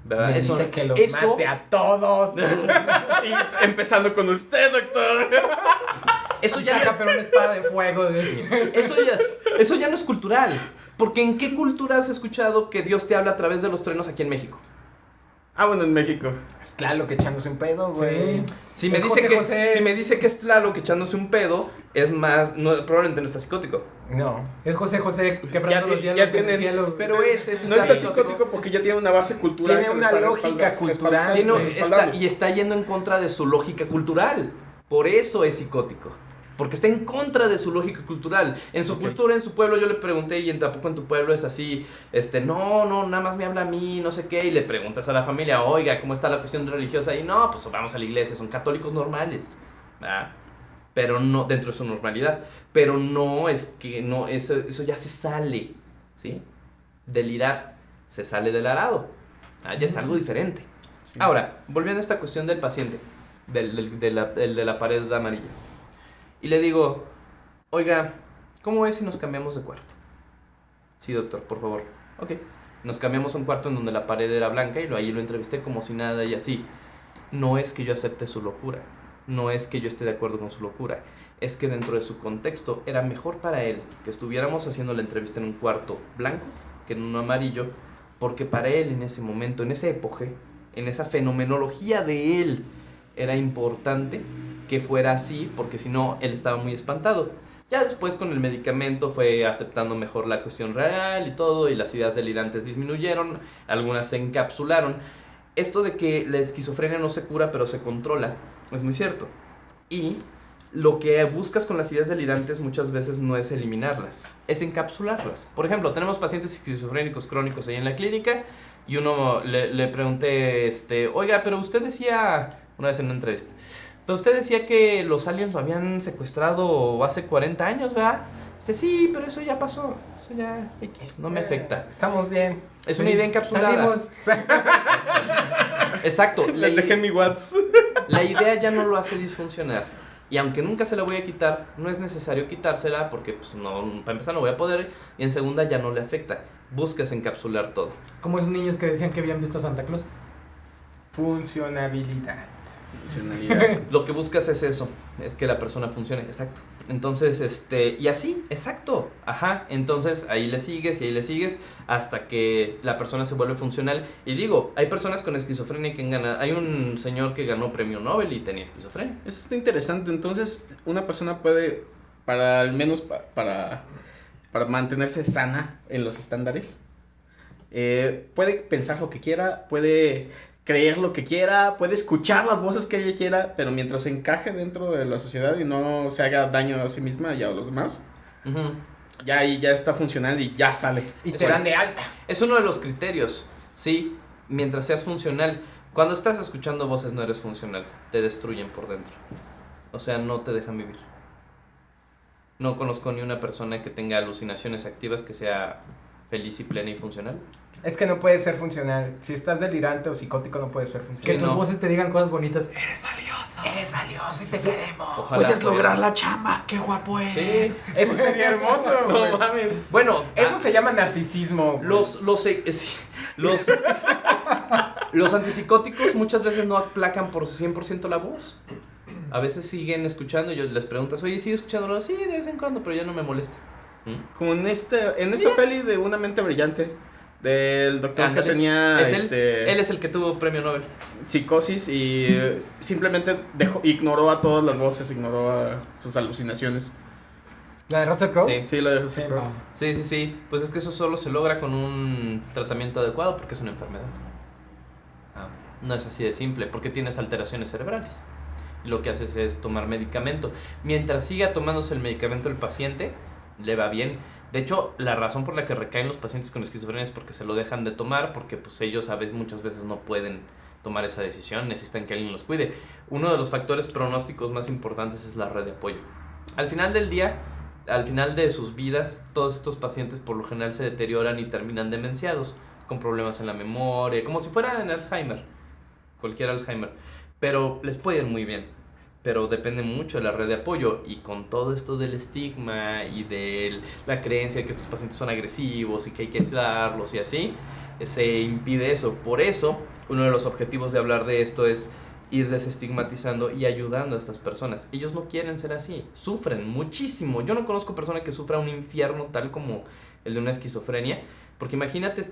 Speaker 3: ¿verdad?
Speaker 1: Me dice que los mate a todos.
Speaker 2: Y empezando con usted, doctor.
Speaker 4: Eso ya saca, pero una espada de fuego.
Speaker 3: Eso ya no es cultural. Porque ¿en qué cultura has escuchado que Dios te habla a través de los truenos aquí en México?
Speaker 2: Ah, bueno, en México.
Speaker 1: Es Tlaloc echándose un pedo, güey.
Speaker 4: Sí.
Speaker 3: Si me dice que es Tlaloc echándose un pedo, es más, probablemente no está psicótico.
Speaker 1: No.
Speaker 4: Es José quebrando los hielos
Speaker 2: ya
Speaker 4: en
Speaker 2: tienen-
Speaker 4: el cielo.
Speaker 3: Pero ese
Speaker 2: No está psicótico porque ya tiene una base cultural.
Speaker 1: Tiene
Speaker 2: que
Speaker 1: una
Speaker 2: lo está
Speaker 1: lógica cultural.
Speaker 2: respaldando.
Speaker 3: Y está yendo en contra de su lógica cultural. Por eso es psicótico. Porque está en contra de su lógica cultural. En su cultura, en su pueblo, yo le pregunté, y tampoco en tu pueblo es así, no, nada más me habla a mí, no sé qué, y le preguntas a la familia, oiga, ¿cómo está la cuestión religiosa? Y no, pues vamos a la iglesia, son católicos normales, ¿verdad? Pero no, dentro de su normalidad. Pero no, es que no, eso ya se sale, ¿sí? Delirar, se sale del arado. Ya es algo diferente. Sí. Ahora, volviendo a esta cuestión del paciente, de la pared amarilla. Y le digo, oiga, ¿cómo es si nos cambiamos de cuarto? Sí, doctor, por favor. Ok. Nos cambiamos a un cuarto en donde la pared era blanca y ahí lo entrevisté como si nada y así. No es que yo acepte su locura. No es que yo esté de acuerdo con su locura. Es que dentro de su contexto era mejor para él que estuviéramos haciendo la entrevista en un cuarto blanco que en uno amarillo, porque para él en ese momento, en ese epoge, en esa fenomenología de él, era importante que fuera así, porque si no, él estaba muy espantado. Ya después con el medicamento fue aceptando mejor la cuestión real y todo, y las ideas delirantes disminuyeron, algunas se encapsularon. Esto de que la esquizofrenia no se cura pero se controla, es muy cierto. Y lo que buscas con las ideas delirantes muchas veces no es eliminarlas, es encapsularlas. Por ejemplo, tenemos pacientes esquizofrénicos crónicos ahí en la clínica y uno le pregunté, oiga, pero usted decía, una vez en una entrevista, pero usted decía que los aliens lo habían secuestrado hace 40 años, ¿verdad? Dice, sí, pero eso ya pasó, eso ya X, no me afecta.
Speaker 1: Estamos bien.
Speaker 3: Es una idea encapsulada.
Speaker 4: Salimos.
Speaker 3: Exacto.
Speaker 2: Les dejé mi WhatsApp.
Speaker 3: La idea ya no lo hace disfuncionar. Y aunque nunca se la voy a quitar, no es necesario quitársela porque pues no, para empezar no voy a poder y en segunda ya no le afecta. Buscas encapsular todo.
Speaker 4: Como esos niños que decían que habían visto a Santa Claus.
Speaker 1: Funcionabilidad.
Speaker 3: Lo que buscas es eso, es que la persona funcione, exacto. Entonces, y así, exacto, ajá. Entonces ahí le sigues y ahí le sigues hasta que la persona se vuelve funcional. Y digo, hay personas con esquizofrenia que han ganado. Hay un señor que ganó premio Nobel y tenía esquizofrenia.
Speaker 2: Eso está interesante. Entonces, una persona puede, para al menos para mantenerse sana en los estándares, puede pensar lo que quiera, puede creer lo que quiera, puede escuchar las voces que ella quiera, pero mientras se encaje dentro de la sociedad y no se haga daño a sí misma y a los demás, ya ahí ya está funcional y ya sale.
Speaker 1: Y te dan de alta.
Speaker 3: Es uno de los criterios, sí, mientras seas funcional. Cuando estás escuchando voces no eres funcional, te destruyen por dentro. O sea, no te dejan vivir. No conozco ni una persona que tenga alucinaciones activas que sea feliz y plena y funcional.
Speaker 1: Es que no puede ser funcional. Si estás delirante o psicótico no puede ser funcional.
Speaker 4: Que tus voces te digan cosas bonitas. Eres valioso.
Speaker 1: Eres valioso y te queremos.
Speaker 3: Ojalá
Speaker 2: puedes lograr la chamba.
Speaker 4: Qué guapo es.
Speaker 3: Sí.
Speaker 1: Eso sería hermoso.
Speaker 2: No mames.
Speaker 3: Bueno,
Speaker 1: eso se llama narcisismo.
Speaker 3: Los antipsicóticos muchas veces no aplacan por 100% la voz. A veces siguen escuchando y yo les preguntas, oye, ¿sigue escuchándolo? Sí, de vez en cuando, pero ya no me molesta.
Speaker 2: Como en esta peli de Una mente brillante, del doctor
Speaker 3: Ándale.
Speaker 2: que tenía
Speaker 3: Él es el que tuvo premio Nobel.
Speaker 2: psicosis y simplemente ignoró a todas las voces, ignoró a sus alucinaciones.
Speaker 4: ¿La de Russell Crowe?
Speaker 2: Sí, lo dejó
Speaker 1: Sí,
Speaker 2: Crowe.
Speaker 1: no.
Speaker 3: Sí. Pues es que eso solo se logra con un tratamiento adecuado porque es una enfermedad. No es así de simple, porque tienes alteraciones cerebrales. Y lo que haces es tomar medicamento. Mientras siga tomándose el medicamento el paciente, le va bien. De hecho, la razón por la que recaen los pacientes con esquizofrenia es porque se lo dejan de tomar, porque pues ellos muchas veces no pueden tomar esa decisión, necesitan que alguien los cuide. Uno de los factores pronósticos más importantes es la red de apoyo. Al final del día, al final de sus vidas, todos estos pacientes por lo general se deterioran y terminan demenciados, con problemas en la memoria, como si fueran Alzheimer, cualquier Alzheimer. Pero les puede ir muy bien, pero depende mucho de la red de apoyo. Y con todo esto del estigma y de la creencia de que estos pacientes son agresivos y que hay que aislarlos y así, se impide eso. Por eso, uno de los objetivos de hablar de esto es ir desestigmatizando y ayudando a estas personas. Ellos no quieren ser así, sufren muchísimo. Yo no conozco persona que sufra un infierno tal como el de una esquizofrenia, porque imagínate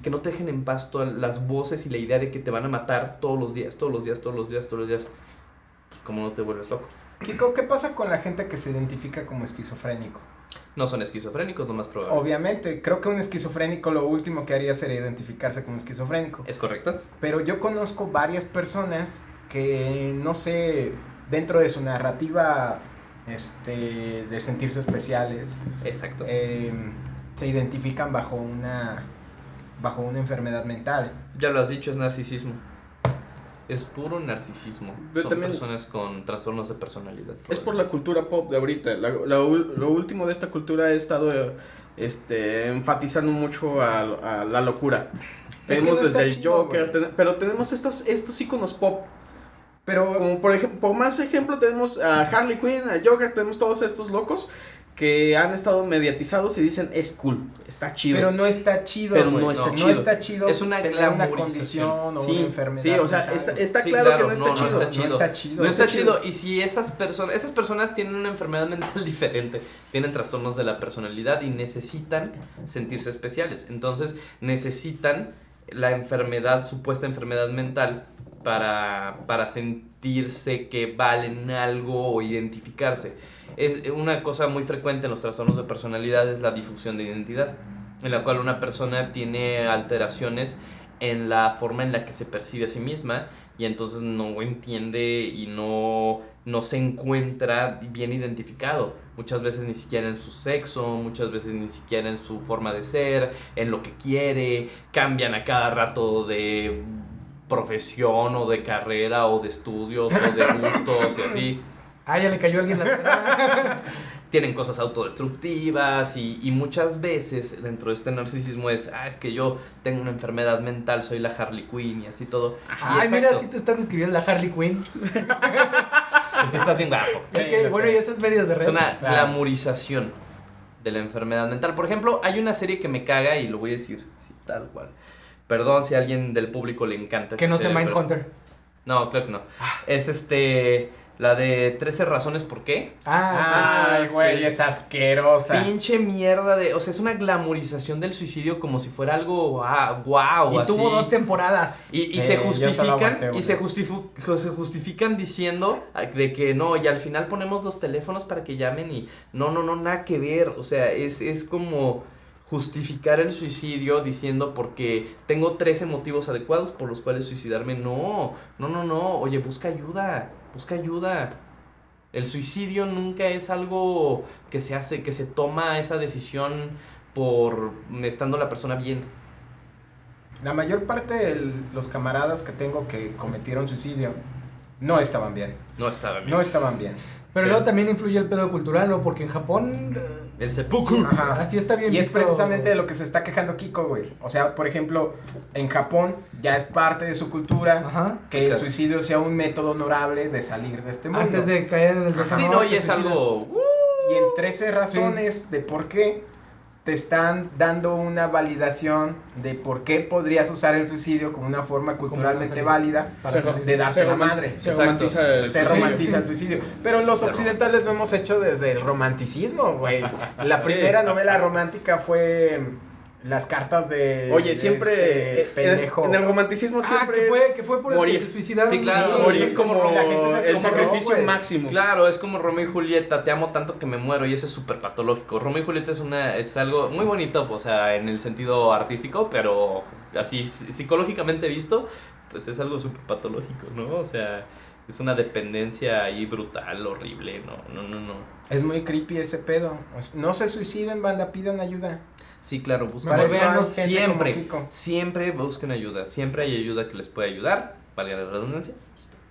Speaker 3: que no te dejen en paz todas las voces y la idea de que te van a matar todos los días. Pues, ¿cómo no te vuelves loco?
Speaker 1: Kiko, ¿qué pasa con la gente que se identifica como esquizofrénico?
Speaker 3: No son esquizofrénicos, lo más probable.
Speaker 1: Obviamente, creo que un esquizofrénico lo último que haría sería identificarse como esquizofrénico.
Speaker 3: ¿Es correcto?
Speaker 1: Pero yo conozco varias personas que, no sé, dentro de su narrativa de sentirse especiales,
Speaker 3: Exacto.
Speaker 1: se identifican bajo una enfermedad mental.
Speaker 3: Ya lo has dicho, es narcisismo. Es puro narcisismo.
Speaker 2: Pero
Speaker 3: Son
Speaker 2: también
Speaker 3: personas con trastornos de personalidad.
Speaker 2: es por la cultura pop de ahorita. Lo último de esta cultura ha estado enfatizando mucho a la locura. tenemos
Speaker 1: no está
Speaker 2: desde el
Speaker 1: chido,
Speaker 2: Joker, pero tenemos estos íconos pop.
Speaker 1: Pero
Speaker 2: Como por ejemplo, por más ejemplo, tenemos a Harley Quinn, a Joker, tenemos todos estos locos que han estado mediatizados y dicen es cool, está chido.
Speaker 1: Pero no está chido,
Speaker 2: Pero
Speaker 1: güey.
Speaker 2: no está
Speaker 1: No
Speaker 2: chido.
Speaker 1: está chido
Speaker 3: Es una
Speaker 1: tener una
Speaker 3: glamorización.
Speaker 1: condición o
Speaker 2: Sí,
Speaker 1: una enfermedad.
Speaker 2: sí, o sea,
Speaker 1: mental.
Speaker 2: está
Speaker 3: Sí,
Speaker 2: claro que
Speaker 3: claro,
Speaker 2: no está
Speaker 3: no, no
Speaker 2: chido.
Speaker 3: está chido.
Speaker 1: No está chido.
Speaker 3: No está chido. Y si esas personas tienen una enfermedad mental diferente, tienen trastornos de la personalidad y necesitan sentirse especiales. Entonces necesitan la enfermedad, supuesta enfermedad mental, para sentirse que valen algo o identificarse. Es una cosa muy frecuente en los trastornos de personalidad, es la difusión de identidad, en la cual una persona tiene alteraciones en la forma en la que se percibe a sí misma y entonces no entiende y no se encuentra bien identificado. Muchas veces ni siquiera en su sexo, muchas veces ni siquiera en su forma de ser, en lo que quiere, cambian a cada rato de profesión o de carrera o de estudios o de gustos y así.
Speaker 4: Ah, ya le cayó a alguien la pena.
Speaker 3: Tienen cosas autodestructivas y muchas veces dentro de este narcisismo es que yo tengo una enfermedad mental, soy la Harley Quinn y así todo.
Speaker 4: Ay, mira, sí te están describiendo la Harley Quinn.
Speaker 3: Es que estás bien guapo.
Speaker 1: Sí,
Speaker 4: Es que,
Speaker 1: lo
Speaker 4: bueno,
Speaker 1: sé.
Speaker 4: y esas medias de red.
Speaker 3: Es una
Speaker 1: Claro.
Speaker 3: glamorización de la enfermedad mental. Por ejemplo, hay una serie que me caga y lo voy a decir sí, tal cual. Perdón si a alguien del público le encanta.
Speaker 4: Que
Speaker 3: esta
Speaker 4: no sea
Speaker 3: serie, pero-
Speaker 4: Mindhunter.
Speaker 3: No, claro que no. Es la de 13 razones por qué.
Speaker 1: Ay, güey,
Speaker 2: sí.
Speaker 1: es asquerosa.
Speaker 3: Pinche mierda o sea, es una glamorización del suicidio como si fuera algo guau,
Speaker 4: Y
Speaker 3: así.
Speaker 4: tuvo 2 temporadas.
Speaker 3: Y
Speaker 1: yo
Speaker 3: se
Speaker 1: solo
Speaker 3: justifican
Speaker 1: aguanté
Speaker 3: y
Speaker 1: una.
Speaker 3: se justifican diciendo de que no, y al final ponemos los teléfonos para que llamen y no, nada que ver, o sea, es como justificar el suicidio diciendo porque tengo 13 motivos adecuados por los cuales suicidarme. No, oye, busca ayuda. El suicidio nunca es algo que se hace, que se toma esa decisión por estando la persona bien.
Speaker 1: La mayor parte de los camaradas que tengo que cometieron suicidio no estaban bien.
Speaker 3: No estaba bien.
Speaker 1: No estaban bien.
Speaker 4: Pero
Speaker 3: Sí.
Speaker 4: luego también influye el pedo cultural, ¿no? Porque en Japón
Speaker 3: El seppuku.
Speaker 1: Ajá.
Speaker 4: así está bien
Speaker 1: Y es
Speaker 4: visto.
Speaker 1: precisamente de lo que se está quejando Kiko, güey. O sea, por ejemplo, en Japón ya es parte de su cultura
Speaker 4: Ajá.
Speaker 1: que el
Speaker 3: Claro.
Speaker 1: suicidio sea un método honorable de salir de este mundo.
Speaker 4: Antes de caer en el
Speaker 3: Sí,
Speaker 4: desamor.
Speaker 3: no, y
Speaker 4: te
Speaker 3: es
Speaker 4: suicidas.
Speaker 3: algo.
Speaker 1: Y en 13 razones de por qué te están dando una validación de por qué podrías usar el suicidio como una forma culturalmente
Speaker 4: salir.
Speaker 1: válida
Speaker 4: Para salir.
Speaker 1: de darte la madre.
Speaker 2: Se
Speaker 3: Exacto.
Speaker 2: romantiza el
Speaker 1: Se
Speaker 3: suicidio.
Speaker 1: romantiza el suicidio. Pero los
Speaker 3: Se
Speaker 1: occidentales lo hemos hecho desde el romanticismo, güey. La
Speaker 2: Sí.
Speaker 1: primera novela romántica fue Las cartas de.
Speaker 2: Oye,
Speaker 1: de
Speaker 2: siempre
Speaker 1: pendejo.
Speaker 2: en el romanticismo siempre
Speaker 4: que fue por el
Speaker 2: morir.
Speaker 4: que se suicidaron.
Speaker 3: Sí, claro.
Speaker 2: morir
Speaker 1: es
Speaker 2: es como
Speaker 1: la gente se
Speaker 2: el
Speaker 1: asombró,
Speaker 2: sacrificio
Speaker 1: güey.
Speaker 2: máximo.
Speaker 3: Claro, es como Romeo y Julieta, te amo tanto que me muero y eso es súper patológico. Romeo y Julieta es algo muy bonito, o sea, en el sentido artístico, pero así psicológicamente visto, pues es algo súper patológico, ¿no? O sea, es una dependencia ahí brutal, horrible, no.
Speaker 1: Es muy creepy ese pedo. No se suiciden, banda, pidan ayuda.
Speaker 3: Sí, claro, busquen
Speaker 1: Para eso hay
Speaker 3: ayuda.
Speaker 1: gente como Kiko.
Speaker 3: Siempre busquen ayuda, siempre hay ayuda que les puede ayudar, valga la redundancia.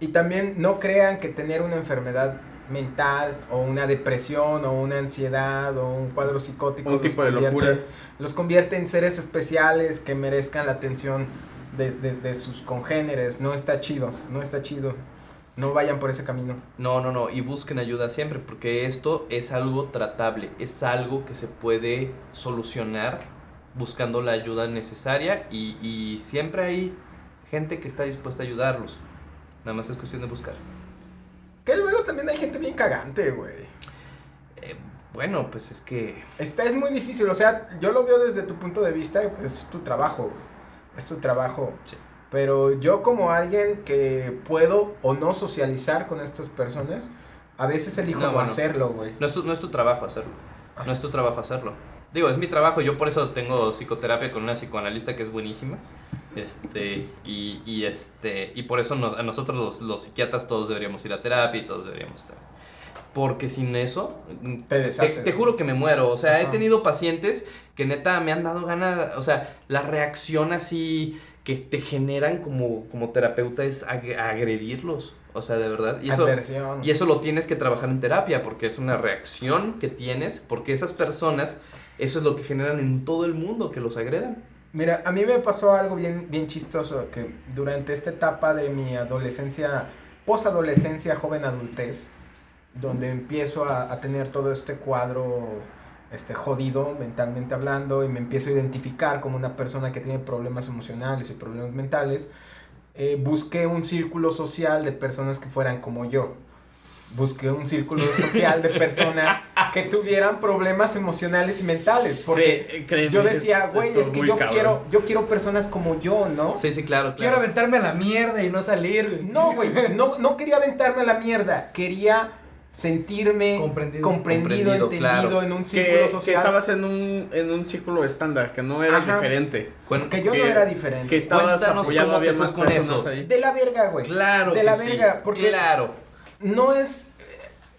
Speaker 1: Y también no crean que tener una enfermedad mental o una depresión o una ansiedad o un cuadro psicótico
Speaker 2: Un tipo de locura.
Speaker 1: los convierte en seres especiales que merezcan la atención de sus congéneres. No está chido, no está chido. No vayan por ese camino.
Speaker 3: No, y busquen ayuda siempre, porque esto es algo tratable, es algo que se puede solucionar buscando la ayuda necesaria y siempre hay gente que está dispuesta a ayudarlos. Nada más es cuestión de buscar.
Speaker 1: Que luego también hay gente bien cagante, güey.
Speaker 3: Bueno, pues es que...
Speaker 1: Es muy difícil, o sea, yo lo veo desde tu punto de vista, es tu trabajo, güey. Es tu trabajo.
Speaker 3: Sí.
Speaker 1: Pero yo como alguien que puedo o no socializar con estas personas, a veces elijo
Speaker 3: No,
Speaker 1: no
Speaker 3: bueno.
Speaker 1: hacerlo, güey.
Speaker 3: No es tu trabajo hacerlo. No es tu trabajo hacerlo. Digo, es mi trabajo. Yo por eso tengo psicoterapia con una psicoanalista que es buenísima. Y por eso a nosotros los psiquiatras todos deberíamos ir a terapia y todos deberíamos estar. Porque sin eso,
Speaker 1: Te deshaces.
Speaker 3: te juro que me muero. O sea, he
Speaker 1: Ajá.
Speaker 3: tenido pacientes que neta me han dado ganas, o sea, la reacción así que te generan como terapeuta es agredirlos. O sea, de verdad.
Speaker 1: Adversión.
Speaker 3: Y eso lo tienes que trabajar en terapia porque es una reacción que tienes, porque esas personas, eso es lo que generan en todo el mundo, que los agredan.
Speaker 1: Mira, a mí me pasó algo bien chistoso, que durante esta etapa de mi adolescencia, posadolescencia, joven adultez, donde empiezo a tener todo este cuadro jodido mentalmente hablando y me empiezo a identificar como una persona que tiene problemas emocionales y problemas mentales, busqué un círculo social de personas que fueran como yo. Busqué un círculo social de personas que tuvieran problemas emocionales y mentales, porque yo decía, güey, es que yo quiero personas como yo, ¿no?
Speaker 3: Sí, claro.
Speaker 4: Quiero aventarme a la mierda y no salir.
Speaker 1: No, güey, no quería aventarme a la mierda, quería sentirme comprendido, entendido, claro, en un círculo social.
Speaker 2: Que estabas en un círculo estándar, que no eras diferente.
Speaker 1: Que yo no era diferente.
Speaker 2: Que estabas apoyado, había más personas ahí.
Speaker 1: De la verga, güey.
Speaker 3: Claro.
Speaker 1: De la verga, porque
Speaker 3: claro.
Speaker 1: No es...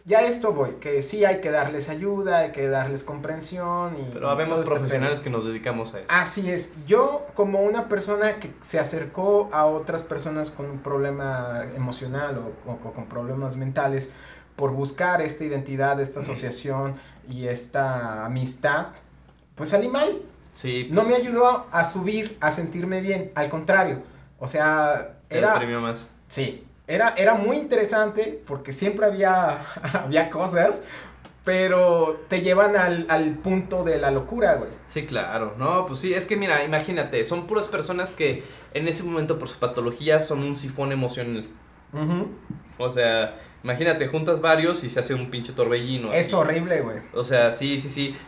Speaker 1: Ya esto voy, que sí hay que darles ayuda, hay que darles comprensión y...
Speaker 3: Pero habemos profesionales que nos dedicamos a eso.
Speaker 1: Así es. Yo, como una persona que se acercó a otras personas con un problema emocional o con problemas mentales, por buscar esta identidad, esta asociación y esta amistad, pues salí mal.
Speaker 3: Sí. Pues,
Speaker 1: no me ayudó a subir, a sentirme bien, al contrario. O sea,
Speaker 3: era... premio más.
Speaker 1: Sí. Era muy interesante porque siempre había cosas, pero te llevan al punto de la locura, güey.
Speaker 3: Sí, claro. No, pues sí, es que mira, imagínate, son puras personas que en ese momento por su patología son un sifón emocional. O sea, imagínate, juntas varios y se hace un pinche torbellino.
Speaker 1: Es horrible, güey.
Speaker 3: O sea, sí.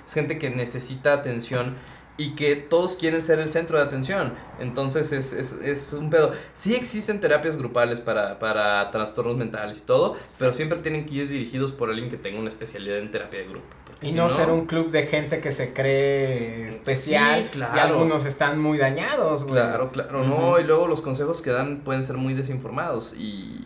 Speaker 3: Es gente que necesita atención y que todos quieren ser el centro de atención. Entonces es un pedo. Sí existen terapias grupales para trastornos mentales y todo, pero siempre tienen que ir dirigidos por alguien que tenga una especialidad en terapia de grupo.
Speaker 1: Y no ser un club de gente que se cree especial,
Speaker 3: sí, claro.
Speaker 1: Y algunos están muy dañados, güey.
Speaker 3: Claro, no, y luego los consejos que dan pueden ser muy desinformados y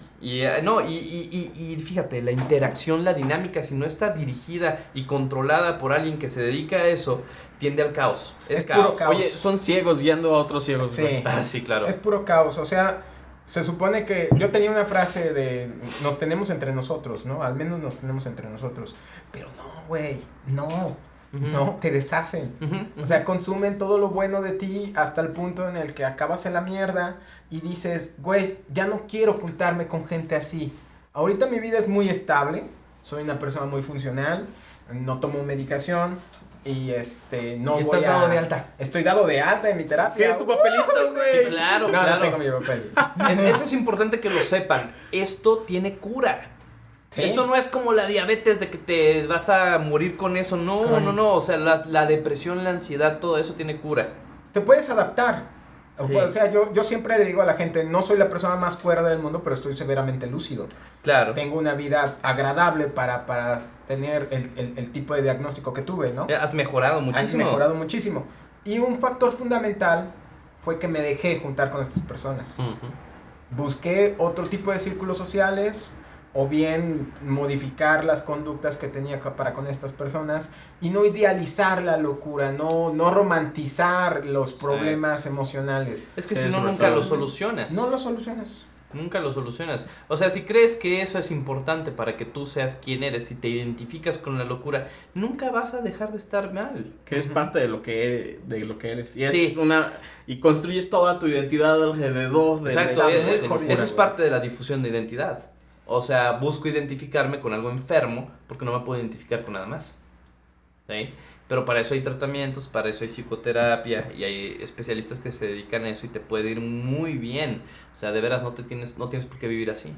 Speaker 3: fíjate, la interacción, la dinámica, si no está dirigida y controlada por alguien que se dedica a eso, tiende al caos. Es caos.
Speaker 1: Puro caos.
Speaker 2: Oye, son ciegos guiando a otros ciegos.
Speaker 1: Sí.
Speaker 3: Sí, claro.
Speaker 1: Es puro caos, o sea, se supone que yo tenía una frase de nos tenemos entre nosotros, ¿no? Al menos nos tenemos entre nosotros. Pero no, güey, no, te deshacen. O sea, consumen todo lo bueno de ti hasta el punto en el que acabas en la mierda y dices, güey, ya no quiero juntarme con gente así. Ahorita mi vida es muy estable, soy una persona muy funcional, no tomo medicación. Y no
Speaker 4: ¿Y
Speaker 1: voy
Speaker 4: estás dado de alta?
Speaker 1: Estoy dado de alta en mi terapia.
Speaker 2: ¿Qué es tu papelito, güey?
Speaker 3: Sí, claro,
Speaker 1: no,
Speaker 3: claro.
Speaker 1: No tengo mi papel.
Speaker 3: Eso es importante que lo sepan. Esto tiene cura. ¿Sí? Esto no es como la diabetes de que te vas a morir con eso. No. O sea, la depresión, la ansiedad, todo eso tiene cura.
Speaker 1: Te puedes adaptar.
Speaker 3: Sí.
Speaker 1: O sea, yo siempre le digo a la gente, no soy la persona más cuerda del mundo, pero estoy severamente lúcido.
Speaker 3: Claro.
Speaker 1: Tengo una vida agradable para tener el tipo de diagnóstico que tuve, ¿no?
Speaker 3: Has mejorado muchísimo.
Speaker 1: Y un factor fundamental fue que me dejé juntar con estas personas. Busqué otro tipo de círculos sociales, o bien modificar las conductas que tenía para con estas personas y no idealizar la locura, no romantizar los problemas emocionales.
Speaker 3: Es que si no, nunca lo solucionas.
Speaker 1: No lo solucionas.
Speaker 3: Nunca lo solucionas. O sea, si crees que eso es importante para que tú seas quien eres, si te identificas con la locura, nunca vas a dejar de estar mal.
Speaker 2: Que es parte de lo que eres. Y es y construyes toda tu identidad alrededor de
Speaker 3: Exacto, eso es parte de la difusión de identidad. O sea, busco identificarme con algo enfermo porque no me puedo identificar con nada más. ¿Sí? Pero para eso hay tratamientos, para eso hay psicoterapia y hay especialistas que se dedican a eso y te puede ir muy bien. O sea, de veras no tienes por qué vivir así.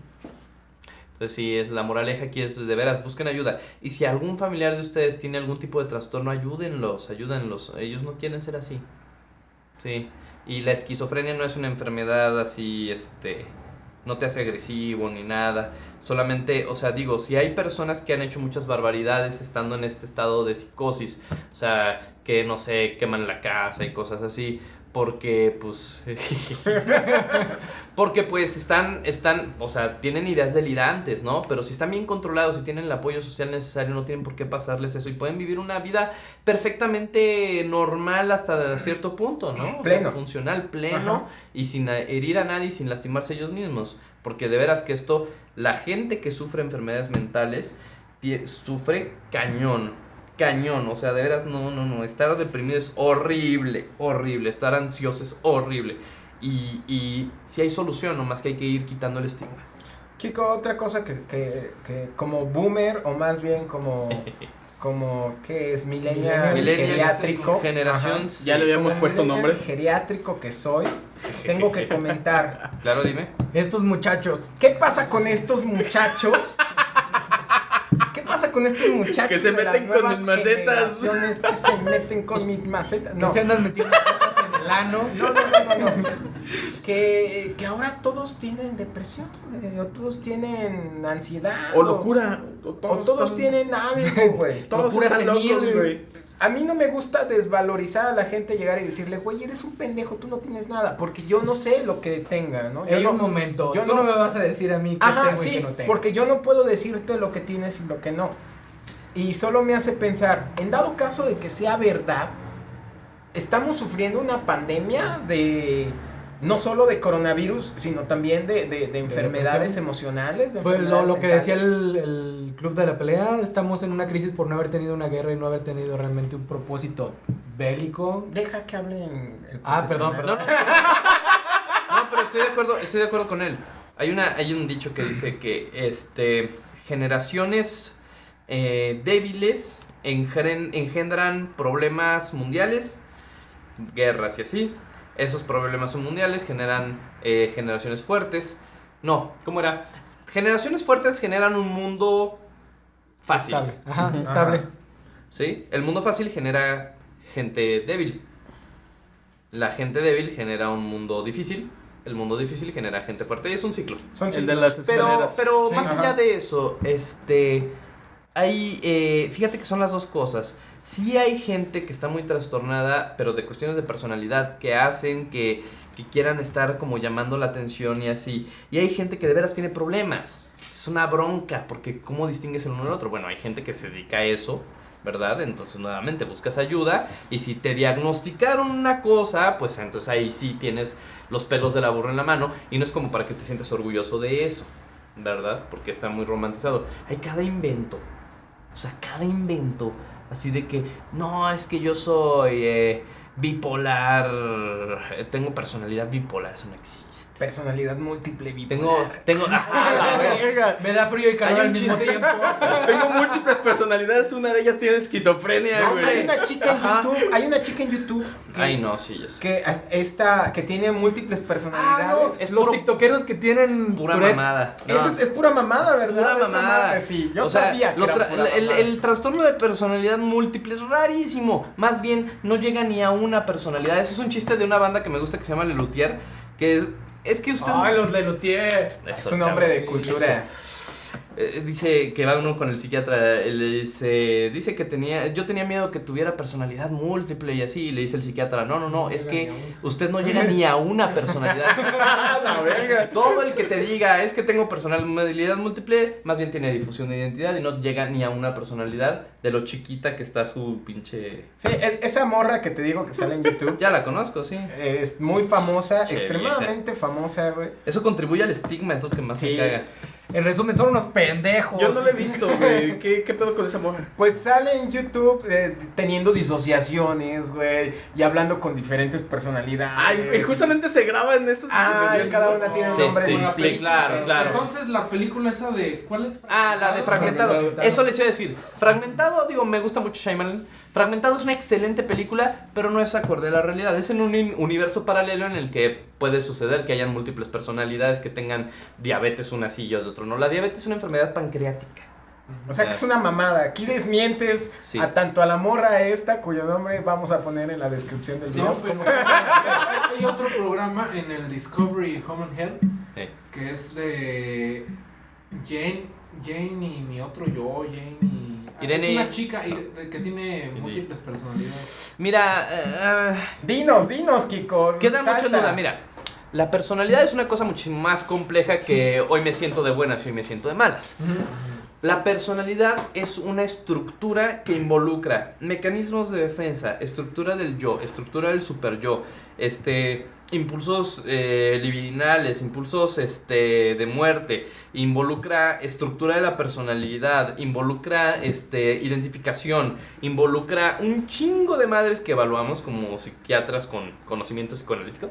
Speaker 3: Entonces, sí, la moraleja aquí es de veras, busquen ayuda. Y si algún familiar de ustedes tiene algún tipo de trastorno, ayúdenlos. Ellos no quieren ser así. Sí. Y la esquizofrenia no es una enfermedad así, no te hace agresivo ni nada, solamente, o sea, digo, si hay personas que han hecho muchas barbaridades estando en este estado de psicosis, o sea, que no sé, queman la casa y cosas así, porque pues están, o sea, tienen ideas delirantes, ¿no? Pero si están bien controlados, si tienen el apoyo social necesario, no tienen por qué pasarles eso y pueden vivir una vida perfectamente normal hasta cierto punto, ¿no? O
Speaker 1: pleno.
Speaker 3: sea, funcional, pleno. Ajá. Y sin herir a nadie y sin lastimarse ellos mismos, porque de veras que la gente que sufre enfermedades mentales sufre cañón, cañón, o sea, de veras, no, estar deprimido es horrible, estar ansioso es horrible, y si hay solución, nomás que hay que ir quitando el estigma.
Speaker 1: Kiko, otra cosa que como boomer, o más bien como ¿qué es? Millennial geriátrico.
Speaker 3: Generación.
Speaker 1: Ajá.
Speaker 2: Ya le habíamos puesto nombre.
Speaker 1: Geriátrico que soy, tengo que comentar.
Speaker 3: Claro, dime.
Speaker 4: Estos muchachos.
Speaker 1: ¿Qué pasa con estos muchachos? ¿Qué pasa con estos muchachos?
Speaker 2: Que se
Speaker 1: de las
Speaker 2: meten con
Speaker 1: nuevas
Speaker 2: mis macetas.
Speaker 1: generaciones Que se meten con mis macetas.
Speaker 4: Que
Speaker 1: No.
Speaker 4: se andan metiendo cosas en el ano.
Speaker 1: No. Que ahora todos tienen depresión, güey, o todos tienen ansiedad.
Speaker 2: O locura.
Speaker 1: O todos tienen algo, güey.
Speaker 2: Todos
Speaker 4: Locura
Speaker 2: están
Speaker 4: senil,
Speaker 2: locos, güey.
Speaker 1: A mí no me gusta desvalorizar a la gente, llegar y decirle, güey, eres un pendejo, tú no tienes nada, porque yo no sé lo que tenga, ¿no?
Speaker 4: Hay un momento.
Speaker 1: yo
Speaker 4: Tú no me vas a decir a mí que
Speaker 1: Ajá,
Speaker 4: tengo y
Speaker 1: sí,
Speaker 4: que no tengo.
Speaker 1: porque yo no puedo decirte lo que tienes y lo que no. Y solo me hace pensar, en dado caso de que sea verdad, estamos sufriendo una pandemia de no solo de coronavirus, sino también de enfermedades emocionales. De
Speaker 4: Pues
Speaker 1: enfermedades
Speaker 4: lo que decía
Speaker 1: mentales.
Speaker 4: el club de la pelea, estamos en una crisis por no haber tenido una guerra y no haber tenido realmente un propósito bélico.
Speaker 1: Deja que hablen el
Speaker 4: Perdón.
Speaker 3: No, pero estoy de acuerdo con él. Hay un dicho que dice que generaciones débiles engendran problemas mundiales, guerras y así. Esos problemas mundiales generan generaciones fuertes. No, ¿cómo era? Generaciones fuertes generan un mundo fácil.
Speaker 4: Estable. Ajá, estable.
Speaker 1: Ajá.
Speaker 3: ¿Sí? El mundo fácil genera gente débil. La gente débil genera un mundo difícil. El mundo difícil genera gente fuerte. Y es un ciclo.
Speaker 1: Son
Speaker 2: El de
Speaker 1: ciclos.
Speaker 2: las escaleras.
Speaker 3: Pero
Speaker 4: Sí,
Speaker 3: más
Speaker 1: ajá.
Speaker 3: allá de eso, fíjate que son las dos cosas. Sí hay gente que está muy trastornada, pero de cuestiones de personalidad que hacen que quieran estar como llamando la atención y así. Y hay gente que de veras tiene problemas. Es una bronca, porque ¿cómo distingues el uno del otro? Bueno, hay gente que se dedica a eso, ¿verdad? Entonces nuevamente buscas ayuda, y si te diagnosticaron una cosa, pues entonces ahí sí tienes los pelos de la burra en la mano, y no es como para que te sientas orgulloso de eso, ¿verdad? Porque está muy romantizado. Hay cada invento, así de que, no, es que yo soy bipolar, tengo personalidad bipolar, eso no existe.
Speaker 1: Personalidad múltiple bipolar.
Speaker 3: Tengo, ajá,
Speaker 2: Verga.
Speaker 4: Me da frío y calor
Speaker 3: Hay un
Speaker 4: al mismo
Speaker 3: chiste.
Speaker 4: tiempo.
Speaker 2: Tengo múltiples personalidades, una de ellas tiene esquizofrenia,
Speaker 1: No,
Speaker 2: güey.
Speaker 1: hay una chica en
Speaker 3: Ajá.
Speaker 1: YouTube, que,
Speaker 3: Ay, no, sí, yo sé.
Speaker 1: que tiene múltiples personalidades.
Speaker 3: Es
Speaker 4: Los
Speaker 3: puro-
Speaker 4: tiktokeros que tienen
Speaker 3: Pura
Speaker 4: Tourette.
Speaker 3: mamada. No.
Speaker 1: Esa es pura mamada, ¿verdad?
Speaker 3: Pura
Speaker 1: Esa
Speaker 3: mamada.
Speaker 1: madre, sí, yo
Speaker 3: O sea,
Speaker 1: sabía que era pura
Speaker 3: el
Speaker 1: mamada.
Speaker 3: trastorno de personalidad múltiple es rarísimo. Más bien, no llega ni a una personalidad. Eso es un chiste de una banda que me gusta que se llama Lelutier. Que es que usted.
Speaker 4: Ay, los Lelutier.
Speaker 1: Es un hombre de cultura.
Speaker 3: Dice que va uno con el psiquiatra, le dice que yo tenía miedo que tuviera personalidad múltiple y así, y le dice el psiquiatra, no, es que usted no llega ni a una personalidad.
Speaker 2: La verga.
Speaker 3: Todo el que te diga es que tengo personalidad múltiple, más bien tiene difusión de identidad y no llega ni a una personalidad de lo chiquita que está su pinche...
Speaker 1: Sí, esa morra que te digo que sale en YouTube
Speaker 3: Ya la conozco, sí.
Speaker 1: es muy famosa,
Speaker 3: Che,
Speaker 1: extremadamente famosa, güey.
Speaker 3: Eso contribuye al estigma, es lo que más
Speaker 1: Sí.
Speaker 3: me caga.
Speaker 4: En resumen, son unos pendejos.
Speaker 2: Yo no la he visto, güey. ¿Qué pedo con esa morra?
Speaker 1: Pues sale en YouTube teniendo disociaciones, güey, y hablando con diferentes personalidades.
Speaker 2: Ay, y justamente se graba en estas disociaciones.
Speaker 1: cada una tiene un
Speaker 3: Sí,
Speaker 1: nombre
Speaker 3: sí,
Speaker 1: distinto.
Speaker 3: sí, claro.
Speaker 5: Entonces, la película esa de. ¿Cuál es?
Speaker 3: La de Fragmentado.
Speaker 2: Fragmentado.
Speaker 3: Eso les iba a decir. Fragmentado, digo, me gusta mucho Shyamalan. Fragmentado es una excelente película, pero no es acorde a la realidad. Es en un universo paralelo en el que puede suceder que hayan múltiples personalidades que tengan diabetes, una sí y el otro no. La diabetes es una enfermedad pancreática.
Speaker 1: O sea que es una mamada. Aquí desmientes
Speaker 3: Sí.
Speaker 1: a tanto a la morra esta, cuyo nombre vamos a poner en la descripción del
Speaker 5: Sí,
Speaker 1: blog.
Speaker 5: pero hay otro programa en el Discovery Home and Health que es de Jane y mi otro yo, Jane y...
Speaker 3: Irene.
Speaker 5: Es una chica que tiene múltiples personalidades.
Speaker 3: Mira,
Speaker 1: Dinos, Kiko.
Speaker 3: queda mucho en
Speaker 1: salta.
Speaker 3: duda. Mira, la personalidad es una cosa muchísimo más compleja que hoy me siento de buenas y hoy me siento de malas. La personalidad es una estructura que involucra mecanismos de defensa, estructura del yo, estructura del super yo, impulsos libidinales, impulsos de muerte, involucra estructura de la personalidad, involucra identificación, involucra un chingo de madres que evaluamos como psiquiatras con conocimiento psicoanalítico.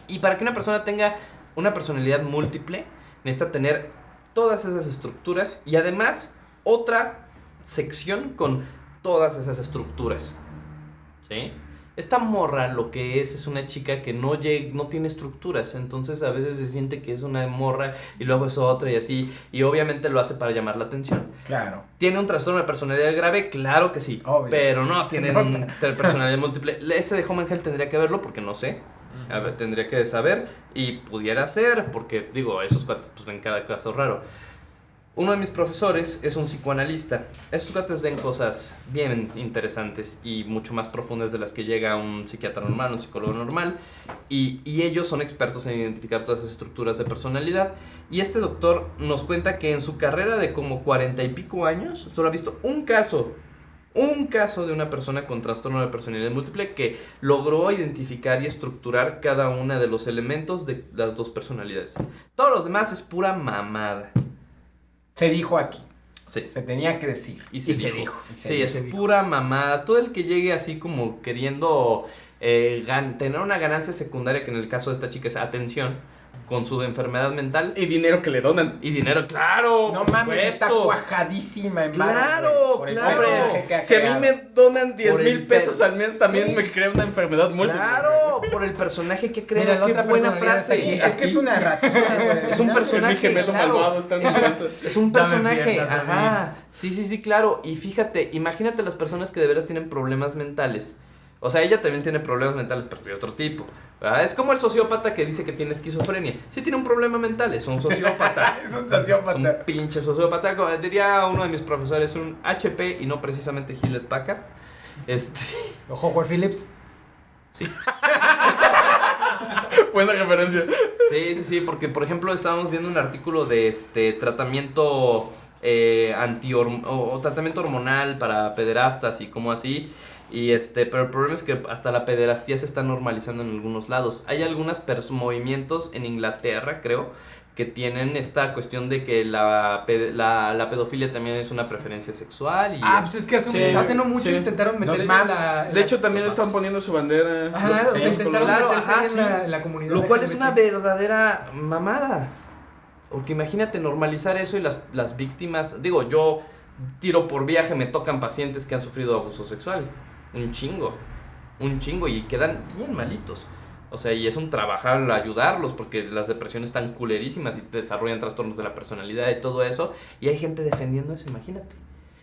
Speaker 3: Y para que una persona tenga una personalidad múltiple, necesita tener todas esas estructuras y además otra sección con todas esas estructuras. ¿Sí? Esta morra lo que es una chica que no tiene estructuras, entonces a veces se siente que es una morra y luego es otra y así, y obviamente lo hace para llamar la atención.
Speaker 1: Claro.
Speaker 3: ¿Tiene un trastorno de personalidad grave? Claro que sí, obvio. Pero no tiene personalidad múltiple. Ese de Home and Health tendría que verlo porque no sé. A ver, tendría que saber y pudiera ser, porque digo, esos cuates pues ven cada caso raro. Uno de mis profesores es un psicoanalista. Estos cuates ven cosas bien interesantes y mucho más profundas de las que llega un psiquiatra normal, un psicólogo normal. Y ellos son expertos en identificar todas esas estructuras de personalidad. Y este doctor nos cuenta que en su carrera de como 40 y pico años, solo ha visto un caso de una persona con trastorno de personalidad múltiple que logró identificar y estructurar cada uno de los elementos de las dos personalidades. Todos los demás es pura mamada.
Speaker 1: Se dijo aquí.
Speaker 3: Sí.
Speaker 1: Se tenía que decir.
Speaker 3: Y se dijo. Sí, es pura mamada. Todo el que llegue así como queriendo tener una ganancia secundaria, que en el caso de esta chica es atención, con su enfermedad mental.
Speaker 2: Y dinero que le donan.
Speaker 3: Y dinero, claro.
Speaker 1: No mames, está cuajadísima en
Speaker 3: claro.
Speaker 2: Si a mí me donan 10,000 pesos al mes, también me crea una enfermedad múltiple.
Speaker 3: Claro, por el personaje que crea.
Speaker 4: Mira,
Speaker 3: qué buena frase.
Speaker 1: Sí, es que es una narrativa.
Speaker 3: Es un personaje.
Speaker 2: Es mi gemelo malvado, está en mi defensa.
Speaker 3: Es un personaje.
Speaker 4: Piernas,
Speaker 3: Ajá. Sí, claro. Y fíjate, imagínate las personas que de veras tienen problemas mentales. O sea, ella también tiene problemas mentales, pero de otro tipo, ¿verdad? Es como el sociópata que dice que tiene esquizofrenia. Sí tiene un problema mental, es un sociópata.
Speaker 1: Es un sociópata.
Speaker 3: Un pinche sociópata. Diría uno de mis profesores, un HP y no precisamente Hewlett Packard.
Speaker 4: ¿O Howard Phillips?
Speaker 3: Sí.
Speaker 2: Buena referencia.
Speaker 3: Sí, porque por ejemplo estábamos viendo un artículo de tratamiento tratamiento hormonal para pederastas y como así. Y pero el problema es que hasta la pederastía se está normalizando en algunos lados. Hay algunos movimientos en Inglaterra, creo, que tienen esta cuestión de que la pedofilia también es una preferencia sexual. Y
Speaker 4: pues es que hace no mucho intentaron meterse
Speaker 2: de hecho, también están poniendo su bandera.
Speaker 4: Ajá, o sea, intentaron meterse en la comunidad.
Speaker 3: Lo cual es una verdadera mamada. Porque imagínate normalizar eso y las víctimas. Digo, yo tiro por viaje, me tocan pacientes que han sufrido abuso sexual. Un chingo y quedan bien malitos. O sea, y es un trabajar ayudarlos porque las depresiones están culerísimas y desarrollan trastornos de la personalidad y todo eso. Y hay gente defendiendo eso, imagínate.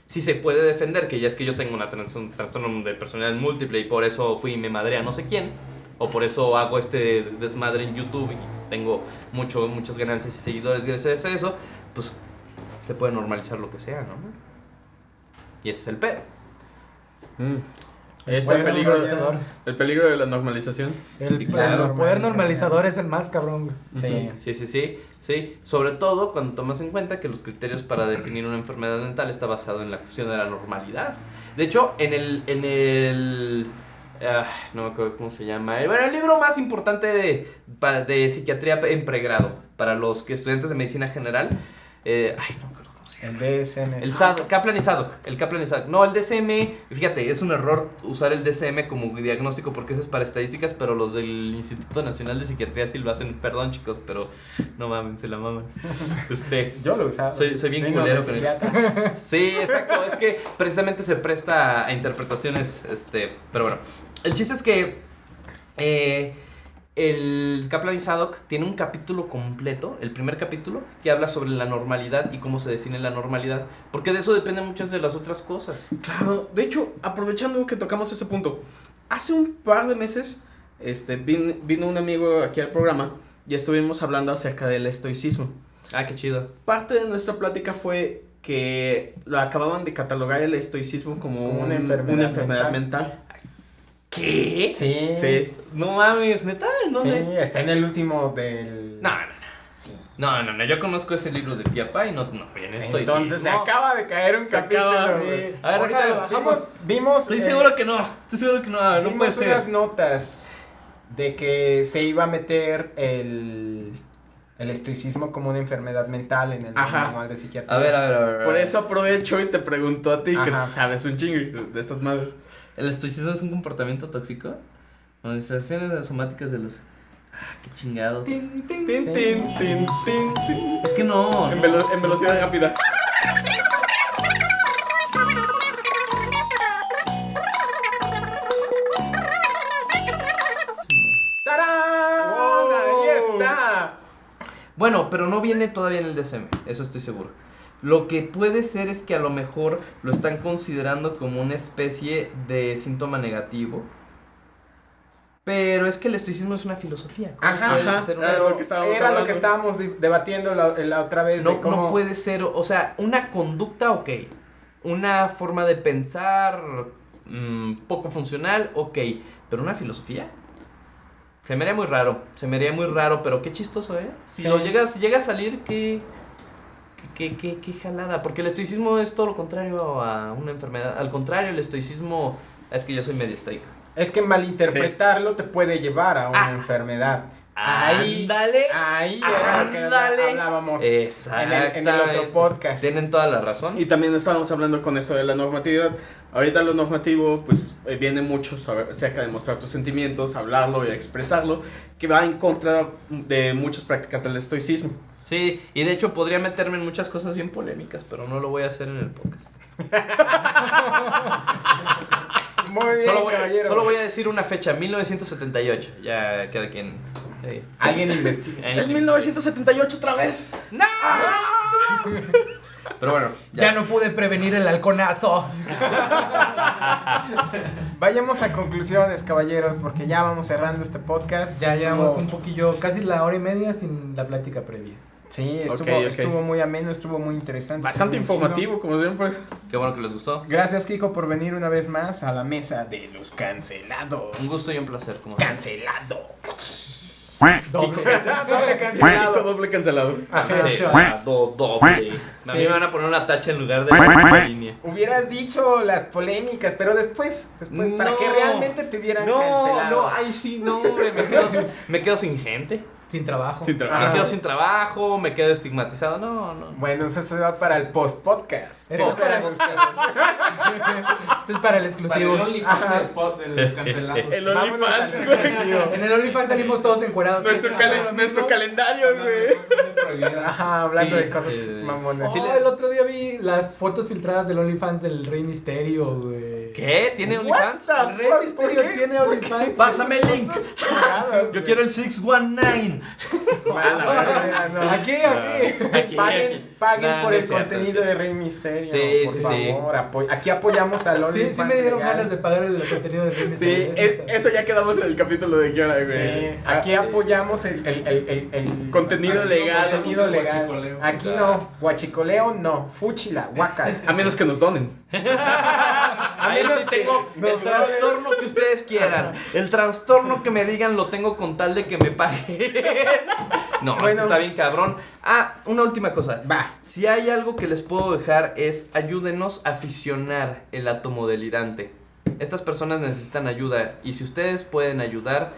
Speaker 3: Si se puede defender que ya es que yo tengo un trastorno de personalidad múltiple y por eso fui y me madré a no sé quién, o por eso hago desmadre en YouTube y tengo muchas ganancias y seguidores gracias a eso, pues se puede normalizar lo que sea, ¿no? Y ese es el pedo.
Speaker 2: Ahí está el peligro de la normalización.
Speaker 4: El poder normalizador es el más cabrón.
Speaker 3: Sí. Sobre todo cuando tomas en cuenta que los criterios para definir una enfermedad mental está basado en la cuestión de la normalidad. De hecho, en el no me acuerdo cómo se llama. Bueno, el libro más importante de psiquiatría en pregrado para los estudiantes de medicina general. No me acuerdo.
Speaker 1: El DSM.
Speaker 3: Kaplan y Zadok. No, el DSM, fíjate, es un error usar el DSM como diagnóstico porque eso es para estadísticas, pero los del Instituto Nacional de Psiquiatría sí lo hacen. Perdón, chicos, pero no mamen, se la maman.
Speaker 1: Yo lo usaba.
Speaker 3: Soy bien culero con eso. Sí, exacto, es que precisamente se presta a interpretaciones, pero bueno. El chiste es que el Kaplan y Zadok tiene un capítulo completo, el primer capítulo, que habla sobre la normalidad y cómo se define la normalidad, porque de eso dependen muchas de las otras cosas.
Speaker 2: Claro, de hecho, aprovechando que tocamos ese punto, hace un par de meses vino un amigo aquí al programa y estuvimos hablando acerca del estoicismo.
Speaker 3: Qué chido.
Speaker 2: Parte de nuestra plática fue que lo acababan de catalogar el estoicismo como una enfermedad mental.
Speaker 3: ¿Qué?
Speaker 1: Sí.
Speaker 3: No mames, ¿neta? ¿Dónde?
Speaker 1: Sí, está en el último del...
Speaker 3: No.
Speaker 1: Sí.
Speaker 3: No, yo conozco ese libro de Piapá y no, bien estoy.
Speaker 1: Entonces se acaba de caer un capítulo.
Speaker 3: A ver,
Speaker 1: déjalo, vimos.
Speaker 3: Estoy seguro que no. No puede
Speaker 1: vimos
Speaker 3: ser.
Speaker 1: unas notas de que se iba a meter el estoicismo como una enfermedad mental en el manual de psiquiatría.
Speaker 3: A ver.
Speaker 2: Por eso aprovecho y te pregunto a ti,
Speaker 1: Ajá.
Speaker 2: que sabes un chingo de estas madres.
Speaker 3: ¿El estoicismo es un comportamiento tóxico? Manifestaciones somáticas de los... qué chingado.
Speaker 4: Tin, tin,
Speaker 2: Tin,
Speaker 1: Sí.
Speaker 2: tin, tin, tin, tin.
Speaker 3: Es que no.
Speaker 2: En velocidad rápida.
Speaker 1: ¡Tarán!
Speaker 2: Wow.
Speaker 1: ¡Ahí está!
Speaker 3: Bueno, pero no viene todavía en el DSM, eso estoy seguro. Lo que puede ser es que a lo mejor lo están considerando como una especie de síntoma negativo. Pero es que el estoicismo es una filosofía. ¿Cómo
Speaker 1: Ajá,
Speaker 3: puedes
Speaker 2: ajá.
Speaker 3: hacer
Speaker 2: Era lo que estábamos
Speaker 1: Era lo
Speaker 2: hablando.
Speaker 1: que estábamos debatiendo la otra vez. de
Speaker 3: No,
Speaker 1: cómo...
Speaker 3: no puede ser, o sea, una conducta, ok. Una forma de pensar poco funcional, ok. Pero una filosofía. Se me haría muy raro, pero qué chistoso, ¿eh? Si llega a salir, qué jalada. Porque el estoicismo es todo lo contrario a una enfermedad. Al contrario, el estoicismo es que yo soy medio estoico.
Speaker 1: Es que malinterpretarlo te puede llevar a una enfermedad. Ahí era lo que hablábamos en el otro podcast.
Speaker 3: Tienen toda la razón.
Speaker 2: Y también estábamos hablando con eso de la normatividad. Ahorita lo normativo, pues, viene mucho cerca de mostrar tus sentimientos, hablarlo y expresarlo, que va en contra de muchas prácticas del estoicismo.
Speaker 3: Sí, y de hecho podría meterme en muchas cosas bien polémicas, pero no lo voy a hacer en el podcast.
Speaker 1: Muy bien, caballero.
Speaker 3: Solo voy a decir una fecha, 1978. Ya cada quien.
Speaker 1: Alguien investiga.
Speaker 2: ¡Es 1978 otra vez!
Speaker 3: ¡No! Pero bueno,
Speaker 4: Ya no pude prevenir el halconazo.
Speaker 1: Vayamos a conclusiones, caballeros, porque ya vamos cerrando este podcast.
Speaker 4: Ya llevamos un poquillo, casi la hora y media sin la plática previa.
Speaker 1: Sí,
Speaker 2: Ok.
Speaker 1: estuvo muy ameno, estuvo muy interesante.
Speaker 2: Bastante
Speaker 1: estuvo muy
Speaker 2: informativo, como siempre.
Speaker 3: qué bueno que les gustó.
Speaker 1: chido. Gracias, Kiko, por venir una vez más a la mesa de los cancelados.
Speaker 3: Un gusto y un placer, como siempre.
Speaker 1: Cancelado.
Speaker 4: Doble.
Speaker 1: Doble cancelado.
Speaker 2: Doble cancelado.
Speaker 1: Ajá.
Speaker 3: Sí, doble. A mí
Speaker 1: Sí.
Speaker 3: me van a poner una tacha en lugar de la línea.
Speaker 1: Hubieras dicho las polémicas, pero después, para
Speaker 3: No.
Speaker 1: que realmente te hubieran cancelado.
Speaker 3: No, ahí sí, no, hombre, me quedo sin gente.
Speaker 4: Sin trabajo.
Speaker 2: Sin
Speaker 3: Me
Speaker 2: trabajo.
Speaker 3: quedo sin trabajo, me quedo estigmatizado. No.
Speaker 1: Bueno, eso se va para el post-podcast.
Speaker 4: Esto es para
Speaker 1: Esperen
Speaker 4: ustedes.
Speaker 1: ustedes.
Speaker 4: Esto es para el
Speaker 5: Para el
Speaker 4: exclusivo.
Speaker 5: OnlyFans
Speaker 1: Ajá.
Speaker 5: del cancelado.
Speaker 2: El
Speaker 1: Vámonos al
Speaker 2: OnlyFans, güey.
Speaker 1: exclusivo.
Speaker 4: En el OnlyFans salimos todos encuerados.
Speaker 2: Nuestro,
Speaker 4: Sí,
Speaker 2: calen-
Speaker 4: lo
Speaker 2: nuestro
Speaker 4: mismo.
Speaker 2: calendario, güey.
Speaker 1: Ajá, hablando
Speaker 3: Sí,
Speaker 1: de cosas mamonas.
Speaker 4: Oh,
Speaker 3: Sí les-
Speaker 4: el otro día vi las fotos filtradas del OnlyFans del Rey Misterio, güey.
Speaker 3: ¿Qué? ¿Tiene OnlyFans?
Speaker 1: What the
Speaker 4: El Rey
Speaker 1: fuck?
Speaker 4: Misterio
Speaker 1: ¿Por qué?
Speaker 4: tiene
Speaker 1: ¿Por
Speaker 4: OnlyFans.
Speaker 1: qué?
Speaker 3: Pásame el link.
Speaker 1: Cagadas,
Speaker 3: Yo
Speaker 1: güey.
Speaker 3: quiero el 619.
Speaker 1: No.
Speaker 4: Aquí.
Speaker 1: Paguen
Speaker 3: Nah,
Speaker 1: por
Speaker 3: no
Speaker 1: el
Speaker 3: es cierto,
Speaker 1: contenido
Speaker 3: sí.
Speaker 1: de Rey Misterio.
Speaker 3: Sí,
Speaker 1: por
Speaker 3: sí,
Speaker 1: favor, aquí apoyamos al
Speaker 4: Sí,
Speaker 1: OnlyFans.
Speaker 4: sí me dieron
Speaker 1: legal.
Speaker 4: ganas de pagar el contenido del Rey
Speaker 2: Sí,
Speaker 4: Misterio.
Speaker 2: eso ya quedamos en el capítulo de Kiara, güey.
Speaker 1: Sí, aquí apoyamos el
Speaker 2: Contenido legal.
Speaker 1: contenido legal.
Speaker 5: Guachicoleo.
Speaker 1: Aquí no, guachicoleo no, fúchila, guacal.
Speaker 2: A menos que nos donen.
Speaker 3: Ahí
Speaker 1: menos
Speaker 3: sí
Speaker 1: que
Speaker 3: tengo
Speaker 1: nos
Speaker 3: el trastorno que ustedes quieran. El trastorno que me digan lo tengo con tal de que me paguen. No, es
Speaker 1: Bueno.
Speaker 3: que está bien cabrón. Una última cosa.
Speaker 1: Va.
Speaker 3: Si hay algo que les puedo dejar es ayúdenos a fisionar el átomo delirante. Estas personas necesitan ayuda y si ustedes pueden ayudar,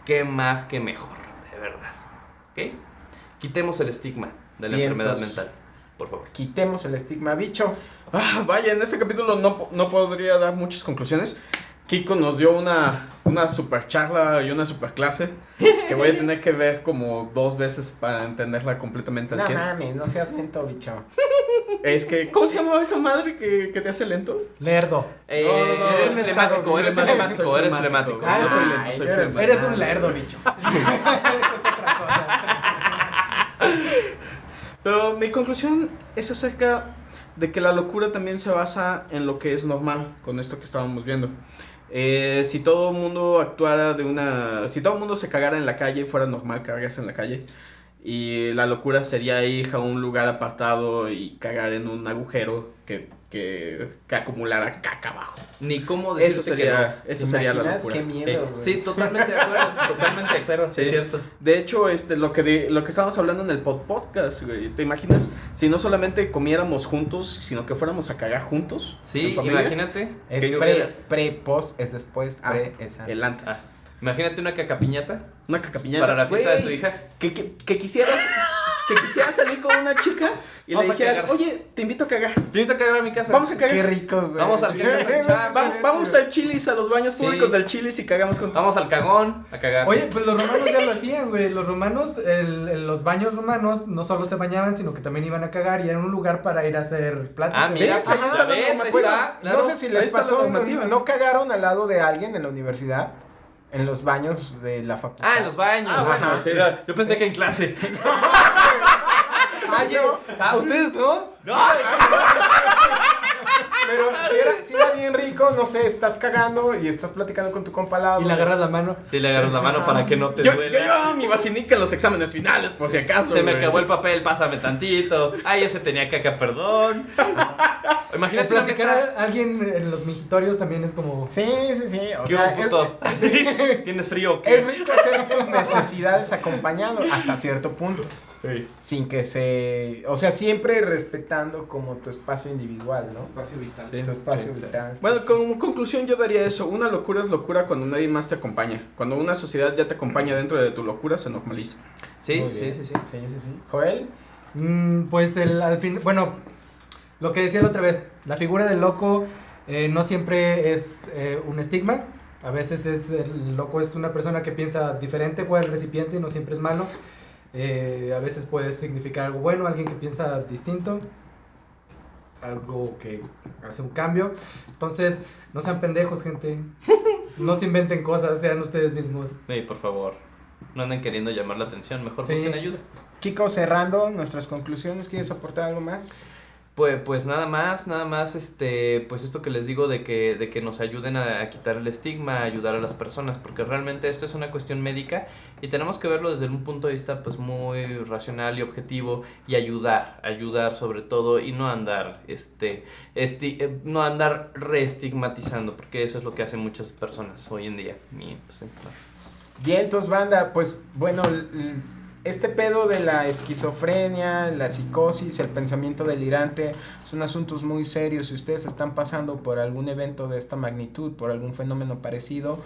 Speaker 3: qué más que mejor, de verdad. ¿Ok? Quitemos el estigma de la
Speaker 1: Vientos.
Speaker 3: enfermedad mental, por favor.
Speaker 1: Quitemos el estigma, bicho.
Speaker 2: Vaya, en este capítulo no podría dar muchas conclusiones. Kiko nos dio una super charla y una super clase que voy a tener que ver como 2 veces para entenderla completamente al
Speaker 1: No
Speaker 2: 100.
Speaker 1: mames, no seas lento, bicho.
Speaker 2: Es que, ¿cómo se llama esa madre que te hace lento?
Speaker 4: Lerdo.
Speaker 3: No,
Speaker 4: es
Speaker 3: eres
Speaker 4: un
Speaker 3: flemático,
Speaker 4: estado-
Speaker 3: eres
Speaker 2: soy
Speaker 3: flemático, eres
Speaker 2: flemático.
Speaker 3: flemático.
Speaker 1: Ah,
Speaker 2: Yo soy
Speaker 1: ay,
Speaker 2: lento, soy
Speaker 1: yo era
Speaker 2: flemático.
Speaker 4: Eres un lerdo, bicho. Es otra cosa.
Speaker 2: Pero mi conclusión es acerca de que la locura también se basa en lo que es normal con esto que estábamos viendo. Si todo el mundo actuara si todo el mundo se cagara en la calle, fuera normal cagarse en la calle, y la locura sería ir a un lugar apartado y cagar en un agujero que acumulara caca abajo.
Speaker 3: Ni cómo decirte
Speaker 2: Eso sería la
Speaker 1: ¿Imaginas?
Speaker 2: locura.
Speaker 1: Qué miedo, güey.
Speaker 3: Sí, totalmente de acuerdo,
Speaker 2: Sí.
Speaker 3: es cierto.
Speaker 2: De hecho, lo que estábamos hablando en el podcast, güey, ¿te imaginas si no solamente comiéramos juntos, sino que fuéramos a cagar juntos?
Speaker 3: Sí,
Speaker 2: en familia?
Speaker 3: imagínate.
Speaker 1: Es
Speaker 2: que yo
Speaker 1: pre,
Speaker 2: hubiera-
Speaker 1: pre, post, es después, pre, es antes.
Speaker 2: El antes.
Speaker 3: Imagínate una cacapiñata
Speaker 2: Una cacapiñata.
Speaker 3: para la fiesta
Speaker 2: Güey,
Speaker 3: de tu hija.
Speaker 2: Que quisieras salir con una chica y
Speaker 3: Vamos
Speaker 2: le
Speaker 3: a
Speaker 2: dijeras,
Speaker 3: cagar.
Speaker 2: oye, te invito a cagar.
Speaker 3: Te invito a cagar a mi casa.
Speaker 2: Vamos a cagar.
Speaker 1: Qué rico, güey.
Speaker 3: Vamos al
Speaker 2: Vamos al Chili's, a los baños
Speaker 3: Sí.
Speaker 2: públicos del Chili's y cagamos juntos.
Speaker 3: Vamos al cagón a cagar.
Speaker 4: Oye, pues los romanos ya lo hacían, güey. Los romanos, los baños romanos no solo se bañaban, sino que también iban a cagar y era un lugar para ir a hacer pláticas.
Speaker 3: Ah, mira,
Speaker 2: ¿Ves? Ahí
Speaker 3: ajá,
Speaker 2: está la
Speaker 3: ¿ves? Ahí
Speaker 2: normativa.
Speaker 3: está, claro.
Speaker 1: No sé si
Speaker 2: Ahí
Speaker 1: les
Speaker 2: está la
Speaker 1: pasó,
Speaker 2: normativa.
Speaker 1: ¿no cagaron al lado de alguien en la universidad? En los baños de la facultad.
Speaker 3: Ah, en los baños.
Speaker 2: Ah, bueno,
Speaker 3: Ajá.
Speaker 2: sí.
Speaker 3: Yo pensé que en clase.
Speaker 4: ¿Ustedes no?
Speaker 1: Pero si era bien rico, no sé, estás cagando y estás platicando con tu compa al lado.
Speaker 4: Y le agarras la mano.
Speaker 3: Sí, le agarras la mano para que no te
Speaker 2: Yo
Speaker 3: duela.
Speaker 2: llevaba mi vacinica en los exámenes finales, por si acaso.
Speaker 3: Se me
Speaker 2: güey.
Speaker 3: acabó el papel, pásame tantito. Ay, ese tenía caca, perdón. Imagínate una
Speaker 4: Platicar
Speaker 3: mesa.
Speaker 4: a alguien en los mingitorios también es como...
Speaker 1: Sí. O
Speaker 3: ¿Qué
Speaker 1: sea,
Speaker 3: hubo, puto? ¿Tienes frío o qué?
Speaker 1: es rico hacer tus necesidades acompañado hasta cierto punto.
Speaker 3: Sí.
Speaker 1: Sin que o sea, siempre respetando como tu espacio individual, ¿no?
Speaker 5: Espacio vital.
Speaker 2: Sí.
Speaker 1: Tu espacio
Speaker 3: Sí,
Speaker 1: vital.
Speaker 2: Bueno,
Speaker 1: sí,
Speaker 2: como conclusión yo daría eso. Una locura es locura cuando nadie más te acompaña. Cuando una sociedad ya te acompaña dentro de tu locura, se normaliza.
Speaker 3: Sí,
Speaker 1: Muy
Speaker 3: sí,
Speaker 1: bien.
Speaker 3: sí, sí.
Speaker 1: Sí. Joel.
Speaker 4: Pues al fin, bueno, lo que decía la otra vez, la figura del loco no siempre es un estigma. A veces el loco es una persona que piensa diferente, fue el recipiente y no siempre es malo. A veces puede significar algo bueno, alguien que piensa distinto, algo que hace un cambio. Entonces, no sean pendejos, gente. No se inventen cosas, sean ustedes mismos.
Speaker 3: Sí, por favor. No anden queriendo llamar la atención, mejor
Speaker 4: Sí.
Speaker 3: busquen ayuda.
Speaker 1: Kiko, cerrando nuestras conclusiones, ¿quieres aportar algo más?
Speaker 3: Pues nada más, pues esto que les digo de que nos ayuden a quitar el estigma, a ayudar a las personas, porque realmente esto es una cuestión médica y tenemos que verlo desde un punto de vista pues muy racional y objetivo y ayudar sobre todo y no andar, no andar reestigmatizando, porque eso es lo que hacen muchas personas hoy en día. Y, pues,
Speaker 1: Bien, entonces, banda, pues bueno, este pedo de la esquizofrenia, la psicosis, el pensamiento delirante, son asuntos muy serios. Si ustedes están pasando por algún evento de esta magnitud, por algún fenómeno parecido,